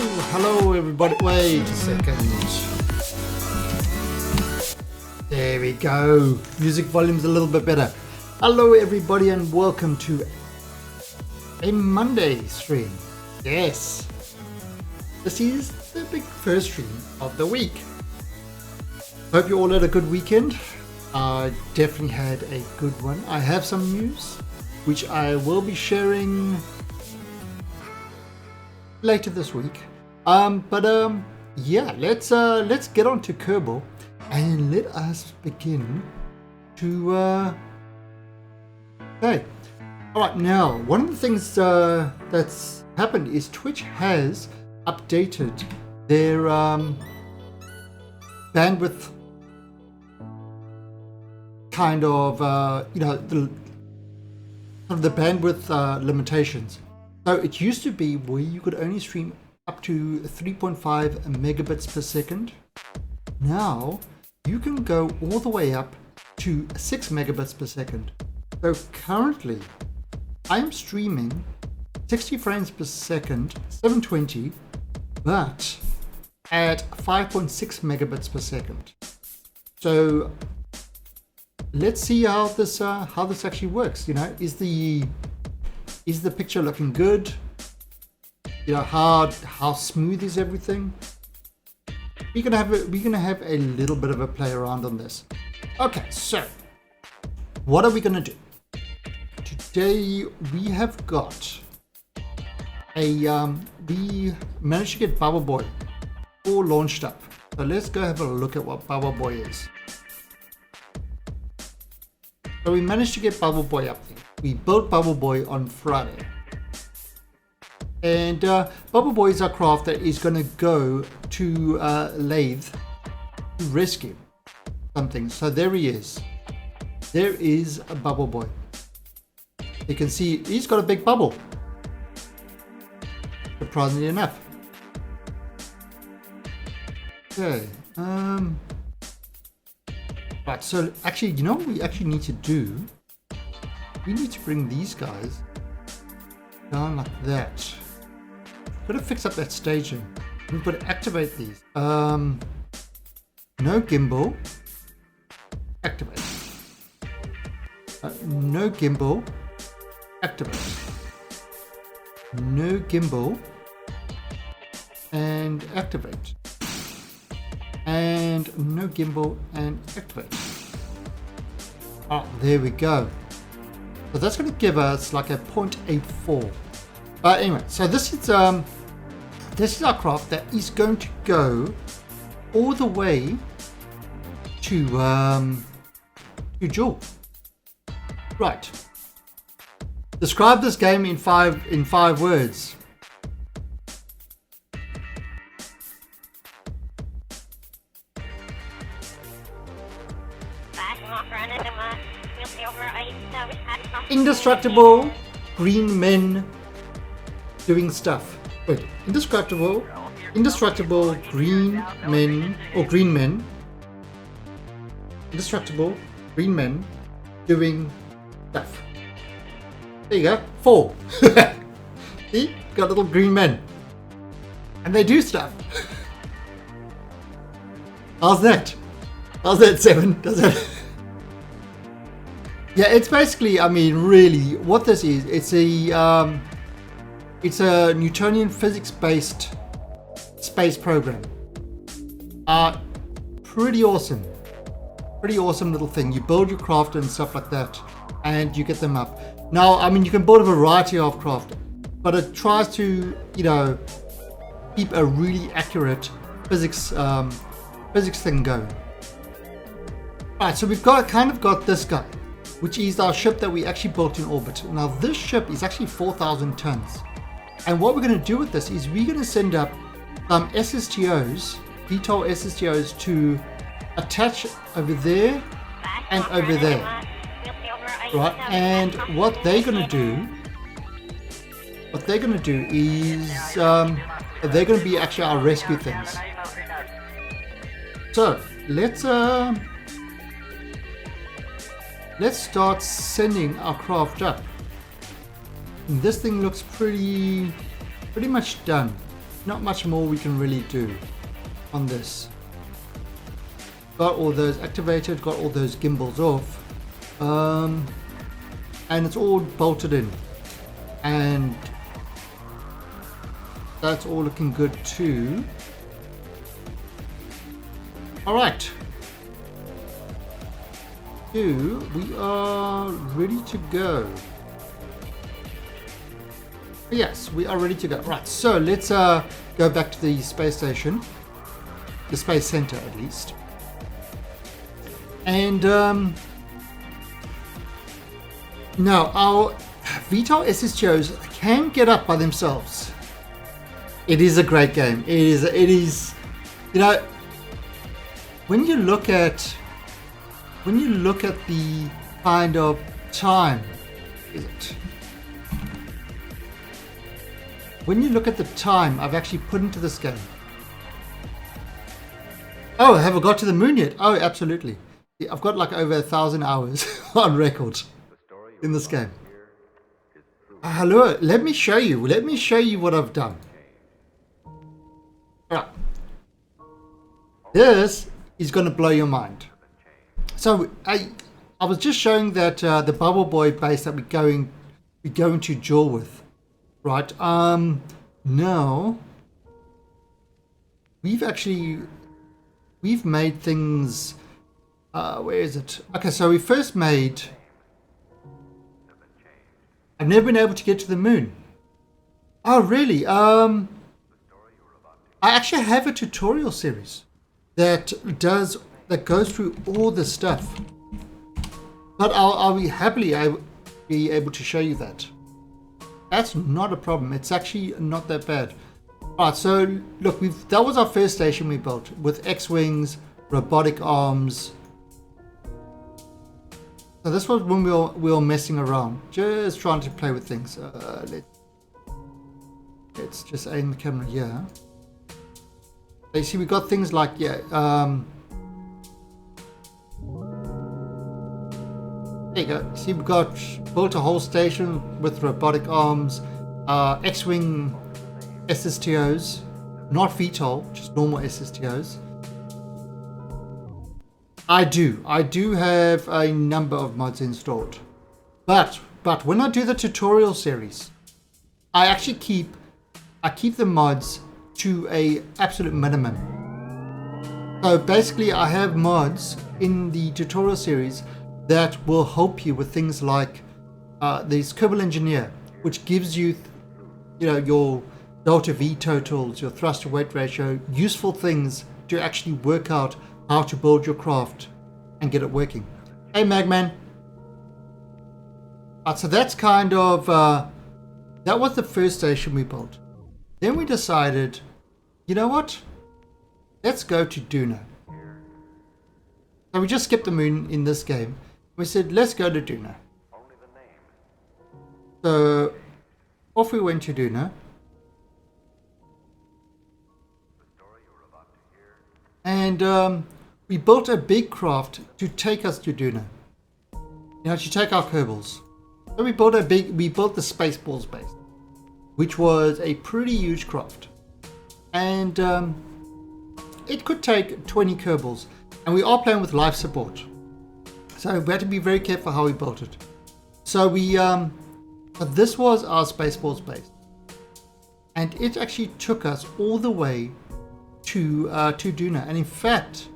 Hello everybody. Wait a second. There we go. Music volume's a little bit better. Hello everybody and welcome to a Monday stream. Yes. This is the big first stream of the week. Hope you all had a good weekend. I definitely had a good one. I have some news which I will be sharing later this week. Yeah, let's get on to Kerbal and let us begin to okay. Alright, now one of the things that's happened is Twitch has updated their bandwidth kind of the bandwidth limitations. So it used to be where you could only stream up to 3.5 megabits per second. Now you can go all the way up to 6 megabits per second. So currently I am streaming 60 frames per second, 720, but at 5.6 megabits per second. So let's see how this actually works. You know, is the picture looking good? You know, how smooth is everything? We're gonna have a little bit of a play around on this. Okay, so what are we gonna do? Today we have got we managed to get Bubble Boy all launched up. So let's go have a look at what Bubble Boy is. So we managed to get Bubble Boy up there. We built Bubble Boy on Friday. And Bubble Boy is our craft that is going to go to Lathe to rescue something. So there he is. There is a Bubble Boy. You can see he's got a big bubble. Surprisingly enough. Okay. Right, so actually, you know what we actually need to do? We need to bring these guys down like that. Gotta fix up that staging. We've got to activate these. No gimbal. Activate. No gimbal. Activate. No gimbal. And activate. And no gimbal and activate. Oh, there we go. So that's going to give us like a 0.84. Anyway, so this is our craft that is going to go all the way to Jool. Right. Describe this game in five words. Indestructible green men doing stuff. Wait, indestructible green men or green men. Indestructible green men doing stuff. There you go. 4. See? Got little green men. And they do stuff. How's that? How's that, 7? Does that? Yeah, it's basically, I mean, really, what this is, it's a Newtonian physics-based space program. Pretty awesome little thing. You build your craft and stuff like that, and you get them up. Now, I mean, you can build a variety of craft, but it tries to, you know, keep a really accurate physics thing going. Alright, so we've got this guy, which is our ship that we actually built in orbit. Now this ship is actually 4,000 tons. And what we're going to do with this is we're going to send up SSTOs, VTOL SSTOs, to attach over there and over there. Right, and what they're going to do is they're going to be actually our rescue things. So let's start sending our craft up. And this thing looks pretty much done. not much more we can really do on this. Got all those activated, got all those gimbals off, and it's all bolted in, and that's all looking good too. All right, we are ready to go. Yes, we are ready to go. Right, so let's go back to the space station, the space center at least. And now our VTOL SSTOs can get up by themselves. It is a great game. It is, you know, when you look at the kind of time, when you look at the time I've actually put into this game. Oh, have I got to the moon yet? Oh, absolutely. I've got like over 1,000 hours on record in this game. Hello, let me show you what I've done. Right. This is going to blow your mind. So I was just showing that the Bubble Boy base that we're going to Jool with, right? Now we've made things. Where is it? Okay, so we first made. I've never been able to get to the moon. Oh, really? I actually have a tutorial series that goes through all this stuff. But I'll be happily be able to show you that. That's not a problem. It's actually not that bad. Alright, so look, that was our first station we built with X-wings, robotic arms. So this was when we were messing around, just trying to play with things. Let's just aim the camera here. So you see, we got things like there you go. See, we built a whole station with robotic arms, X-wing SSTOs, not VTOL, just normal SSTOs. I do have a number of mods installed, but when I do the tutorial series, I actually keep the mods to a absolute minimum. So basically, I have mods in the tutorial series that will help you with things like this Kerbal Engineer, which gives you, your delta V totals, your thrust to weight ratio, useful things to actually work out how to build your craft and get it working. Hey, Magman. So that's kind of that was the first station we built. Then we decided, you know what? Let's go to Duna. So we just skipped the moon in this game. We said, let's go to Duna. So off we went to Duna. And we built a big craft to take us to Duna. To take our Kerbals. So we built the Spaceballs base, which was a pretty huge craft. And it could take 20 Kerbals. And we are playing with life support. So we had to be very careful how we built it. So this was our Spaceballs base. And it actually took us all the way to Duna. And in fact,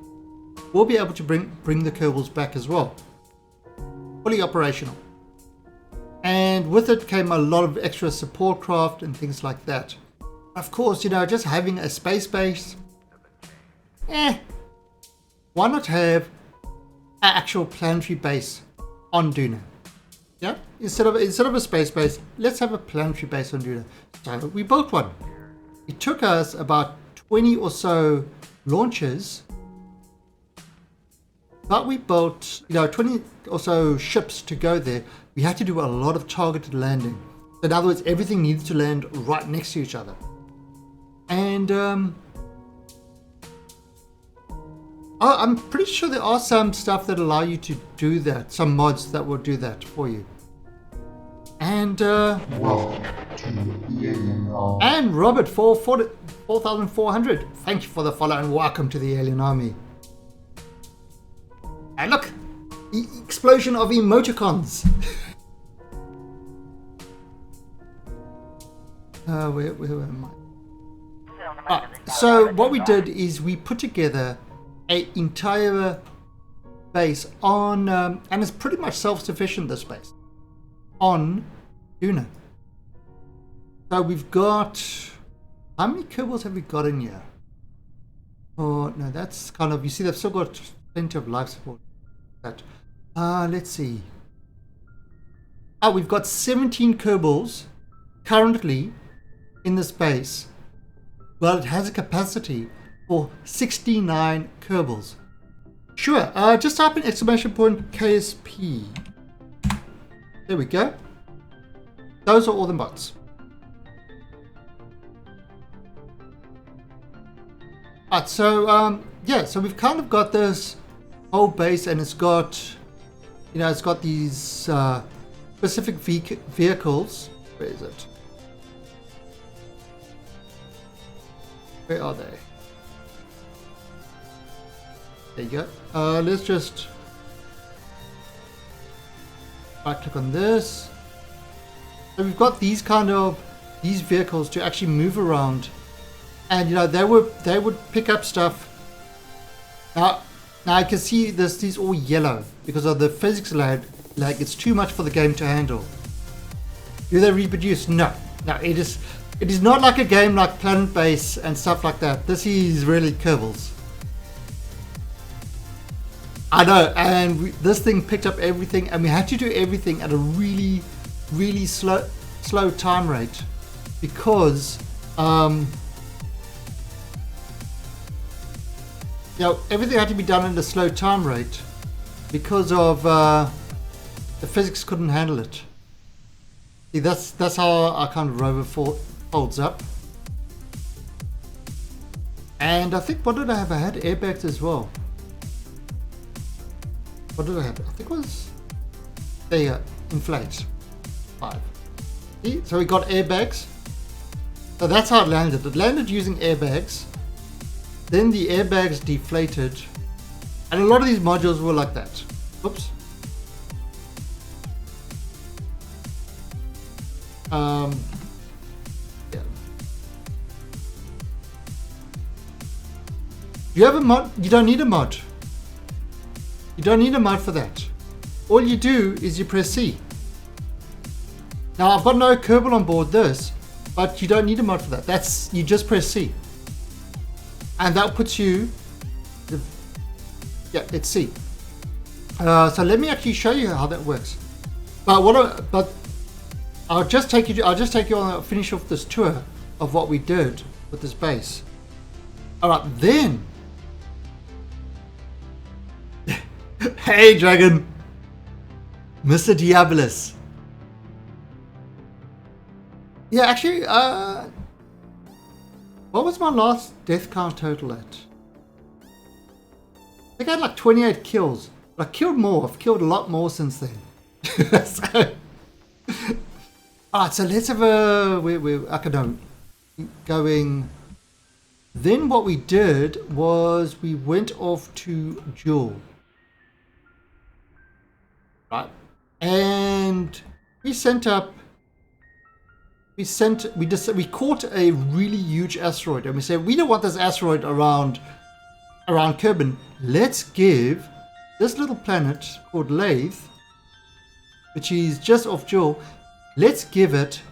we'll be able to bring the Kerbals back as well. Fully operational. And with it came a lot of extra support craft and things like that. Of course, just having a space base, why not have an actual planetary base on Duna? Yeah, instead of a space base, let's have a planetary base on Duna. So we built one. It took us about 20 or so launches, but we built 20 or so ships to go there. We had to do a lot of targeted landing. So in other words, everything needed to land right next to each other. And I'm pretty sure there are some stuff that allow you to do that, some mods that will do that for you. And Welcome And Robert for 4,400. Thank you for the follow and welcome to the Alien Army. And look, the explosion of emoticons. Where am I? So what we did is we put together an entire base on, and it's pretty much self-sufficient, this base, on Luna. So we've got, how many Kerbals have we got in here? Oh no, that's kind of, you see they've still got plenty of life support. That let's see. Oh, we've got 17 Kerbals currently in this base. Well, it has a capacity for 69 Kerbals. Sure, just type in exclamation point KSP. There we go. Those are all the mods. Alright, so yeah, so we've kind of got this whole base, and it's got, you know, it's got these specific vehicles. Where is it? Where are they? There you go. Let's just right click on this. So we've got these these vehicles to actually move around, and you know they would pick up stuff. Now I can see these all yellow because of the physics lag. It's too much for the game to handle. Do they reproduce? No. It is not like a game like Planet Base and stuff like that. This is really Kerbals. I know, and this thing picked up everything, and we had to do everything at a really, really slow time rate because you know, everything had to be done at a slow time rate because of the physics couldn't handle it. See, that's how our kind of rover folds up. And I think, what did I have? I had airbags as well. What did I have? I think it was, there you go, inflate 5. See? So we got airbags. So that's how it landed. It landed using airbags. Then the airbags deflated. And a lot of these modules were like that. Oops. Yeah. You have a mod? You don't need a mod. You don't need a mod for that. All you do is you press C. Now I've got no Kerbal on board this, but you don't need a mod for that. You just press C. And that puts you, yeah, it's C. So let me actually show you how that works. But I'll just take you on, finish off this tour of what we did with this base. All right, then. Hey, Dragon, Mr. Diabolus. Yeah, actually, what was my last death count total at? I think I had like 28 kills. But I killed more. I've killed a lot more since then. So, alright, so let's have going. Then what we did was we went off to Jool. Right, and we caught a really huge asteroid, and we said we don't want this asteroid around Kerbin. Let's give this little planet called Lathe, which is just off Jool, let's give it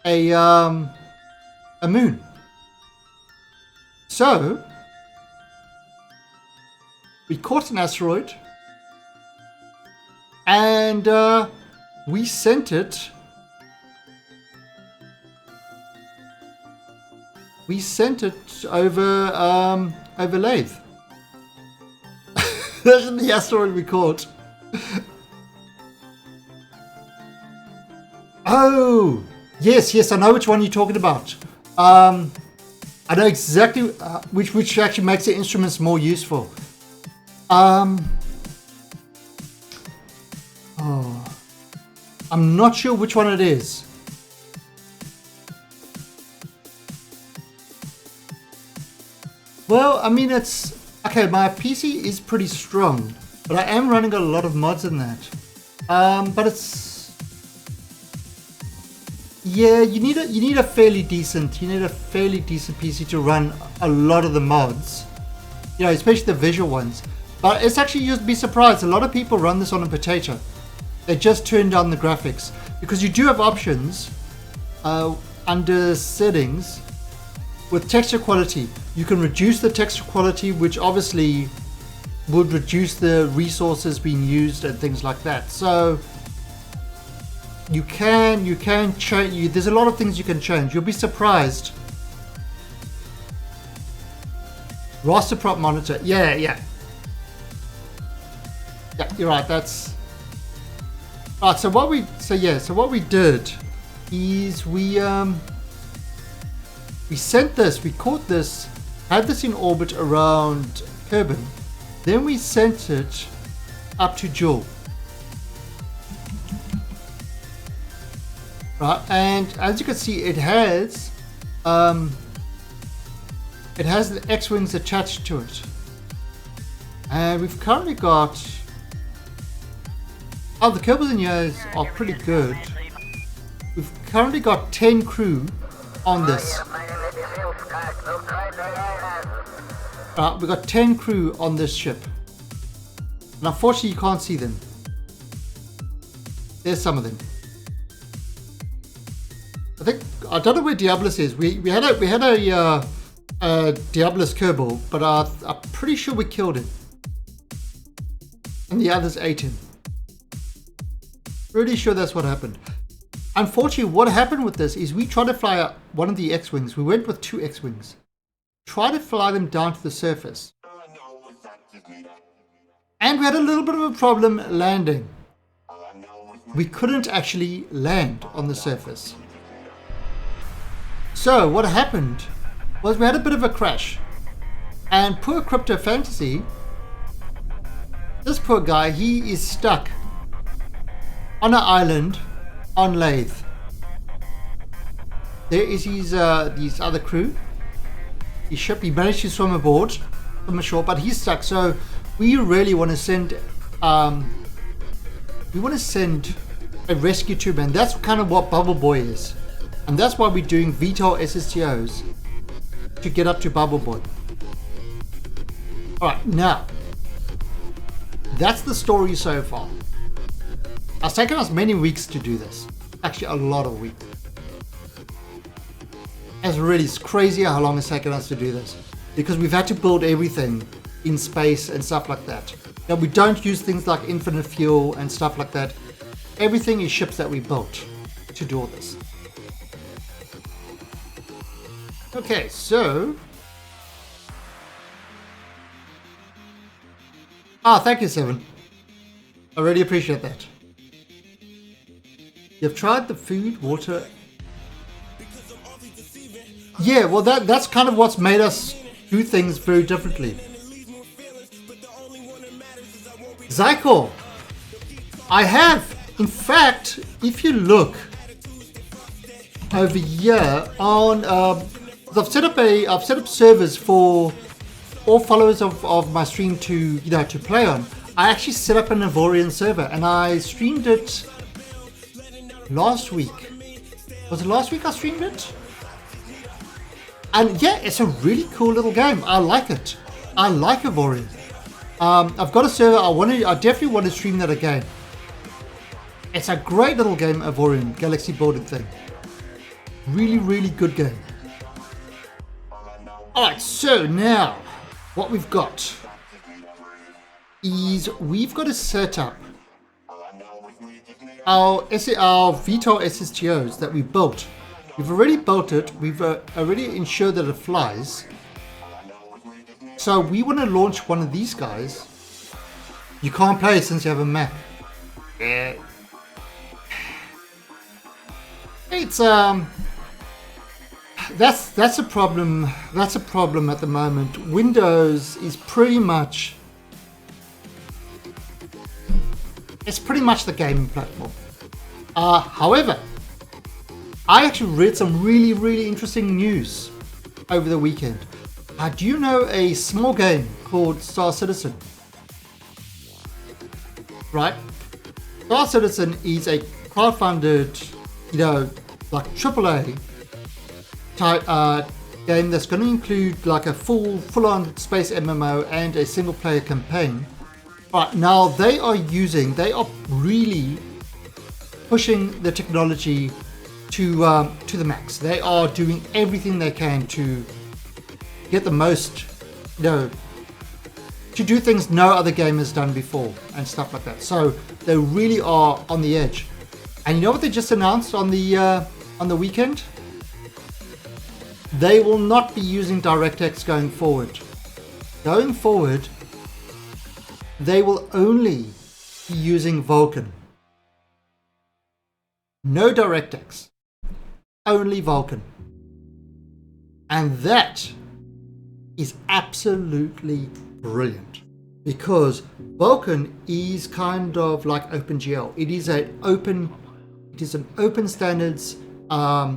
a moon. So we caught an asteroid, and we sent it. We sent it over Lathe. That's the asteroid we caught. Oh, yes, I know which one you're talking about. I know exactly which actually makes the instruments more useful. Oh, I'm not sure which one it is. Well, I mean, it's okay. My PC is pretty strong, but I am running a lot of mods in that. But it's, yeah, you need a fairly decent PC to run a lot of the mods. You know, especially the visual ones. But it's actually, you'd be surprised, a lot of people run this on a potato. They just turn down the graphics because you do have options under settings with texture quality. You can reduce the texture quality, which obviously would reduce the resources being used and things like that. So you can change. There's a lot of things you can change. You'll be surprised. Raster prop monitor. Yeah, you're right. That's right. So what we did is we sent this. We caught this. Had this in orbit around Kerbin. Then we sent it up to Jool. Right, and as you can see, it has the X-wings attached to it, and we've currently got. Oh, the Kerbal engineers are pretty good. We've currently got 10 crew on this. We've got 10 crew on this ship. And unfortunately, you can't see them. There's some of them. I don't know where Diabolus is. We had a Diabolus Kerbal, but I'm pretty sure we killed him. And the others ate him. Pretty sure that's what happened. Unfortunately, what happened with this is we tried to fly up one of the X-wings. We went with 2 X-wings. Tried to fly them down to the surface. And we had a little bit of a problem landing. We couldn't actually land on the surface. So what happened was we had a bit of a crash. And poor Crypto Fantasy, this poor guy, he is stuck on an island on Lathe. There is his other crew. His ship, he managed to swim aboard from ashore, but he's stuck. So we really want to send a rescue tube, and that's kind of what Bubble Boy is. And that's why we're doing VTOL SSTOs to get up to Bubble Boy. Alright, now that's the story so far. It's taken us many weeks to do this. Actually, a lot of weeks. It's crazy how long it's taken us to do this. Because we've had to build everything in space and stuff like that. Now, we don't use things like infinite fuel and stuff like that. Everything is ships that we built to do all this. Okay, so... thank you, Seven. I really appreciate that. You've tried the food, water... Yeah, well that's kind of what's made us do things very differently. Zycor, I have. In fact, if you look over here on... I've set up servers for all followers of my stream to play on. I actually set up an Ivorian server and I streamed it last week. Was it last week I streamed it? And yeah, it's a really cool little game. I like it. I like Ivorian. I've got a server. I definitely want to stream that again. It's a great little game, Ivorian galaxy building thing. Really, really good game. Alright, so now what we've got is we've got to set up our VTOL SSTOs that we built. We've already built it. We've already ensured that it flies. So we want to launch one of these guys. You can't play it since you have a Mac. Yeah. It's that's a problem. That's a problem at the moment. Windows is pretty much the gaming platform. However, I actually read some really, really interesting news over the weekend. Do you know a small game called Star Citizen? Right? Star Citizen is a crowdfunded, like AAA type game that's going to include like a full-on space MMO and a single-player campaign. Right now, they are really pushing the technology to the max. They are doing everything they can to get the most, to do things no other game has done before and stuff like that. So they really are on the edge. And you know what they just announced on the weekend? They will not be using DirectX going forward. Going forward, they will only be using Vulkan. No DirectX, only Vulkan. And that is absolutely brilliant, because Vulkan is kind of like OpenGL. It is an open standards, what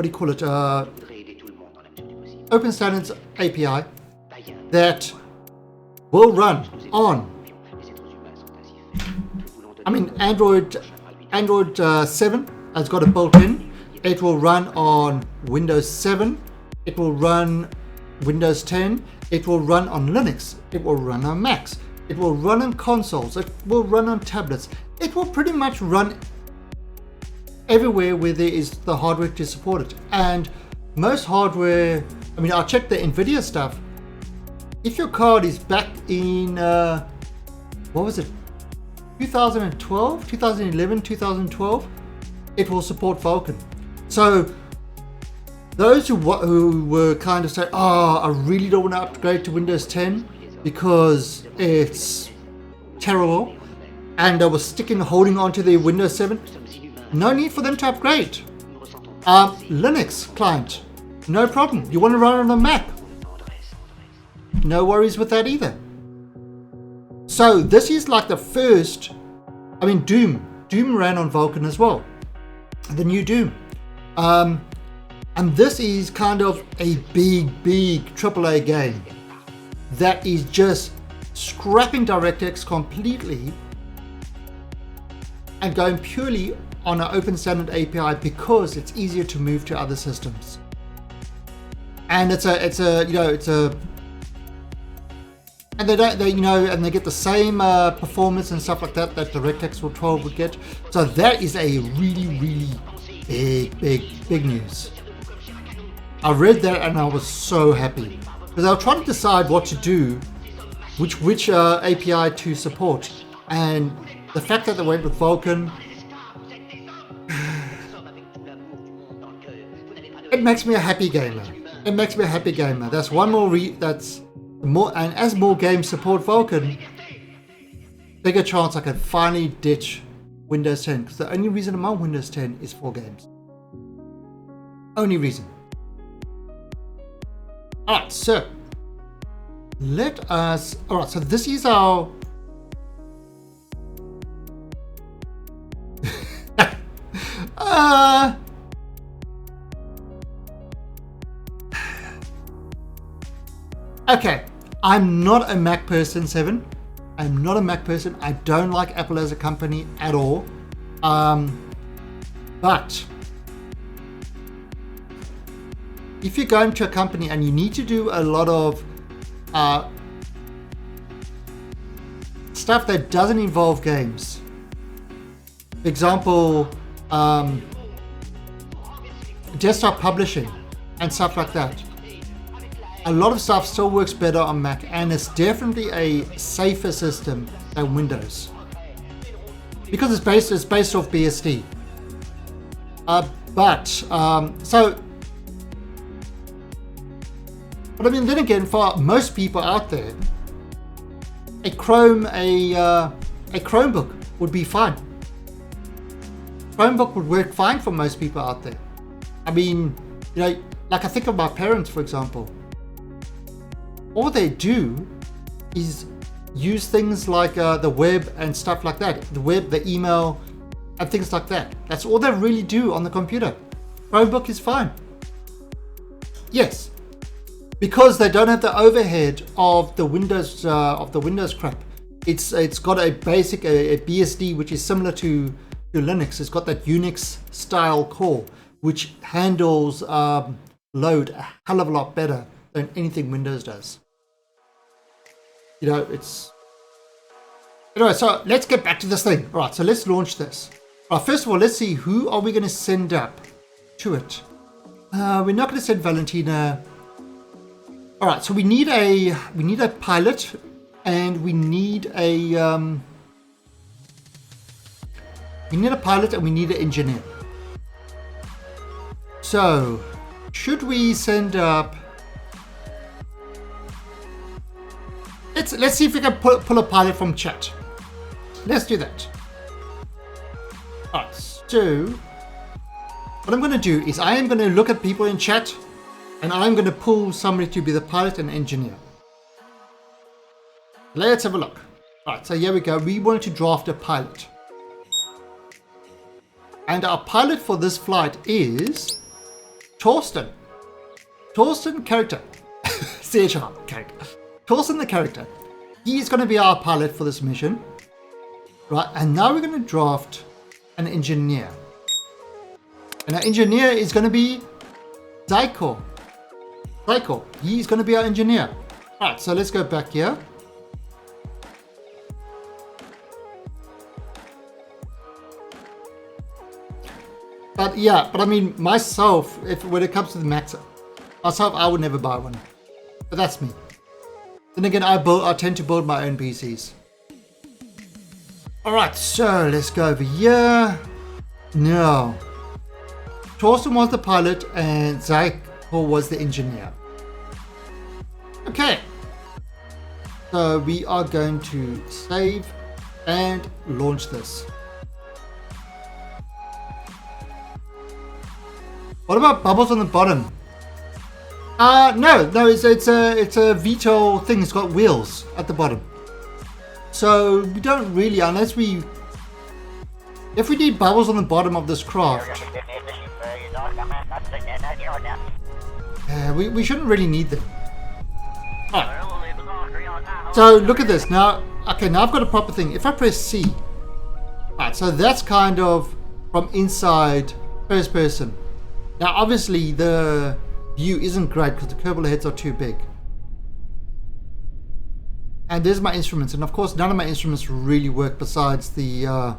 do you call it? Open standards API that will run on, Android 7 has got it built in. It will run on Windows 7. It will run Windows 10. It will run on Linux. It will run on Macs. It will run on consoles. It will run on tablets. It will pretty much run everywhere where there is the hardware to support it. And most hardware, I checked the NVIDIA stuff. If your card is back in, 2012, 2011, 2012, it will support Vulkan. So those who were kind of saying, I really don't want to upgrade to Windows 10 because it's terrible, and they were holding on to their Windows 7, no need for them to upgrade. Linux client, no problem. You want to run on a Mac? No worries with that either. So this is like the first, Doom ran on Vulkan as well. The new Doom. And this is kind of a big AAA game that is just scrapping DirectX completely and going purely on an open standard API because it's easier to move to other systems. And and they get the same performance and stuff like that DirectX 12 would get. So that is a really big news. I read that and I was so happy because I was trying to decide what to do, which API to support, and the fact that they went with Vulkan, it makes me a happy gamer. That's one more and as more games support Vulkan, bigger chance I can finally ditch Windows 10, because the only reason I'm on Windows 10 is for games. Only reason. Alright, so so this is our okay, I'm not a Mac person, 7. I'm not a Mac person. I don't like Apple as a company at all. But if you go into a company and you need to do a lot of stuff that doesn't involve games, for example, desktop publishing and stuff like that, a lot of stuff still works better on Mac, and it's definitely a safer system than Windows because it's based off BSD. But then again, for most people out there, a Chromebook would be fine. Chromebook would work fine for most people out there. Like I think of my parents, for example. All they do is use things like the web and stuff like that. The web, the email, and things like that. That's all they really do on the computer. Chromebook is fine. Yes, because they don't have the overhead of the Windows crap. It's got a basic a BSD which is similar to Linux. It's got that Unix style core which handles load a hell of a lot better than anything Windows does. You know, it's anyway. So let's get back to this thing. All right, so let's launch this. All right, first of all, let's see who are we going to send up to it. We're not going to send Valentina. All right, so we need a pilot, and we need a pilot, and we need an engineer. So, should we send up? Let's see if we can pull a pilot from chat. Let's do that. All right, so what I'm going to do is I am going to look at people in chat, and I'm going to pull somebody to be the pilot and engineer. Let's have a look. All right, so here we go. We want to draft a pilot. And our pilot for this flight is Torsten. Torsten character. CHR character. Torsten the character. He's going to be our pilot for this mission. Right, and now we're going to draft an engineer. And our engineer is going to be Zyko. Zyko, he's going to be our engineer. Alright, so let's go back here. But yeah, I mean, myself, when it comes to the Max, myself, I would never buy one. But that's me. Then again, I tend to build my own PCs. Alright, so let's go over here. No. Torsten was the pilot and Zyko was the engineer. Okay. So we are going to save and launch this. What about bubbles on the bottom? No, it's a VTOL thing. It's got wheels at the bottom. So we don't really, if we need bubbles on the bottom of this craft, we shouldn't really need them. Right. So look at this now. Okay, now I've got a proper thing. If I press C, right, so that's kind of from inside first person. Now obviously the view isn't great because the Kerbal heads are too big. And there's my instruments, and of course none of my instruments really work besides the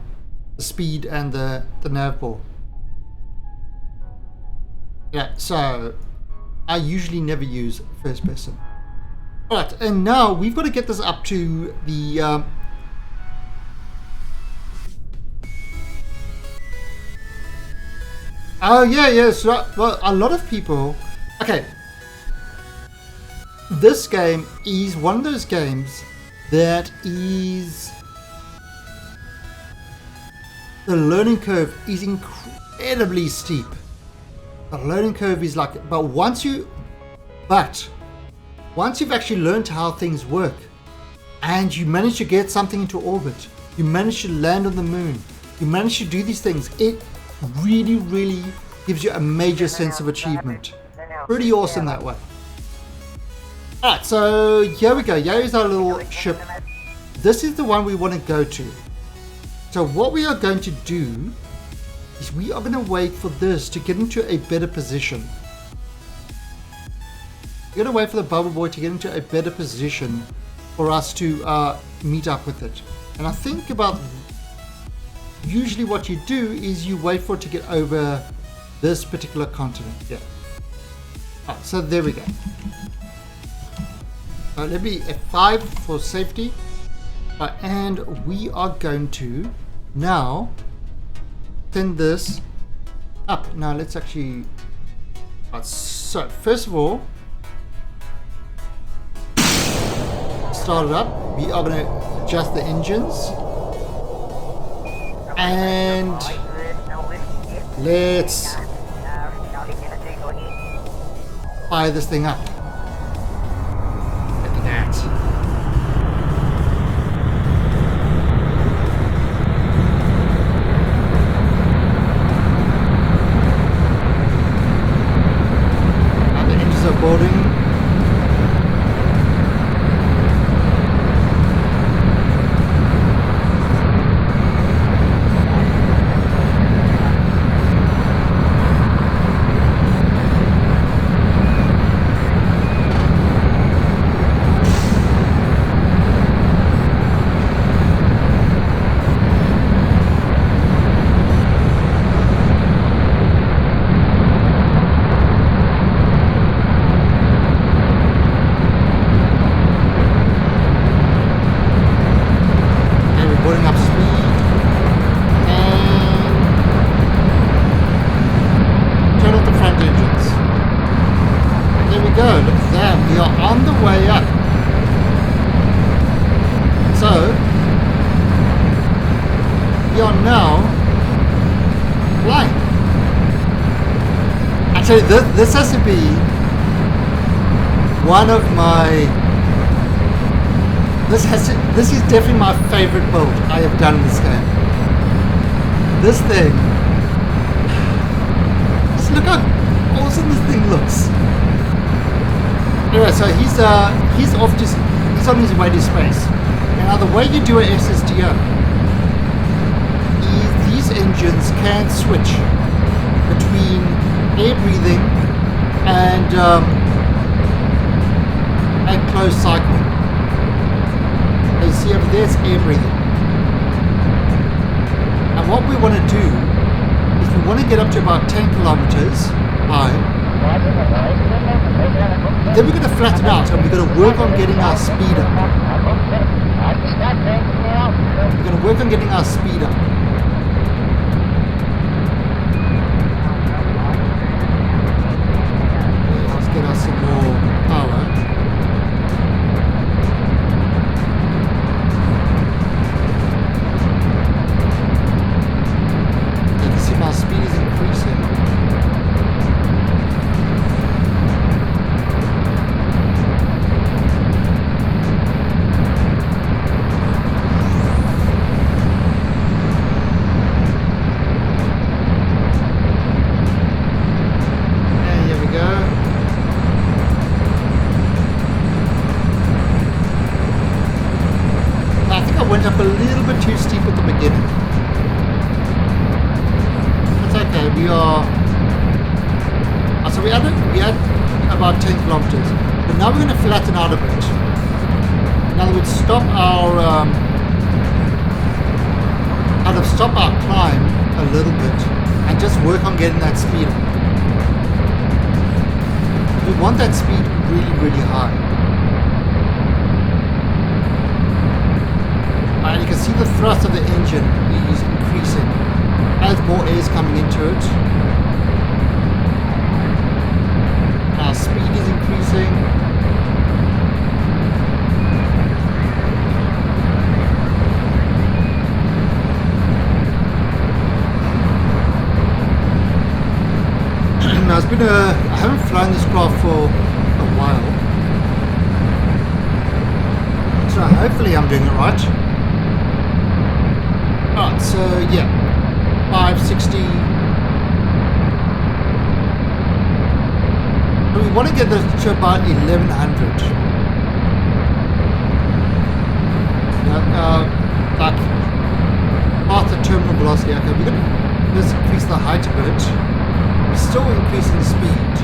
speed and the nav ball. Yeah, so I usually never use first person. Alright, and now we've got to get this up to the oh yeah, so well, a lot of people. Okay, this game is one of those games that is, the learning curve is incredibly steep. The learning curve is like, but once you've actually learned how things work, and you manage to get something into orbit, you manage to land on the moon, you manage to do these things, it really gives you a major sense of achievement. Pretty awesome that way. Alright, so here we go. Here is our little ship. This is the one we want to go to. So what we are going to do is we are going to wait for this to get into a better position. We're going to wait for the bubble boy to get into a better position for us to meet up with it. And I think about, usually what you do is you wait for it to get over this particular continent. Yeah. Right, so there we go. Let me F5 for safety. And we are going to now send this up. Now let's actually, so first of all, start it up. We are going to adjust the engines. And let's fire this thing up. Look at that. And the engines are Actually, this has to be one of my. This is definitely my favorite build I have done in this game. This thing. Just look how awesome this thing looks. Anyway, so he's on his way to space. Now the way you do an SSTO is these engines can switch between air breathing and closed cycle. You see over there, it's air breathing. And what we want to do is we want to get up to about 10 kilometers high. Then we're going to flatten out and we're going to work on getting our speed up. We're going to work on getting our speed up. Let's get us some more power. You can see my speed is increasing. Went up a little bit too steep at the beginning. That's okay, we are... so we had about 10 kilometers, but now we're going to flatten out a bit. In other words, stop our stop our climb a little bit and just work on getting that speed up. We want that speed really, really high. And you can see the thrust of the engine is increasing as more air is coming into it. And our speed is increasing. Now I haven't flown this craft for a while. So hopefully I'm doing it right. Alright, so yeah, 560. So we want to get this to about 1100. Like past the terminal velocity. Okay, we're going to just increase the height a bit. We're still increasing the speed.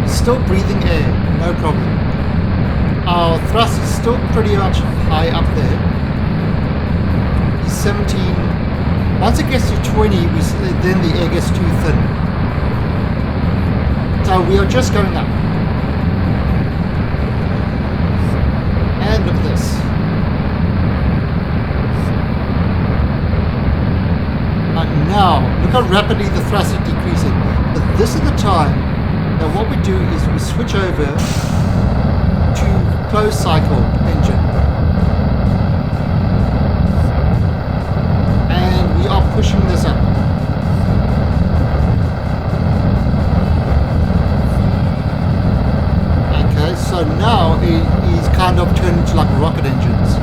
Still breathing air, no problem. Our thrust is still pretty much high up there. 17. Once it gets to 20, then the air gets too thin. So we are just going up. And look at this. And now, look how rapidly the thrust is decreasing. But this is the time that what we do is we switch over to closed cycle engine. Pushing this up. Okay, so now it is kind of turned into like rocket engines.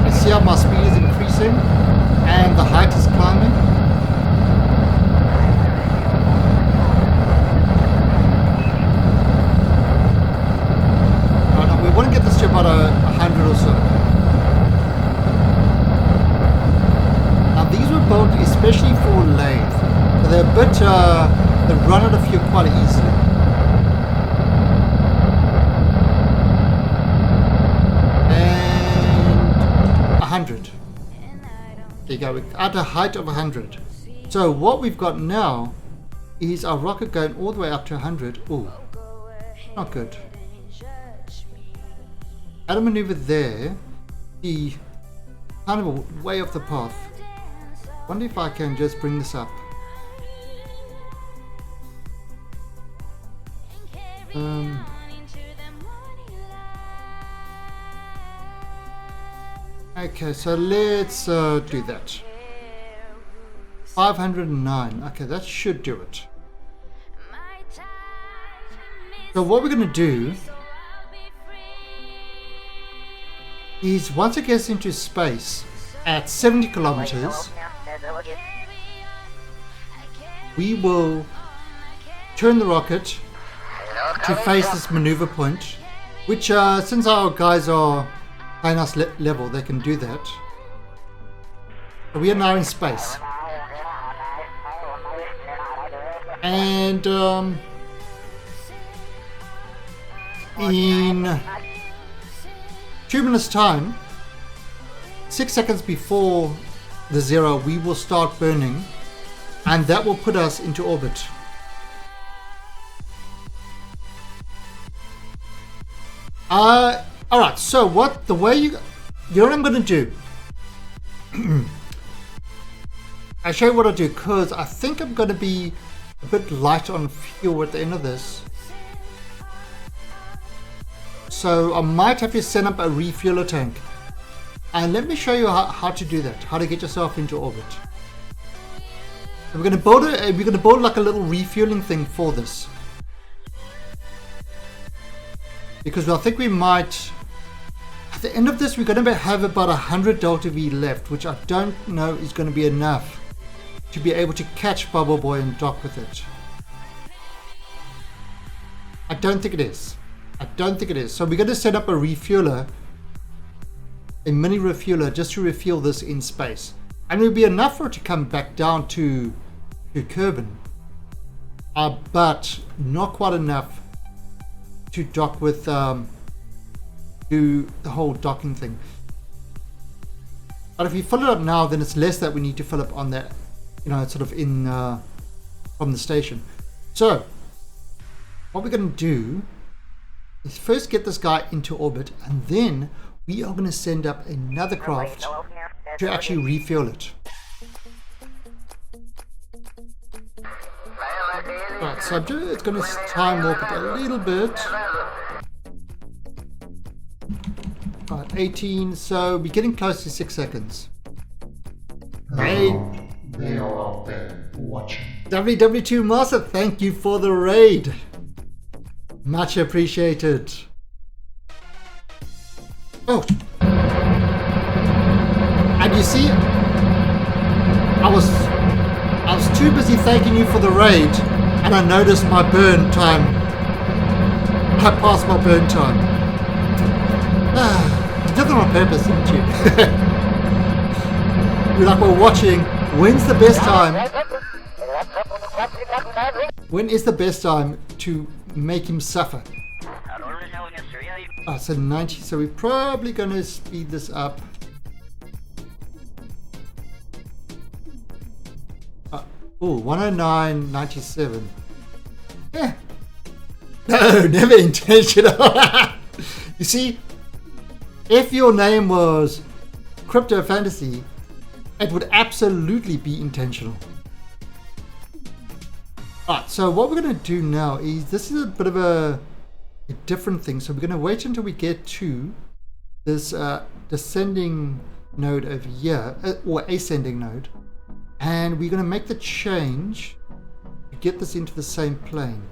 You see how my speed is increasing and the height is climbing? Right, now we want to get this to about 100 or so. Built especially for lathe. So they're a bit, they run out of fuel quite easily. And 100. There you go, we're at a height of 100. So what we've got now is our rocket going all the way up to 100. Ooh, not good. At a maneuver there, the kind of a way off the path. Wonder if I can just bring this up. Okay, so let's do that. 509. Okay, that should do it. So what we're going to do is once it gets into space at 70 kilometers, we will turn the rocket to face this maneuver point, which since our guys are high enough level, they can do that. So we are now in space. And in 2 minutes time, 6 seconds before the 0, we will start burning, and that will put us into orbit. Alright, so you know what I'm going to do? I'll show you what I do, because I think I'm going to be a bit light on fuel at the end of this. So I might have to send up a refueler tank. And let me show you how to do that, how to get yourself into orbit. So we're going to build like a little refueling thing for this. Because I think we might, at the end of this, we're going to have about 100 Delta V left, which I don't know is going to be enough to be able to catch Bubble Boy and dock with it. I don't think it is. So we're going to set up a refueler, a mini refueler, just to refuel this in space. And it will be enough for it to come back down to Kerbin. But not quite enough to dock with, do the whole docking thing. But if we fill it up now, then it's less that we need to fill up on that, sort of in from the station. So what we're going to do is first get this guy into orbit, and then we are going to send up another craft to actually refuel it. Right, so it's going to time warp it a little bit. Right, 18, so we're getting close to 6 seconds. Hey, they are out there watching. WW2 Master, thank you for the raid. Much appreciated. Oh, and you see, I was too busy thanking you for the raid, and I noticed my burn time. I passed my burn time. You did that on purpose, didn't you? We're like, we're watching. When's the best time? When is the best time to make him suffer? Oh, so 90, so we're probably going to speed this up. Oh, 109.97. Yeah. No, never intentional. You see, if your name was Crypto Fantasy, it would absolutely be intentional. Alright, so what we're going to do now is, this is a bit of a different thing. So we're going to wait until we get to this descending node over here, or ascending node, and we're going to make the change to get this into the same plane.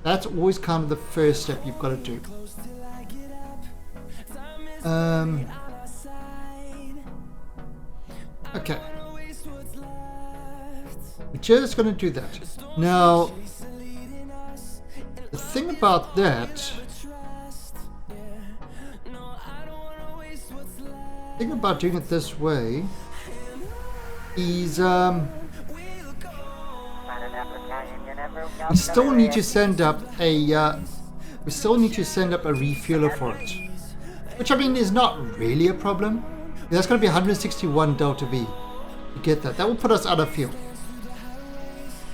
That's always kind of the first step you've got to do. Okay, we're just going to do that. Now, the thing about that, the thing about doing it this way is we still need to send up a refueler for it, which I mean is not really a problem. That's going to be 161 Delta V to get that. That will put us out of fuel.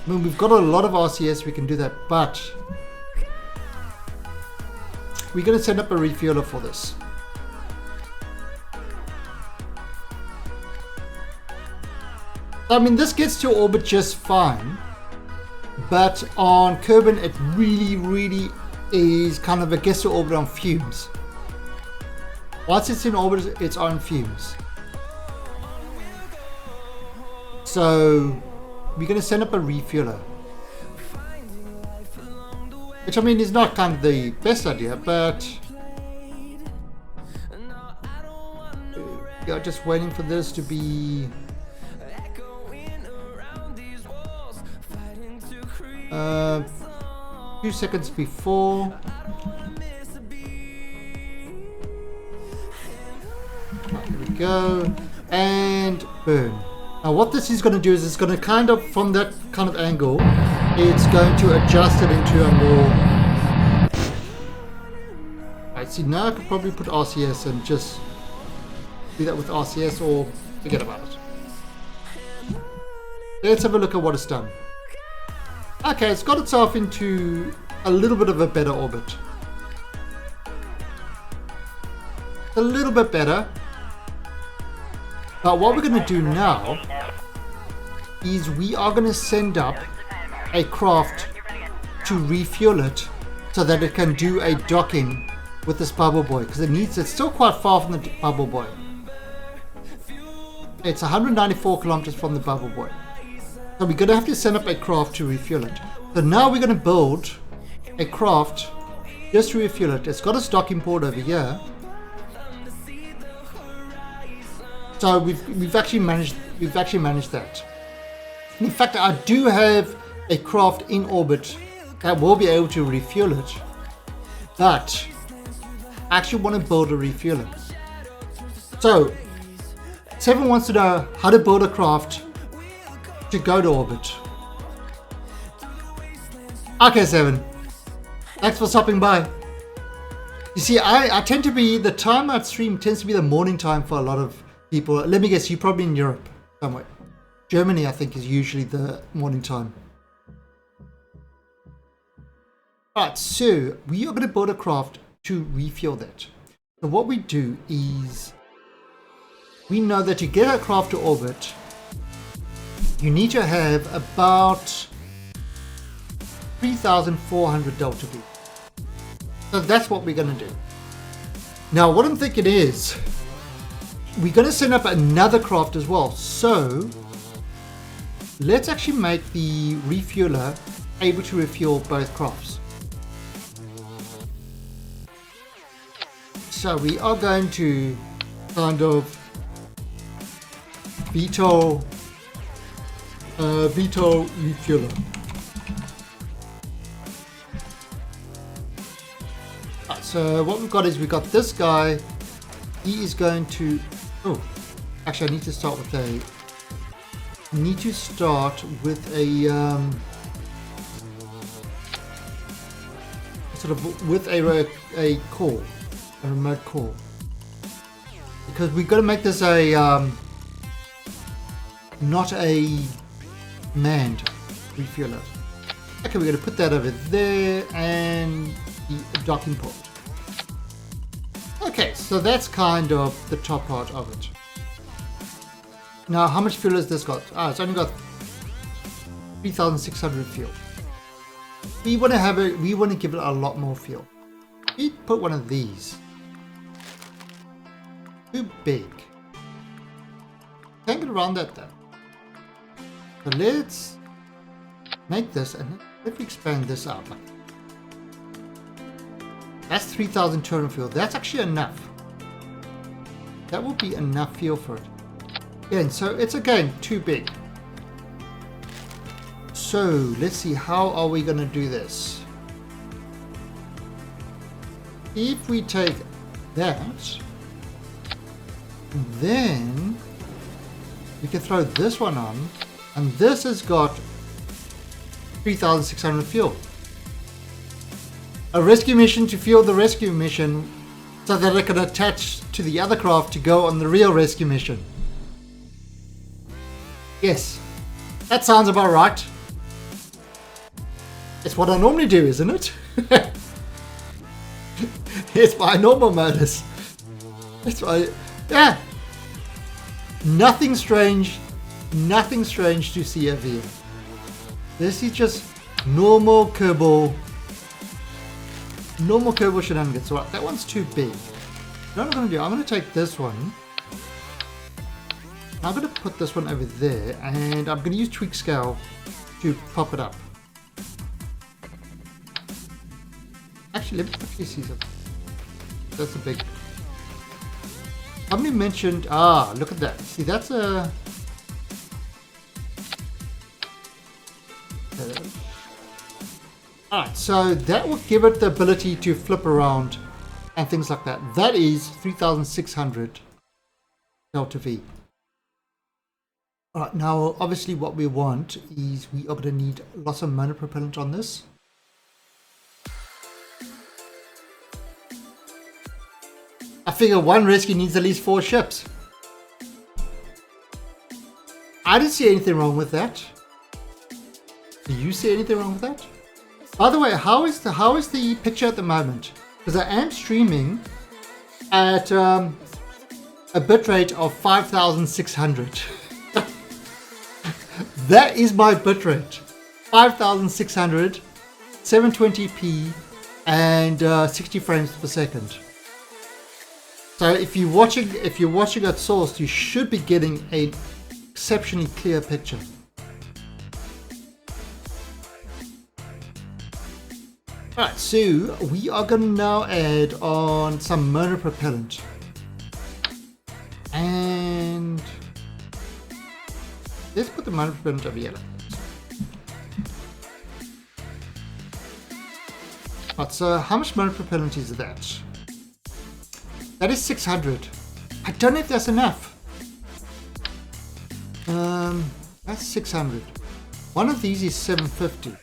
I mean, we've got a lot of RCS, we can do that, but we're going to send up a refueler for this. I mean, this gets to orbit just fine, but on Kerbin it really is kind of a gets to orbit on fumes. Once it's in orbit, it's on fumes. So we're going to send up a refueler. Which I mean is not kind of the best idea, but yeah, just waiting for this to be a few seconds before. Here we go, and burn. Now what this is going to do is it's going to kind of, from that kind of angle, it's going to adjust it into a more... I see, now I could probably put RCS and just do that with RCS or forget about it. Let's have a look at what it's done. Okay, it's got itself into a little bit of a better orbit. A little bit better. But what we're going to do now is we are going to send up a craft to refuel it so that it can do a docking with this bubble boy, because it's still quite far from the bubble boy. It's 194 kilometers from the bubble boy. So we're going to have to send up a craft to refuel it. So now we're going to build a craft just to refuel it. It's got a docking port over here. So we've actually managed that. In fact, I do have a craft in orbit that will be able to refuel it, but I actually want to build a refueler. So Seven wants to know how to build a craft to go to orbit. Okay, Seven, thanks for stopping by. You see, I tend to be, the time I stream tends to be the morning time for a lot of people. Let me guess, you're probably in Europe somewhere. Germany, I think, is usually the morning time. Alright, so we are going to build a craft to refuel that. So what we do is, we know that to get a craft to orbit, you need to have about 3,400 delta V. So that's what we're going to do. Now what I'm thinking is, we're going to send up another craft as well. So let's actually make the refueler able to refuel both crafts. So we are going to kind of VTOL refueler. So what we've got is we've got this guy. He is going to, oh, actually I need to start with a sort of with a call, a remote call, because we've got to make this a not a manned refueler. Okay, we're going to put that over there and the docking port. Okay, so that's kind of the top part of it. Now, how much fuel has this got? Ah, it's only got 3,600 fuel. We want to give it a lot more fuel. We put one of these. Too big. Can't get around that though. So let's make this, and if we expand this out, that's 3,200 fuel. That's actually enough. That will be enough fuel for it. Again, so it's again too big. So let's see, how are we going to do this? If we take that, then we can throw this one on, and this has got 3,600 fuel. A rescue mission to fuel the rescue mission so that it can attach to the other craft to go on the real rescue mission. Yes, that sounds about right. It's what I normally do, isn't it? It's my normal modus. That's why, yeah. Nothing strange to see over here. This is just normal Kerbal shenanigans. Right, that one's too big. What I'm going to do, I'm going to take this one. I'm going to put this one over there, and I'm going to use tweak scale to pop it up. Actually, let me quickly see something. That's a big. Somebody mentioned. Look at that. See, that's a. Alright, so that will give it the ability to flip around and things like that. That is 3600 delta V. Alright, now obviously what we want is we are going to need lots of monopropellant on this. I figure one rescue needs at least 4 ships. I didn't see anything wrong with that. Do you see anything wrong with that? By the way, how is the picture at the moment? Because I am streaming at a bitrate of 5600. That is my bitrate. 5600, 720p, and 60 frames per second. So if you're watching at source, you should be getting an exceptionally clear picture. Alright, so we are going to now add on some monopropellant. And let's put the monopropellant over here. Alright, so how much monopropellant is that? That is 600. I don't know if that's enough. That's 600. One of these is 750.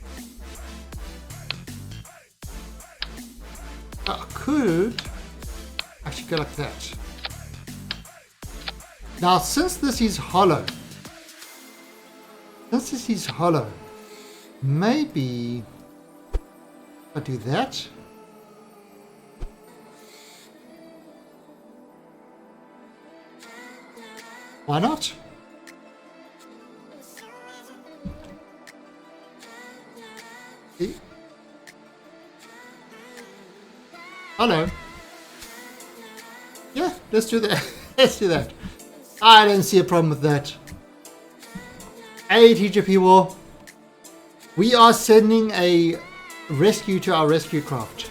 I could actually go like that. Now, since this is hollow, maybe I do that. Why not? See? Hello. Yeah, let's do that. Let's do that. I don't see a problem with that. Hey, teacher people. We are sending a rescue to our rescue craft.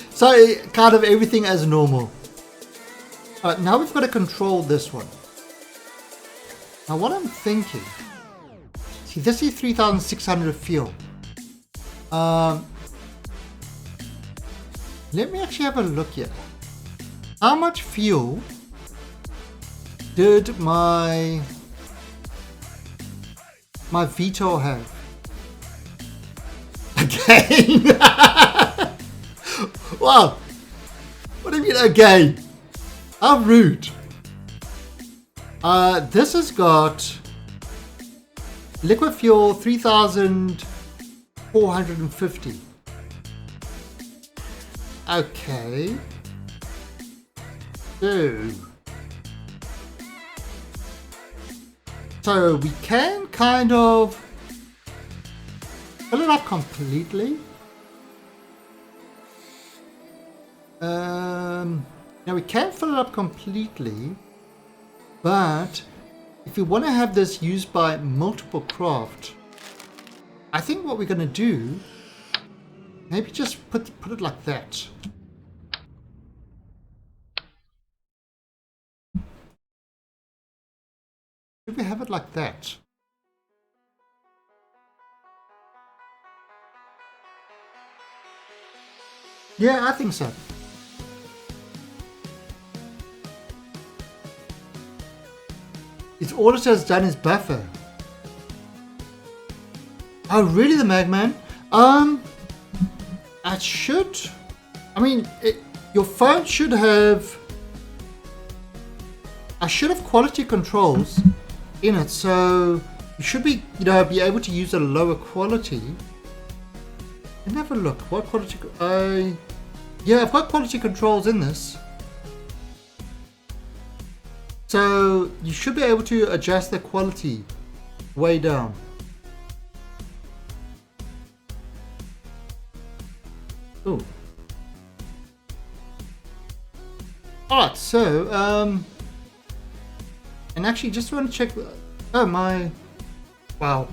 So, kind of everything as normal. Alright, now we've got to control this one. Now what I'm thinking, see, this is 3600 fuel. Let me actually have a look here. How much fuel did my VTOL have? Again? Wow. What do you mean again? How rude. This has got liquid fuel 3450. Okay. So we can kind of fill it up completely. Now we can fill it up completely, but if we want to have this used by multiple craft, I think what we're going to do, maybe just put it like that. Should we have it like that? Yeah, I think so. It's all it has done is buffer. Oh, really, the Magman? It should. I mean, your phone should have. I should have quality controls in it, so you should be, be able to use a lower quality. Let me have a look. What quality? Yeah, I've got quality controls in this. So you should be able to adjust the quality way down. Oh. Alright, so, and actually just want to check, oh my, wow,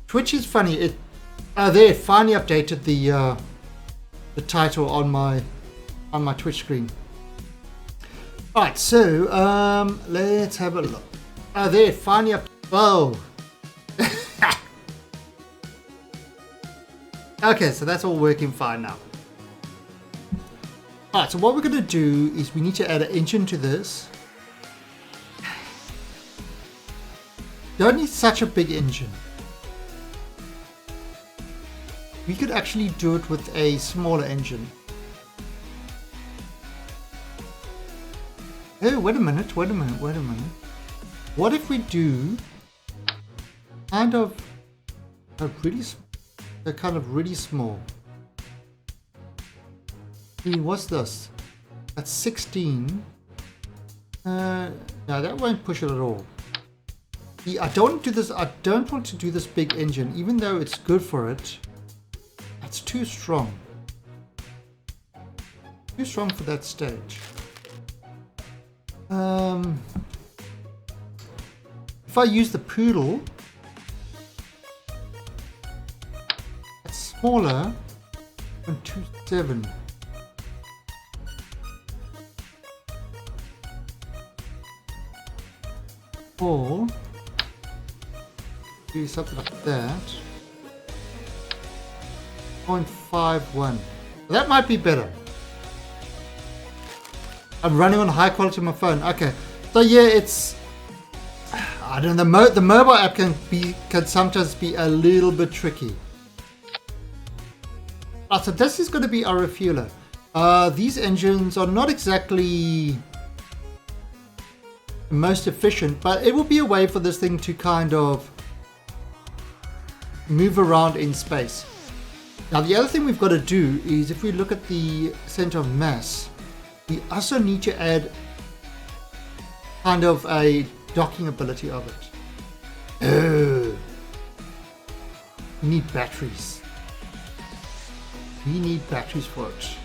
Twitch is funny, it finally updated the title on my Twitch screen. Alright, so, let's have a look. Oh, there, finally up, whoa. Okay, so that's all working fine now. Alright, so what we're going to do is we need to add an engine to this. Don't need such a big engine. We could actually do it with a smaller engine. Oh, wait a minute. What if we do kind of a really small? What's this? That's 16. No, that won't push it at all. I don't want to do this. I don't want to do this big engine, even though it's good for it. It's too strong. Too strong for that stage. If I use the poodle, it's smaller than 2.7. Or do something like that. 0.51. That might be better. I'm running on high quality on my phone. Okay, so yeah, it's, I don't know. The mobile app can sometimes be a little bit tricky. So this is going to be our refueler. These engines are not exactly most efficient, but it will be a way for this thing to kind of move around in space. Now the other thing we've got to do is, if we look at the center of mass, we also need to add kind of a docking ability of it. Oh, we need batteries. We need batteries for it.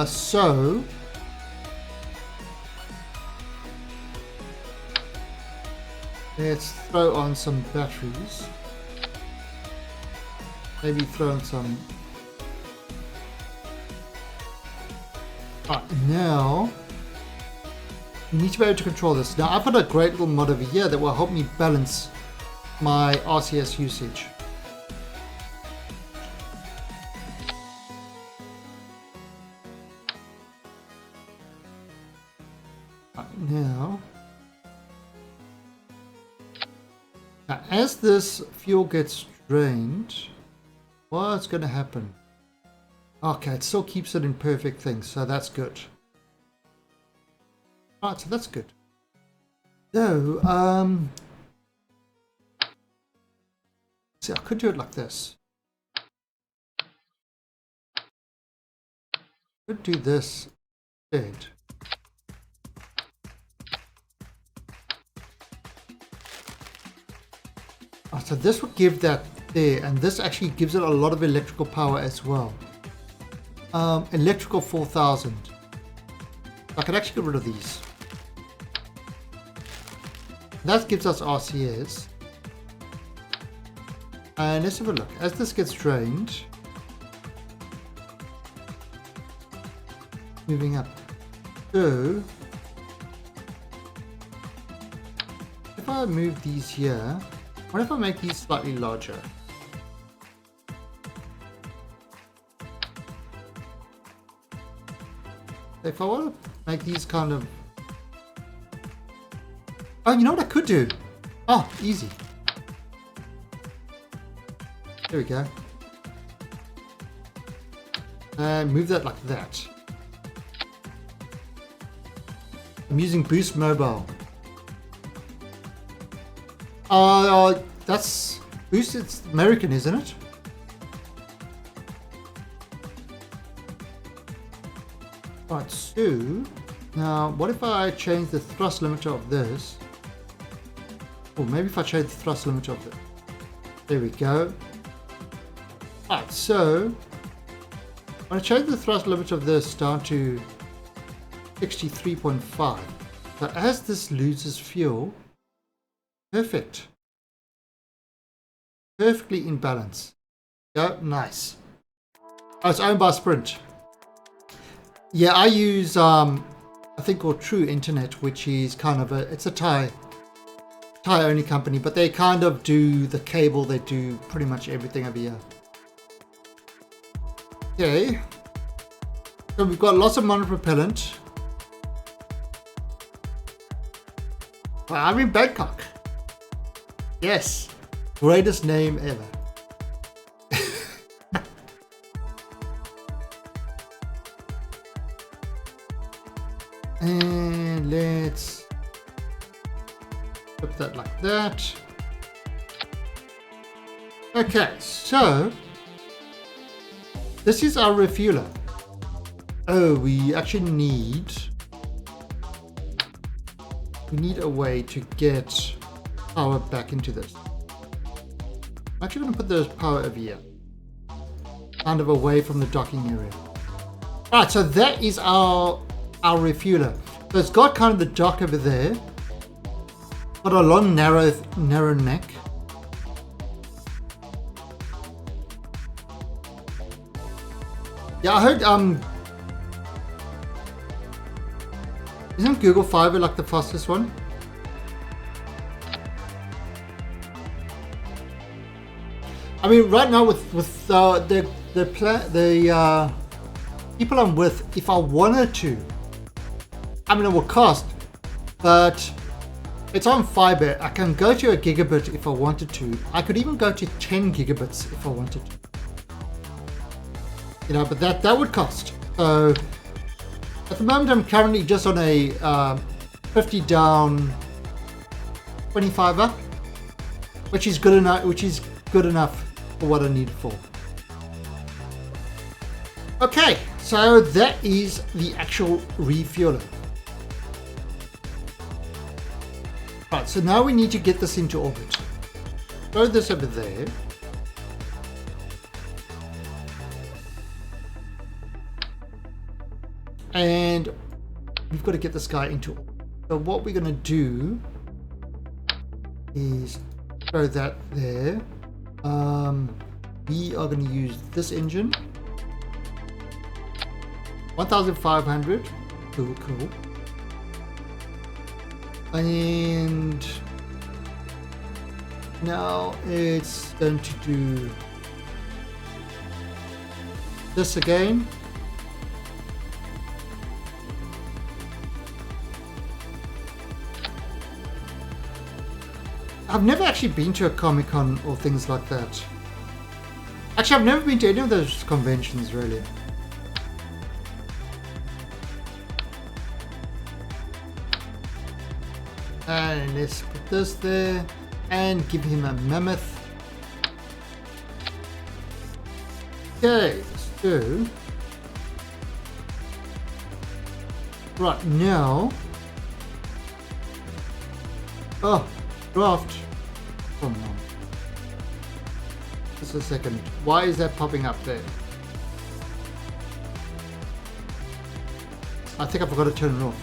So let's throw on some batteries. Maybe throw on some. Now we need to be able to control this. Now I've got a great little mod over here that will help me balance my RCS usage. Now, as this fuel gets drained, what's going to happen? Okay, it still keeps it in perfect things, so that's good. Alright, so that's good. So, see, I could do it like this. Could do this instead. So this would give that there, and this actually gives it a lot of electrical power as well. Electrical 4000. I could actually get rid of these. That gives us RCS. And let's have a look. As this gets drained, moving up. So if I move these here, what if I make these slightly larger? If I want to make these kind of... Oh, you know what I could do? Oh, easy. There we go. And move that like that. I'm using Boost Mobile. That's Boost, it's American, isn't it? Right, so now what if I change the thrust limiter of this? Or maybe if I change the thrust limiter of it. There we go. Alright, so I'm going to change the thrust limit of this down to 63.5. So as this loses fuel, perfect. Perfectly in balance. Yeah, nice. Oh, it's owned by Sprint. Yeah, I use I think called True Internet, which is kind of it's a Thai only company, but they kind of do the cable, they do pretty much everything over here. Okay. So we've got lots of monopropellant. Well, I'm in Bangkok. Yes. Greatest name ever. And let's put that like that. Okay, so this is our refueler. Oh, we actually need a way to get power back into this. I'm actually going to put the power over here, kind of away from the docking area. Alright, so that is our refueler. So it's got kind of the dock over there, got a long narrow neck. Yeah, I heard isn't Google Fiber like the fastest one? I mean, right now with the people I'm with, if I wanted to, I mean, it will cost, but it's on fiber. I can go to a gigabit if I wanted to. I could even go to 10 gigabits if I wanted to. You know, but that would cost. So at the moment, I'm currently just on a 50 down, 25 up, which is good enough. For what I need it for. Okay, so that is the actual refueler. Right, so now we need to get this into orbit. Throw this over there. And we've got to get this guy into orbit. So what we're going to do is throw that there. We are going to use this engine. 1500. Cool. And now it's going to do this again. I've never actually been to a Comic-Con or things like that. Actually, I've never been to any of those conventions, really. And let's put this there and give him a mammoth. Okay, let's do. Right now. Oh, draft. Come on. Just a second. Why is that popping up there? I think I forgot to turn it off.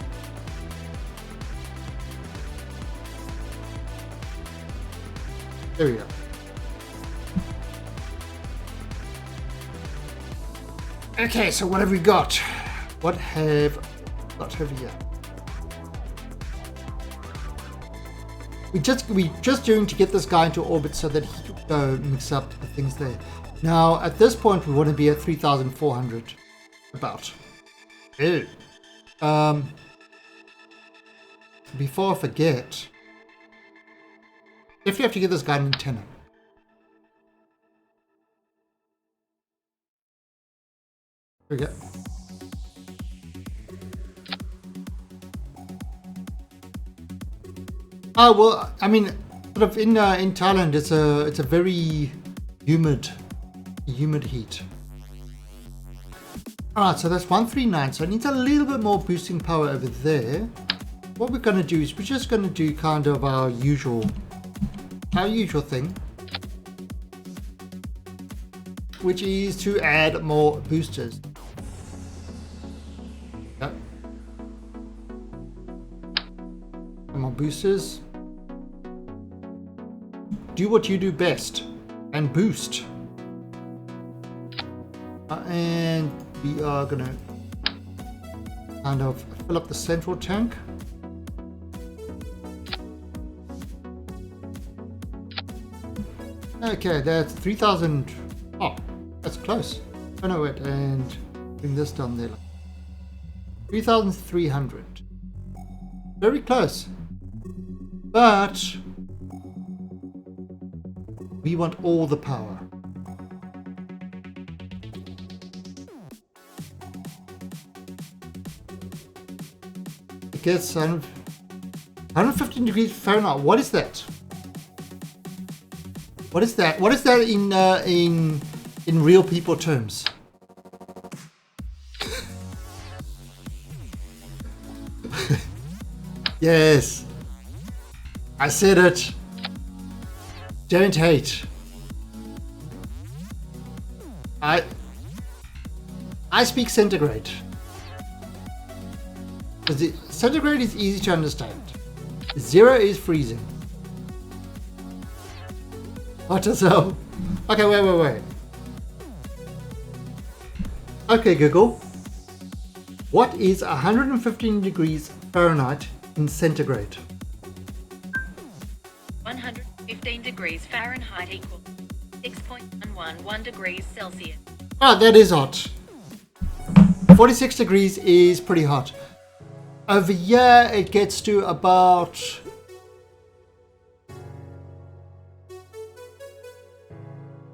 There we go. Okay, so what have we got? What have we got over here? We just doing to get this guy into orbit so that he could go mix up the things there. Now, at this point, we want to be at 3,400 about. Ew. Before I forget, definitely have to give this guy an antenna. There we go. Oh well, I mean, sort of in Thailand, it's a very humid heat. All right, so that's 139. So it needs a little bit more boosting power over there. What we're going to do is we're just going to do kind of our usual thing, which is to add more boosters. Come on, boosters. Do what you do best and boost. And we are gonna kind of fill up the central tank. Okay, that's 3,000. Oh, that's close. Oh no, wait, and bring this down there. 3,300. Very close. But we want all the power. It gets 115 degrees Fahrenheit. What is that? What is that? What is that in real people terms? Yes, I said it. Don't hate. I speak centigrade. Because the centigrade is easy to understand. 0 is freezing. What is up? Okay, wait. Okay, Google. What is 115 degrees Fahrenheit in centigrade? 115 degrees Fahrenheit equals 6.111 degrees Celsius. Oh, that is hot. 46 degrees is pretty hot. Over here, it gets to about...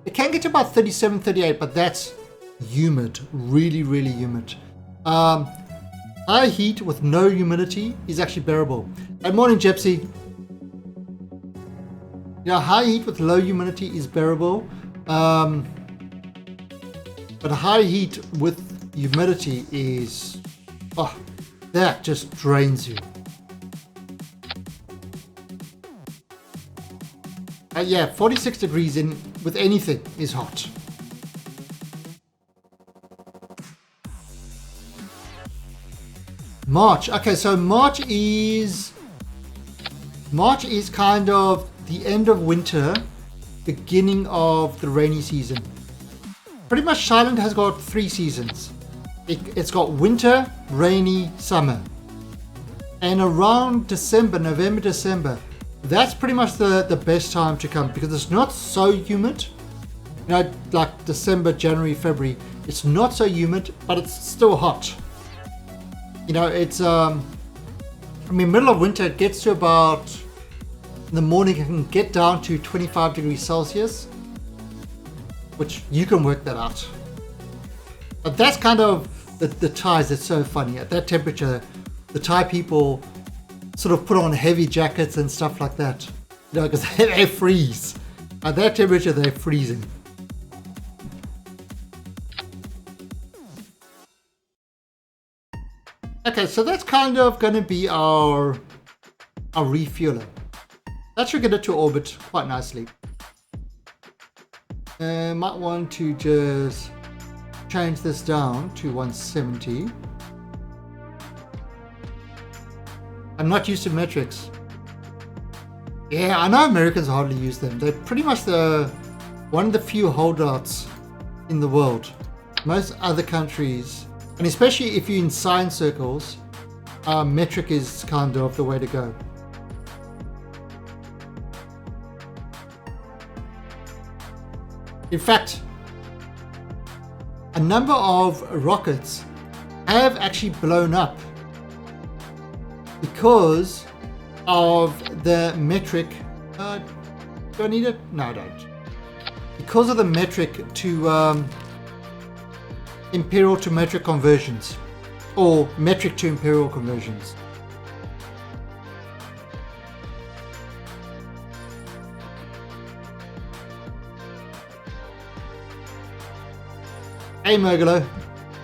It can get to about 37, 38, but that's humid. Really, really humid. High heat with no humidity is actually bearable. Good morning, Gypsy. Yeah, high heat with low humidity is bearable. But high heat with humidity is... Oh, that just drains you. Yeah, 46 degrees in with anything is hot. March. Okay, so March is kind of the end of winter, beginning of the rainy season. Pretty much Thailand has got 3 seasons. It's got winter, rainy, summer. And around December, November, December, that's pretty much the best time to come because it's not so humid. You know, like December, January, February, it's not so humid, but it's still hot. You know, it's, I mean, middle of winter, it gets to about, in the morning, it can get down to 25 degrees Celsius, which you can work that out. But that's kind of the Thais that's so funny. At that temperature, the Thai people sort of put on heavy jackets and stuff like that, you know, because they freeze. At that temperature, they're freezing. Okay, so that's kind of going to be our refueler. That should get it to orbit quite nicely. Might want to just change this down to 170. I'm not used to metrics. Yeah, I know Americans hardly use them. They're pretty much one of the few holdouts in the world. Most other countries, and especially if you're in science circles, metric is kind of the way to go. In fact, a number of rockets have actually blown up because of the metric. Do I need it? No, I don't. Because of the metric to imperial to metric conversions, or metric to imperial conversions. Hey Mergolo.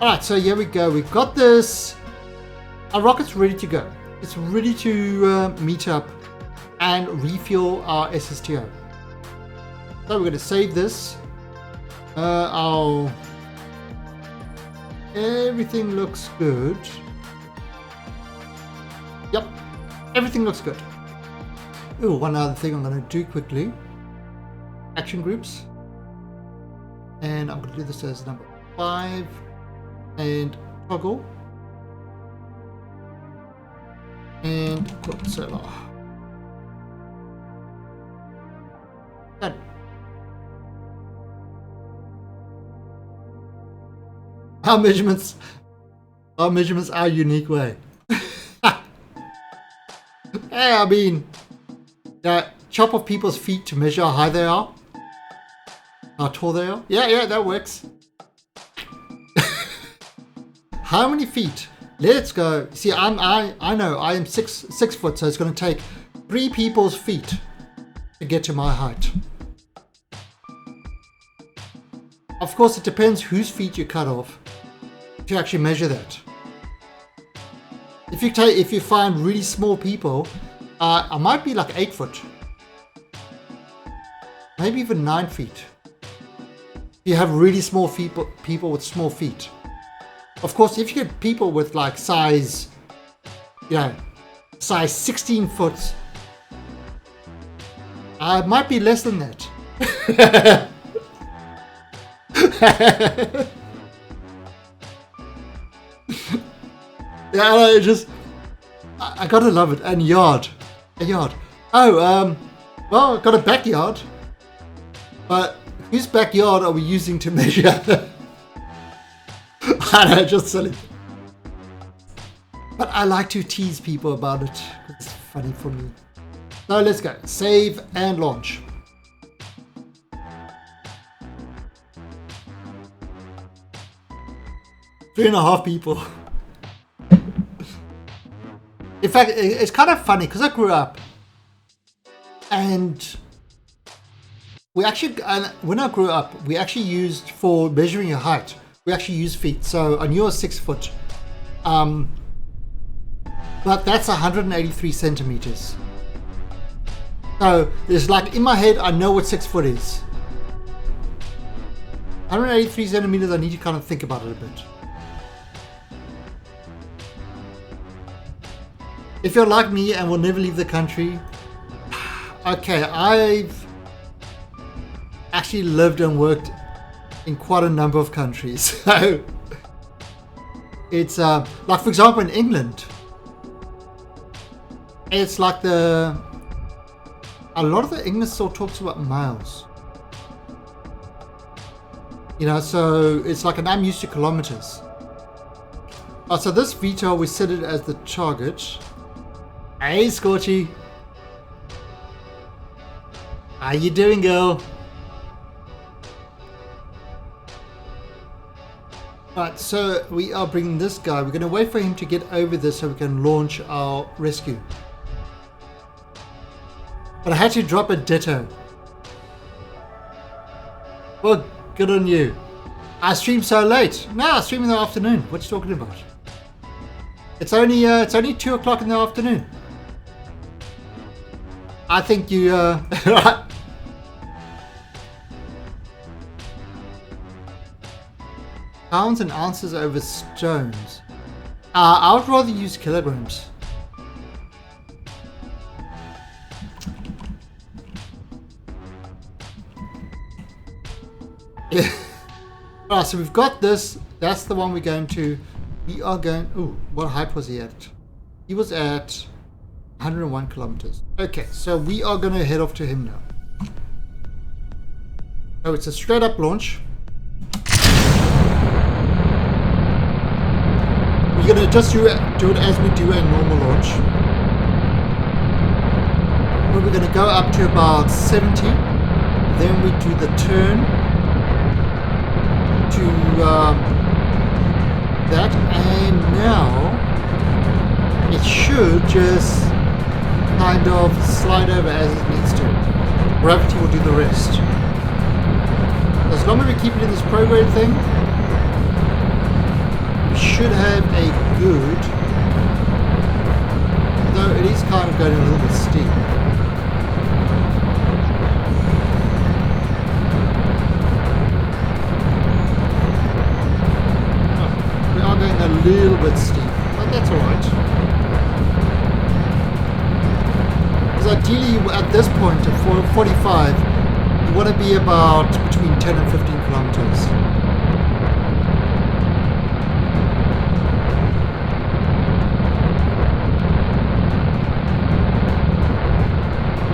Alright, so here we go. We've got this. Our rocket's ready to go. It's ready to meet up and refuel our SSTO. So we're going to save this. Everything looks good. Yep. Everything looks good. Oh, one other thing I'm going to do quickly. Action groups. And I'm going to do this as number 5. And toggle. And put solar. Done. Our measurements are a unique way. Hey, I mean, chop off people's feet to measure how high they are, how tall they are. Yeah, that works. How many feet? Let's go. See, I know I am 6 foot, so it's going to take 3 people's feet to get to my height. Of course, it depends whose feet you cut off to actually measure that. If you find really small people, I might be like 8 foot, maybe even 9 feet. You have really small people with small feet. Of course, if you get people with like size 16 foot, it might be less than that. Yeah, I gotta love it. And a yard. Oh, well, got a backyard. But whose backyard are we using to measure? I know, just silly. But I like to tease people about it. It's funny for me. So let's go. Save and launch. Three and a half people. In fact, it's kind of funny because I grew up and when I grew up, we actually used, for measuring your height, we actually used feet. So I knew I was 6 foot, but that's 183 centimeters. So there's like, in my head, I know what 6 foot is. 183 centimeters, I need to kind of think about it a bit. If you're like me and will never leave the country, okay, I've actually lived and worked in quite a number of countries. So it's like, for example, in England, it's like a lot of the English still talks about miles. You know, so it's like, and I'm used to kilometers. Oh, so this VTOL, we set it as the target. Hey, Scorchy. How you doing, girl? Right, so we are bringing this guy. We're going to wait for him to get over this so we can launch our rescue. But I had to drop a ditto. Well, good on you. I stream so late. No, I stream in the afternoon. What are you talking about? It's only 2 o'clock in the afternoon. I think you pounds and ounces over stones. I would rather use kilograms. Yeah. Alright, so we've got this. That's the one we're going to. We are going. Ooh, what height was he at? He was at 101 kilometers. Okay, so we are going to head off to him now. So it's a straight up launch. We're going to just do it as we do a normal launch. We're going to go up to about 70. Then we do the turn to that, and now it should just kind of slide over as it needs to. Gravity will do the rest. As long as we keep it in this program thing, we should have a good, though it is kind of going a little bit steep. A little bit steep, but that's alright. ideally at this point at 45, you want to be about between 10 and 15 kilometers.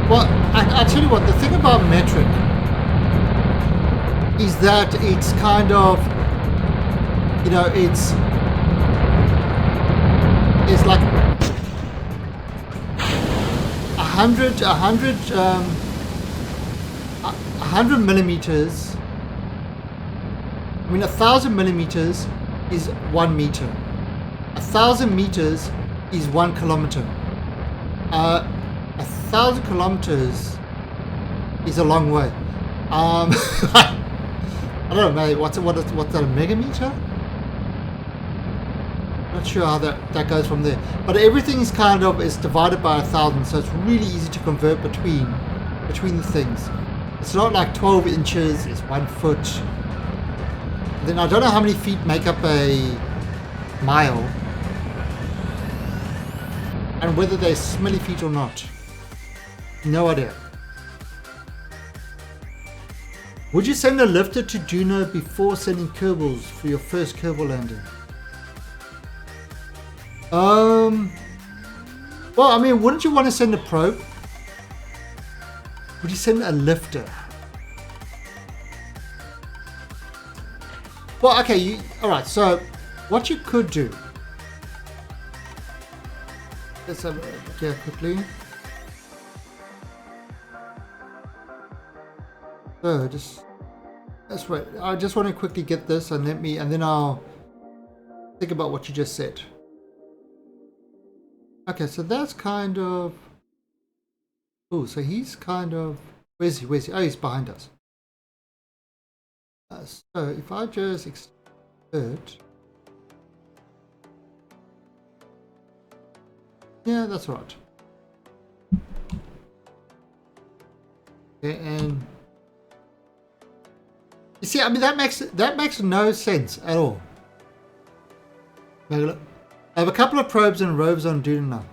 Well, I tell you what, the thing about metric is that it's kind of, you know, it's like 100 millimeters. I mean, 1,000 millimeters is 1 meter. 1,000 meters is 1 kilometer. 1,000 kilometers is a long way. I don't know, mate. What's that? A megameter? Not sure how that goes from there. But everything is kind of divided by 1,000, so it's really easy to convert between the things. It's not like 12 inches is 1 foot. Then I don't know how many feet make up a mile, and whether they're smelly feet or not. No idea. Would you send a lifter to Juno before sending Kerbals for your first Kerbal landing? Well, I mean, wouldn't you want to send a probe? Would you send a lifter? Well, okay, alright, so what you could do. Let's have a look here quickly. So let's wait. I just want to quickly get this and then I'll think about what you just said. Okay, so that's kind of. Oh, so he's kind of. Where's he? Oh, he's behind us. So if I just extend. Yeah, that's right. Okay, and. You see, I mean that makes no sense at all. I have a couple of probes and rovers on Juno now.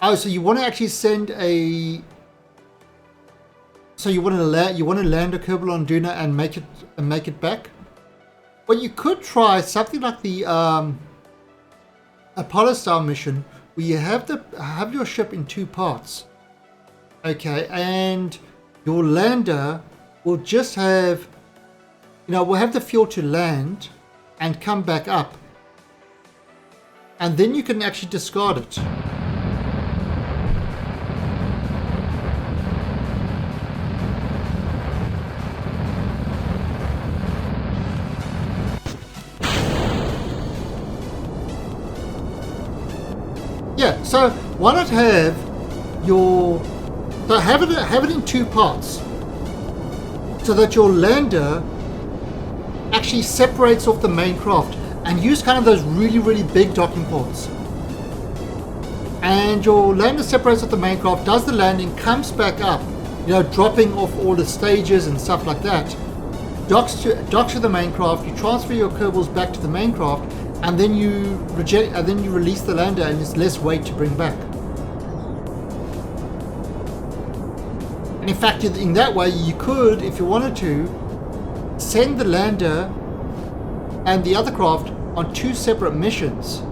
Oh, so you want to actually send a. So you want to land a Kerbal on Juno and make it back. Well, you could try something like the Apollo style mission, where you have your ship in 2 parts. Okay, and your lander will just have. We'll have the fuel to land and come back up. And then you can actually discard it. Yeah, so why not have your... So have it in 2 parts. So that your lander actually separates off the main craft, and use kind of those really, really big docking ports. And your lander separates off the main craft, does the landing, comes back up, dropping off all the stages and stuff like that. Docks to the main craft. You transfer your Kerbals back to the main craft, and then you release the lander, and it's less weight to bring back. And in fact, in that way, you could, if you wanted to, send the lander and the other craft on 2 separate missions,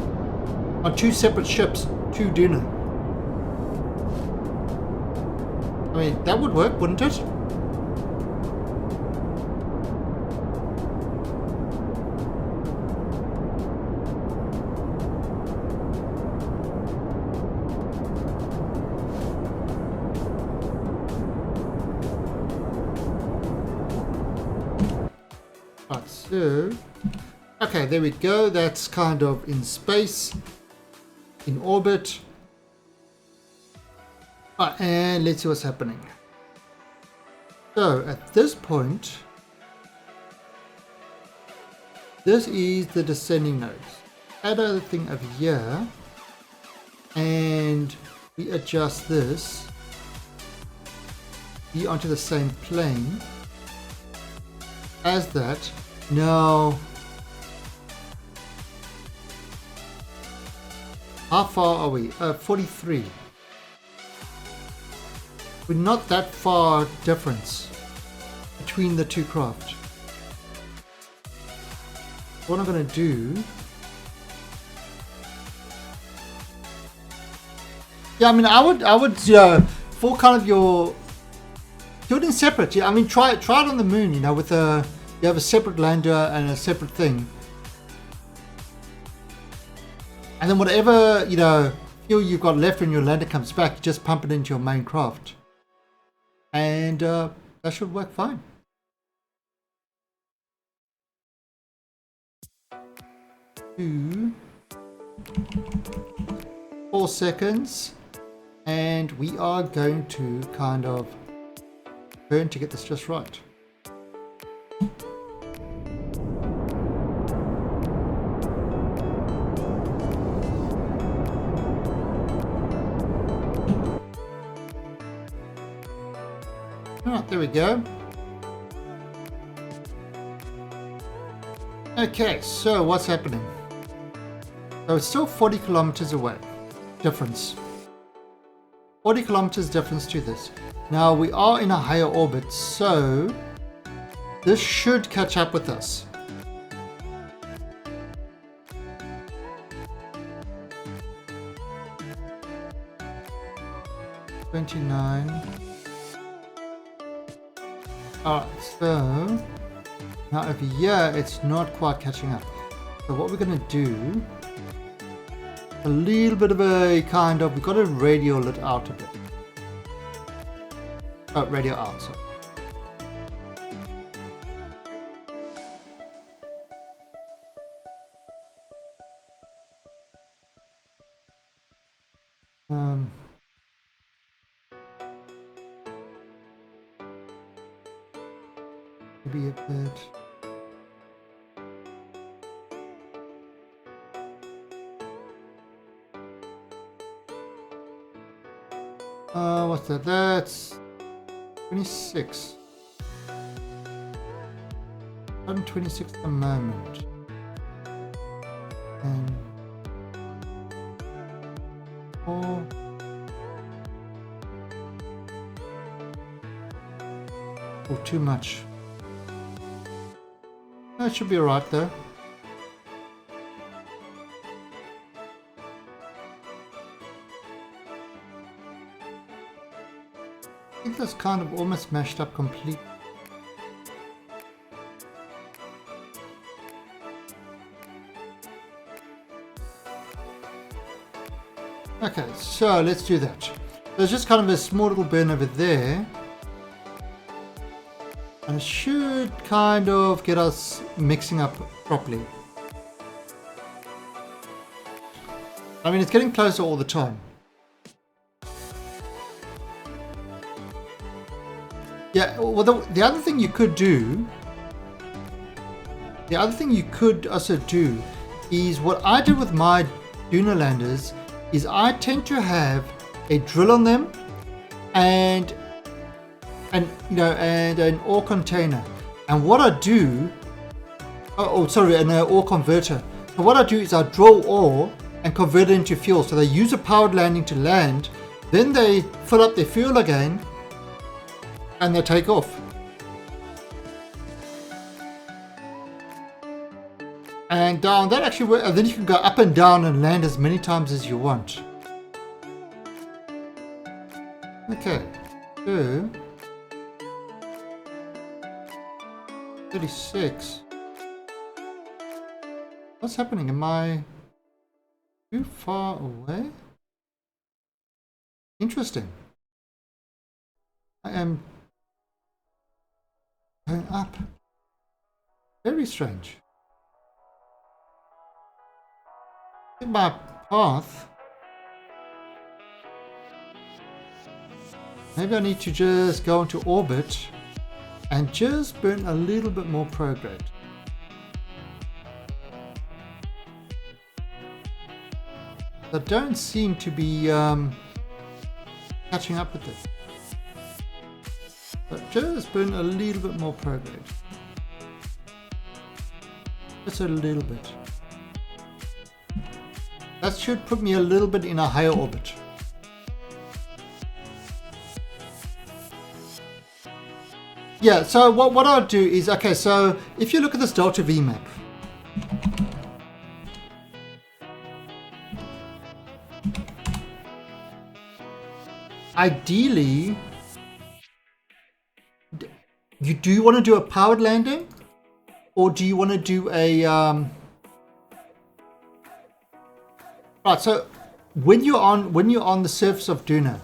on 2 separate ships to Juno. I mean, that would work, wouldn't it? So, okay, there we go. That's kind of in space, in orbit. And let's see what's happening. So, at this point, this is the descending node. Add a thing over here, and we adjust this. Be onto the same plane as that. Now, how far are we? 43. we're not that far difference between the two craft. What I'm going to do, yeah, I mean, I would, for kind of your building separate. Yeah, I mean, try it on the moon. You know, with you have a separate lander and a separate thing, and then whatever fuel you've got left when your lander comes back, you just pump it into your main craft, and that should work fine. 2, 4 seconds, and we are going to kind of burn to get this just right. Alright, there we go. Okay, so what's happening? So it's still 40 kilometers away. Difference. 40 kilometers difference to this. Now we are in a higher orbit, so this should catch up with us. Alright, so now over here it's not quite catching up. So what we're going to do, a little bit of a kind of, we've got to radial it out a bit. Oh, radial out, sorry. Maybe a bit. What's that? That's 26. I'm 26 at the moment. And 4. Oh, too much. That should be alright though. I think that's kind of almost mashed up completely. Okay, so let's do that. There's just kind of a small little burn over there. And it should kind of get us mixing up properly. I mean, it's getting closer all the time. Yeah, well, the other thing you could do, also do is what I did with my lunar landers is I tend to have a drill on them and an ore container. And what I do, an ore converter. So what I do is I drill ore and convert it into fuel. So they use a powered landing to land, then they fill up their fuel again, and they take off. And that actually works. And then you can go up and down and land as many times as you want. Okay, so 36. What's happening? Am I too far away? Interesting. I am going up. Very strange. In my path. Maybe I need to just go into orbit and just burn a little bit more prograde. I don't seem to be catching up with it. But just burn a little bit more prograde. Just a little bit. That should put me a little bit in a higher orbit. Yeah, so what I'll do is, okay, so if you look at this delta V map, ideally, you do want to do a powered landing, or do you want to do a right? So when you're on the surface of Duna,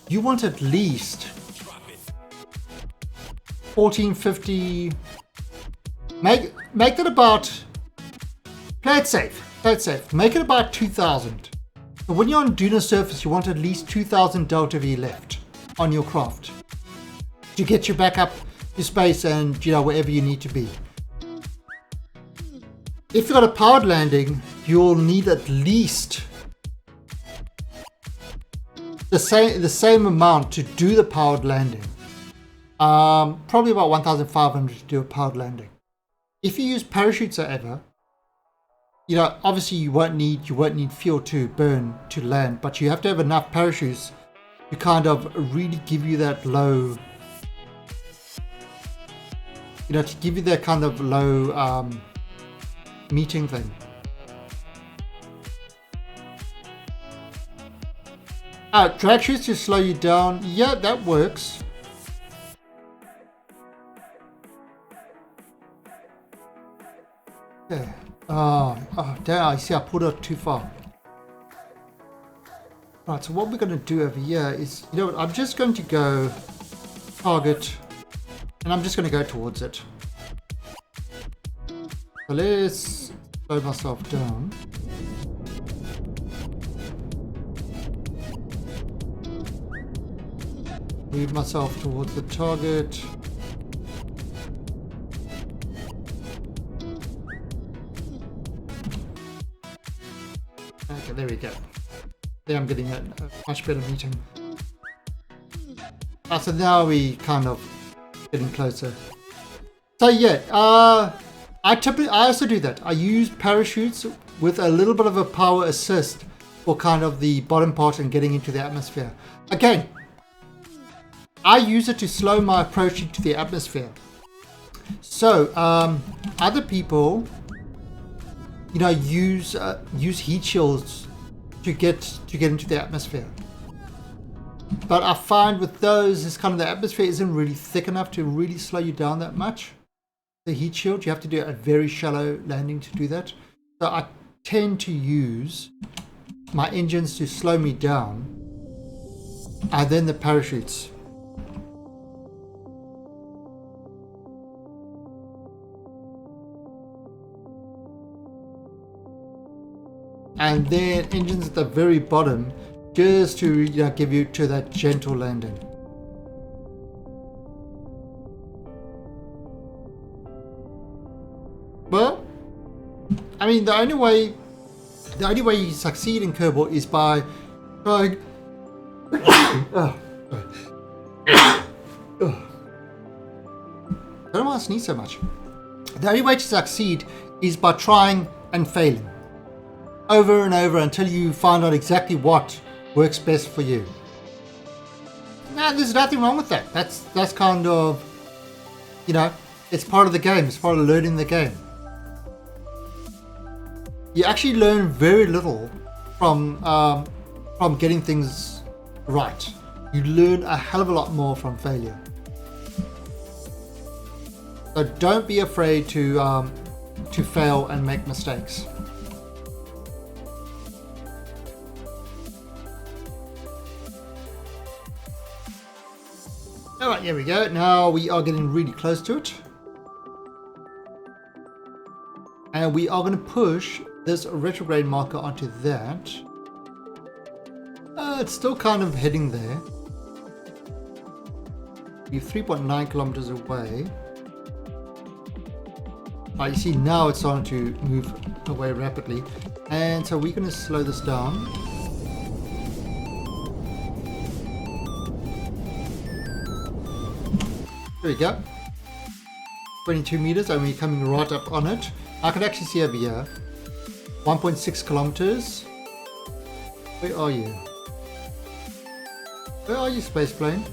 you want at least 1450. Make it about. Play it safe. Play it safe. Make it about 2000. So when you're on Duna surface, you want at least 2000 delta V left on your craft to get you back up to space and wherever you need to be. If you've got a powered landing, you'll need at least the same amount to do the powered landing. Probably about 1,500 to do a powered landing. If you use parachutes, however, obviously you won't need fuel to burn to land, but you have to have enough parachutes to kind of really give you that low, to give you that kind of low meeting thing. Drag chutes to slow you down. Yeah, that works. Yeah. Oh, damn, I see I pulled it too far. Right, so what we're going to do over here is, what, I'm just going to go target, and I'm just going to go towards it. So let's slow myself down. Move myself towards the target. Okay, there we go. There I'm getting a much better meeting. So now we kind of getting closer. So yeah, I also do that. I use parachutes with a little bit of a power assist for kind of the bottom part and getting into the atmosphere. Again, I use it to slow my approach into the atmosphere. So other people, use heat shields to get into the atmosphere. But I find with those, it's kind of the atmosphere isn't really thick enough to really slow you down that much. The heat shield, you have to do a very shallow landing to do that. So I tend to use my engines to slow me down, and then the parachutes. And then engines at the very bottom, just to give you to that gentle landing. Well, I mean, the only way you succeed in Kerbal is by trying. I don't know why I sneeze so much. The only way to succeed is by trying and failing over and over until you find out exactly what works best for you. Now, there's nothing wrong with that. That's kind of, it's part of the game. It's part of learning the game. You actually learn very little from getting things right. You learn a hell of a lot more from failure. So don't be afraid to fail and make mistakes. Alright, here we go. Now we are getting really close to it. And we are going to push this retrograde marker onto that. It's still kind of heading there. We're 3.9 kilometers away. You see now it's starting to move away rapidly. And so we're going to slow this down. There we go. 22 meters, and we're coming right up on it. I can actually see over here. 1.6 kilometers. Where are you? Where are you, spaceplane?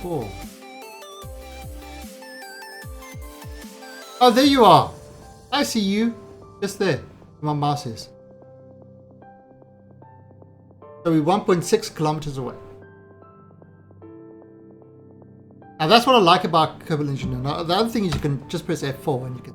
4. Oh, there you are. I see you. Just there. My mouse is. So we're 1.6 kilometers away. Now that's what I like about Kerbal Engineer. Now, the other thing is you can just press F4 and you can.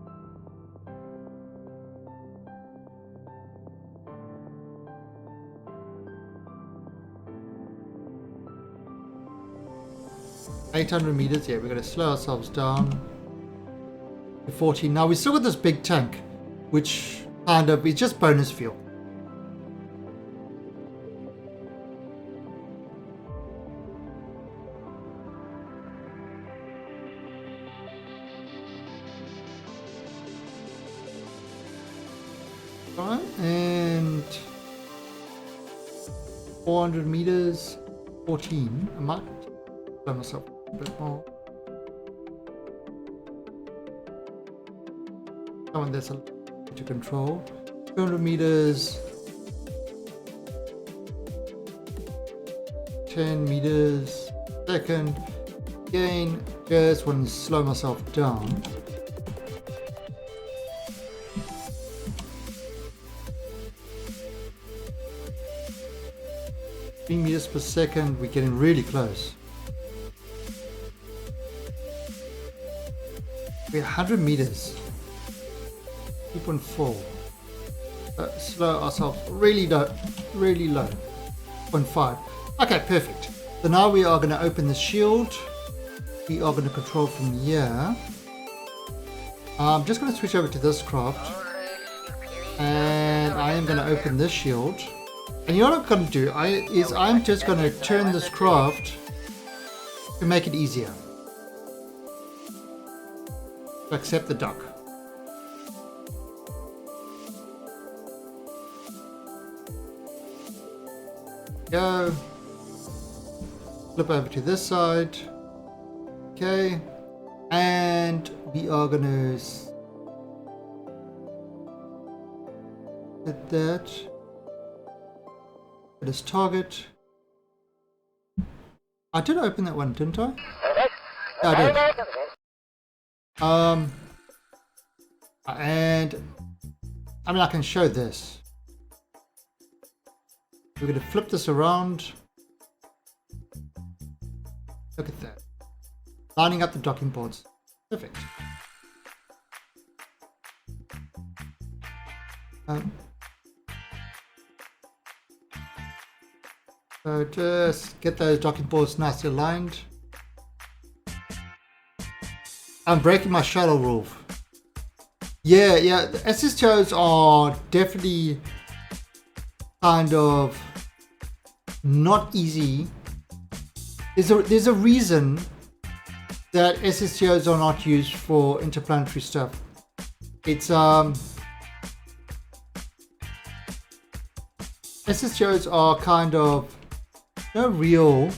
$800 meters. Yeah, we're going to slow ourselves down to 14. Now we still got this big tank, which kind of is just bonus fuel. Right, and 400 meters, 14. I might slow myself a bit more. Someone that's a to control. 200 meters, 10 meters, second. Again, just want to slow myself down. Meters per second, we're getting really close. We're 100 meters, 2.4. Slow ourselves really low, 0.5. Okay, perfect. So now we are going to open the shield. We are going to control from here. I'm just going to switch over to this craft, and I am going to open this shield. And you know what I'm going to do I'm just going to turn this craft to make it easier to accept the dock. Go. Flip over to this side. Okay. And we are going to set that. This target. I did open that one, didn't I? Yeah, I did. And I mean, I can show this. We're going to flip this around. Look at that. Lining up the docking ports. Perfect. So just get those docking ports nicely aligned. I'm breaking my shuttle roof. Yeah, the SSTOs are definitely kind of not easy. There's a reason that SSTOs are not used for interplanetary stuff. It's SSTOs are kind of there's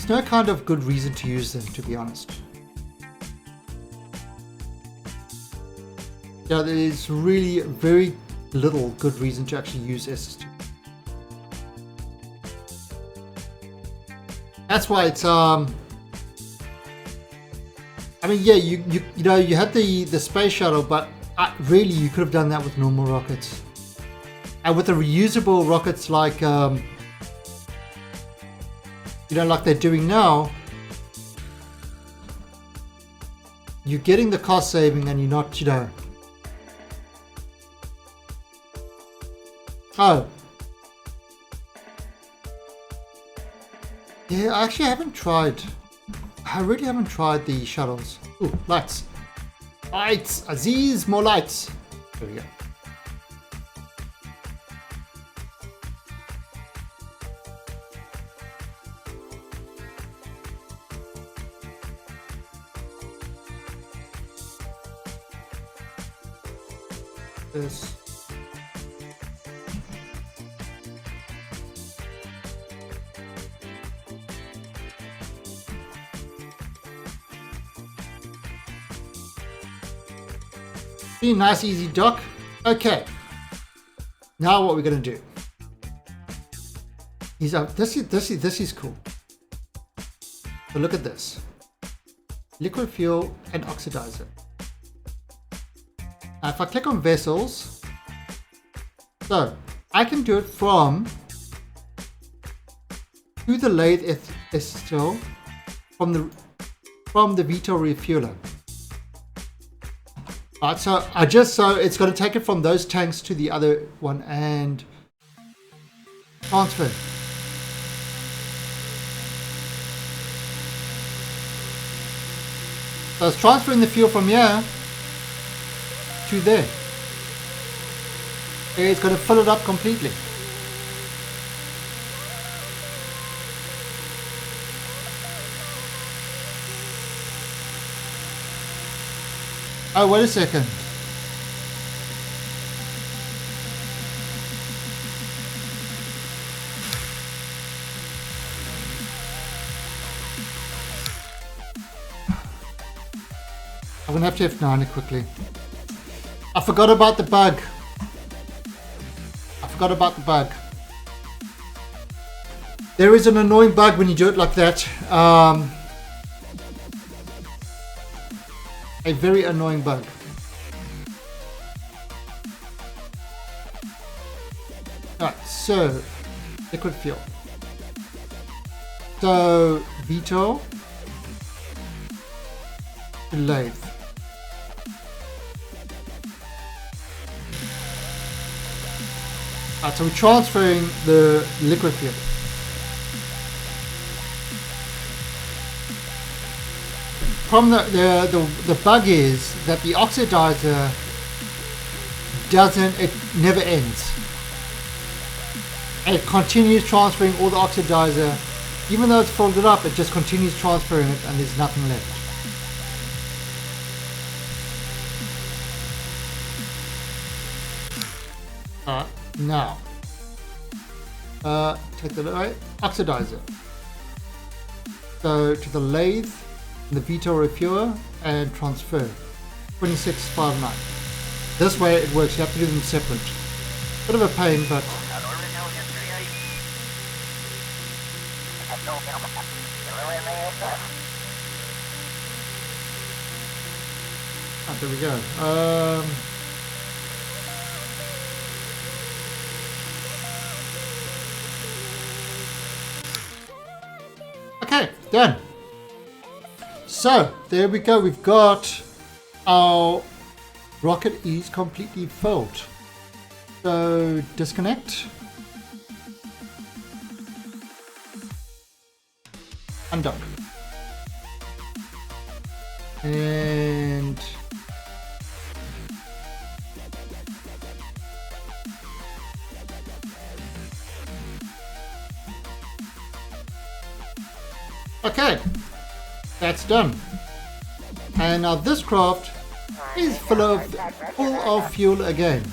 no kind of good reason to use them, to be honest. Yeah, there is really very little good reason to actually use SSTO. That's why it's I mean, yeah, you know you had the space shuttle, but really you could have done that with normal rockets. And with the reusable rockets like, like they're doing now, you're getting the cost saving and you're not, Oh. Yeah, I actually haven't tried. I really haven't tried the shuttles. Ooh, lights. Lights! Aziz, more lights! There we go. This. See, nice easy dock. Okay. Now what we're gonna do is this is cool. So look at this. liquid fuel, and oxidizer. Now if I click on vessels, so I can do it from to the lathe SSTO from the VTOL refueler. Alright, so it's going to take it from those tanks to the other one and transfer. So it's transferring the fuel from here to there. It's going to fill it up completely. Oh, wait a second. I'm going to have to F9 it quickly. I forgot about the bug. There is an annoying bug when you do it like that. A very annoying bug. Alright, so liquid fuel. So VTOL to lathe. Alright, so we're transferring the liquid fuel. Problem the bug is that the oxidizer it never ends. And it continues transferring all the oxidizer. Even though it's filled it up, it just continues transferring it and there's nothing left. Now, take the oxidizer. So to the lathe, the VTOL refueler, and transfer 2659. This way it works. You have to do them separate. Bit of a pain, but there we go. Okay, done. So there we go. We've got our rocket is completely filled. So disconnect. Undock. And okay, that's done. And now this craft is full of fuel again.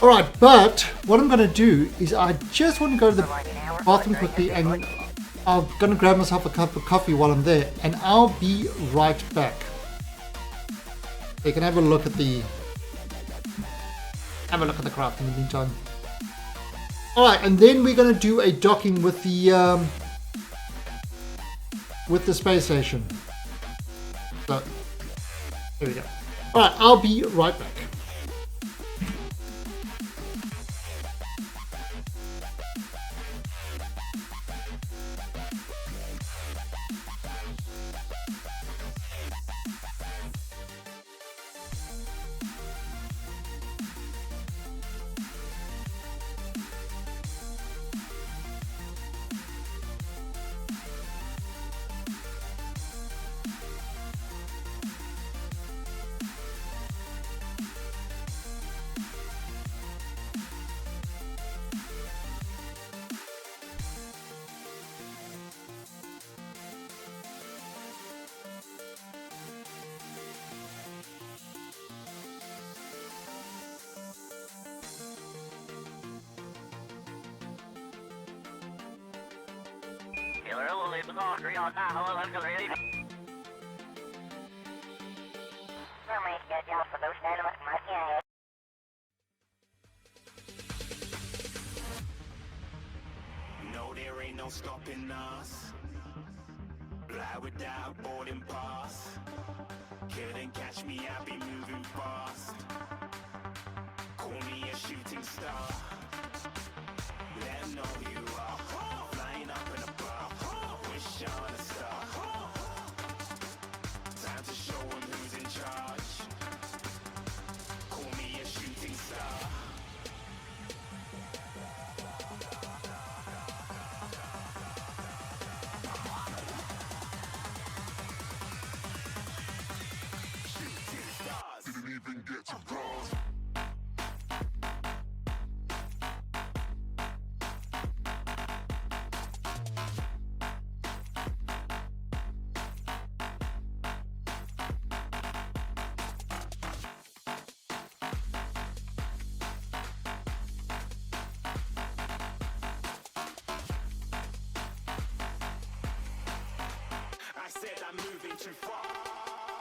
Alright, but what I'm going to do is I just want to go to the bathroom quickly and I'm going to grab myself a cup of coffee while I'm there and I'll be right back. You can have a look at the craft in the meantime. Alright, and then we're going to do a docking with the space station. So, there we go. Alright, I'll be right back. No, there ain't no stopping us. Fly without boarding pass. Couldn't catch me, I be moving fast. Call me a shooting star. Let 'em know who you are. Flying up in a bar. Wish on a star. Time to show 'em who's in charge. Call me a shooting star. Shooting stars. Didn't even get to cross. I said I'm moving too far.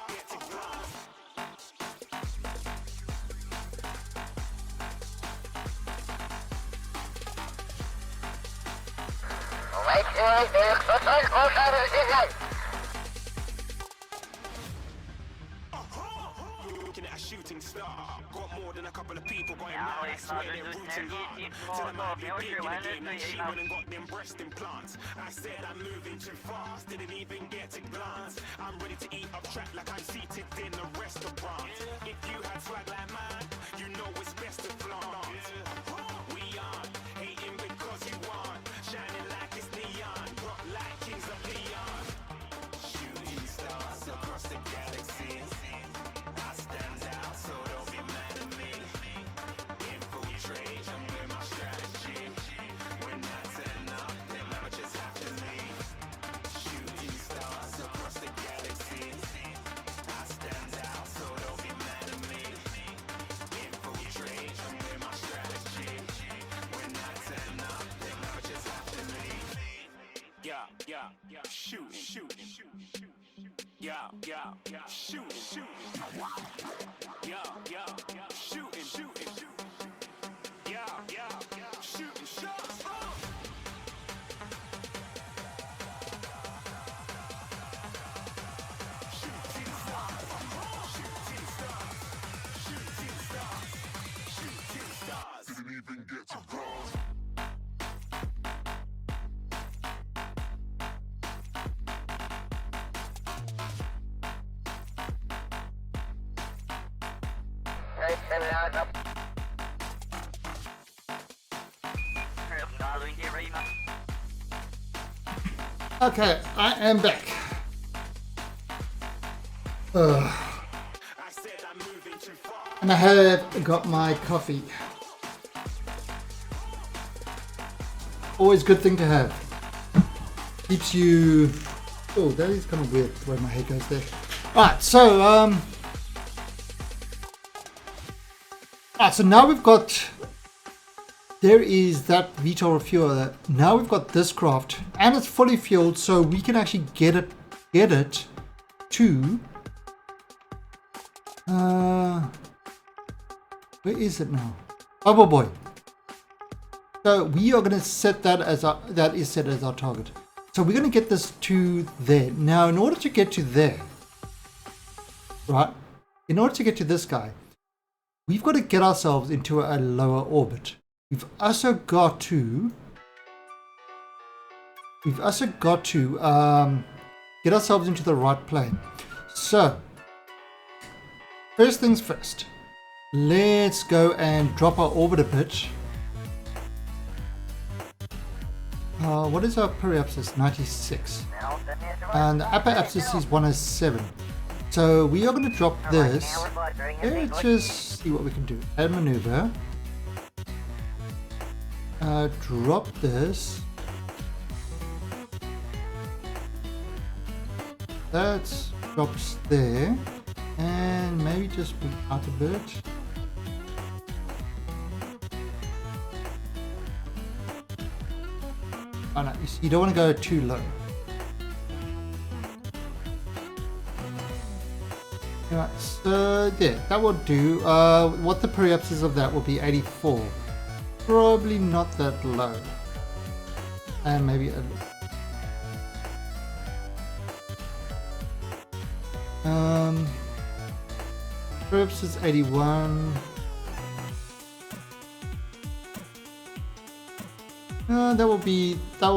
Get to glass. Looking at a shooting star. Got more than a couple of people going mad. I swear they're rooting hard. Tell them I'll be big in the game and she went and got them breast implants. I said I'm moving too fast, didn't even get to glance. I'm ready to eat up track like I'm seated in a restaurant. If you had swag like mine, you know it's best to flaunt. We aren't hating because you aren't shining like it's neon, rock like kings of Leon. Shooting stars across the galaxy. I stand out, so don't be mad at me. Infiltrate, I'm with my strategy. When I turn up, them amateurs have to leave. Shooting stars across the galaxy. I stand out, so don't be mad at me. Infiltrate, I'm with my strategy. When I turn up, them amateurs have to leave. Yeah, shooting. Yeah, shooting. Yeah, shooting. Yeah, shooting shots. Shooting stars. Didn't even get to cross. Okay, I am back. I said I'm moving too far. And I have got my coffee. Always good thing to have. Keeps you... Oh, that is kind of weird the way my hair goes there. Alright, so so now we've got... There is that VTOL refueler. Now we've got this craft and it's fully fueled, so we can actually get it to where is it now? Bubble Boy. So we are going to set that as our, that is set as our target. So we're going to get this to there. Now in order to get to there, right? In order to get to this guy, we've got to get ourselves into a lower orbit. We've also got to get ourselves into the right plane. So first things first, let's go and drop our orbit a bit. What is our periapsis? 96. And the upper apsis is 107. So we are going to drop this. Let's just see what we can do. Add maneuver. Drop this. That drops there. And maybe just move out a bit. Oh no, you don't want to go too low. Right, so yeah, that will do. What the periapsis of that will be 84. Probably not that low. And maybe a Trips is 81. That will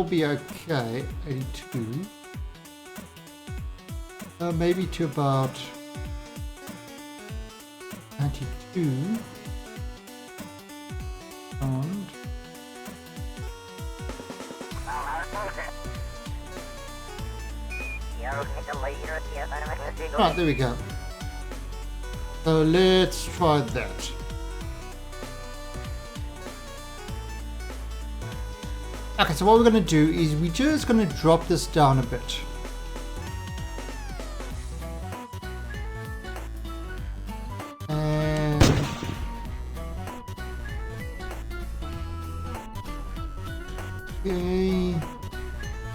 be okay. 82. Maybe to about 92. And right, there we go. So let's try that. Okay, so what we're going to do is we're just going to drop this down a bit. And okay,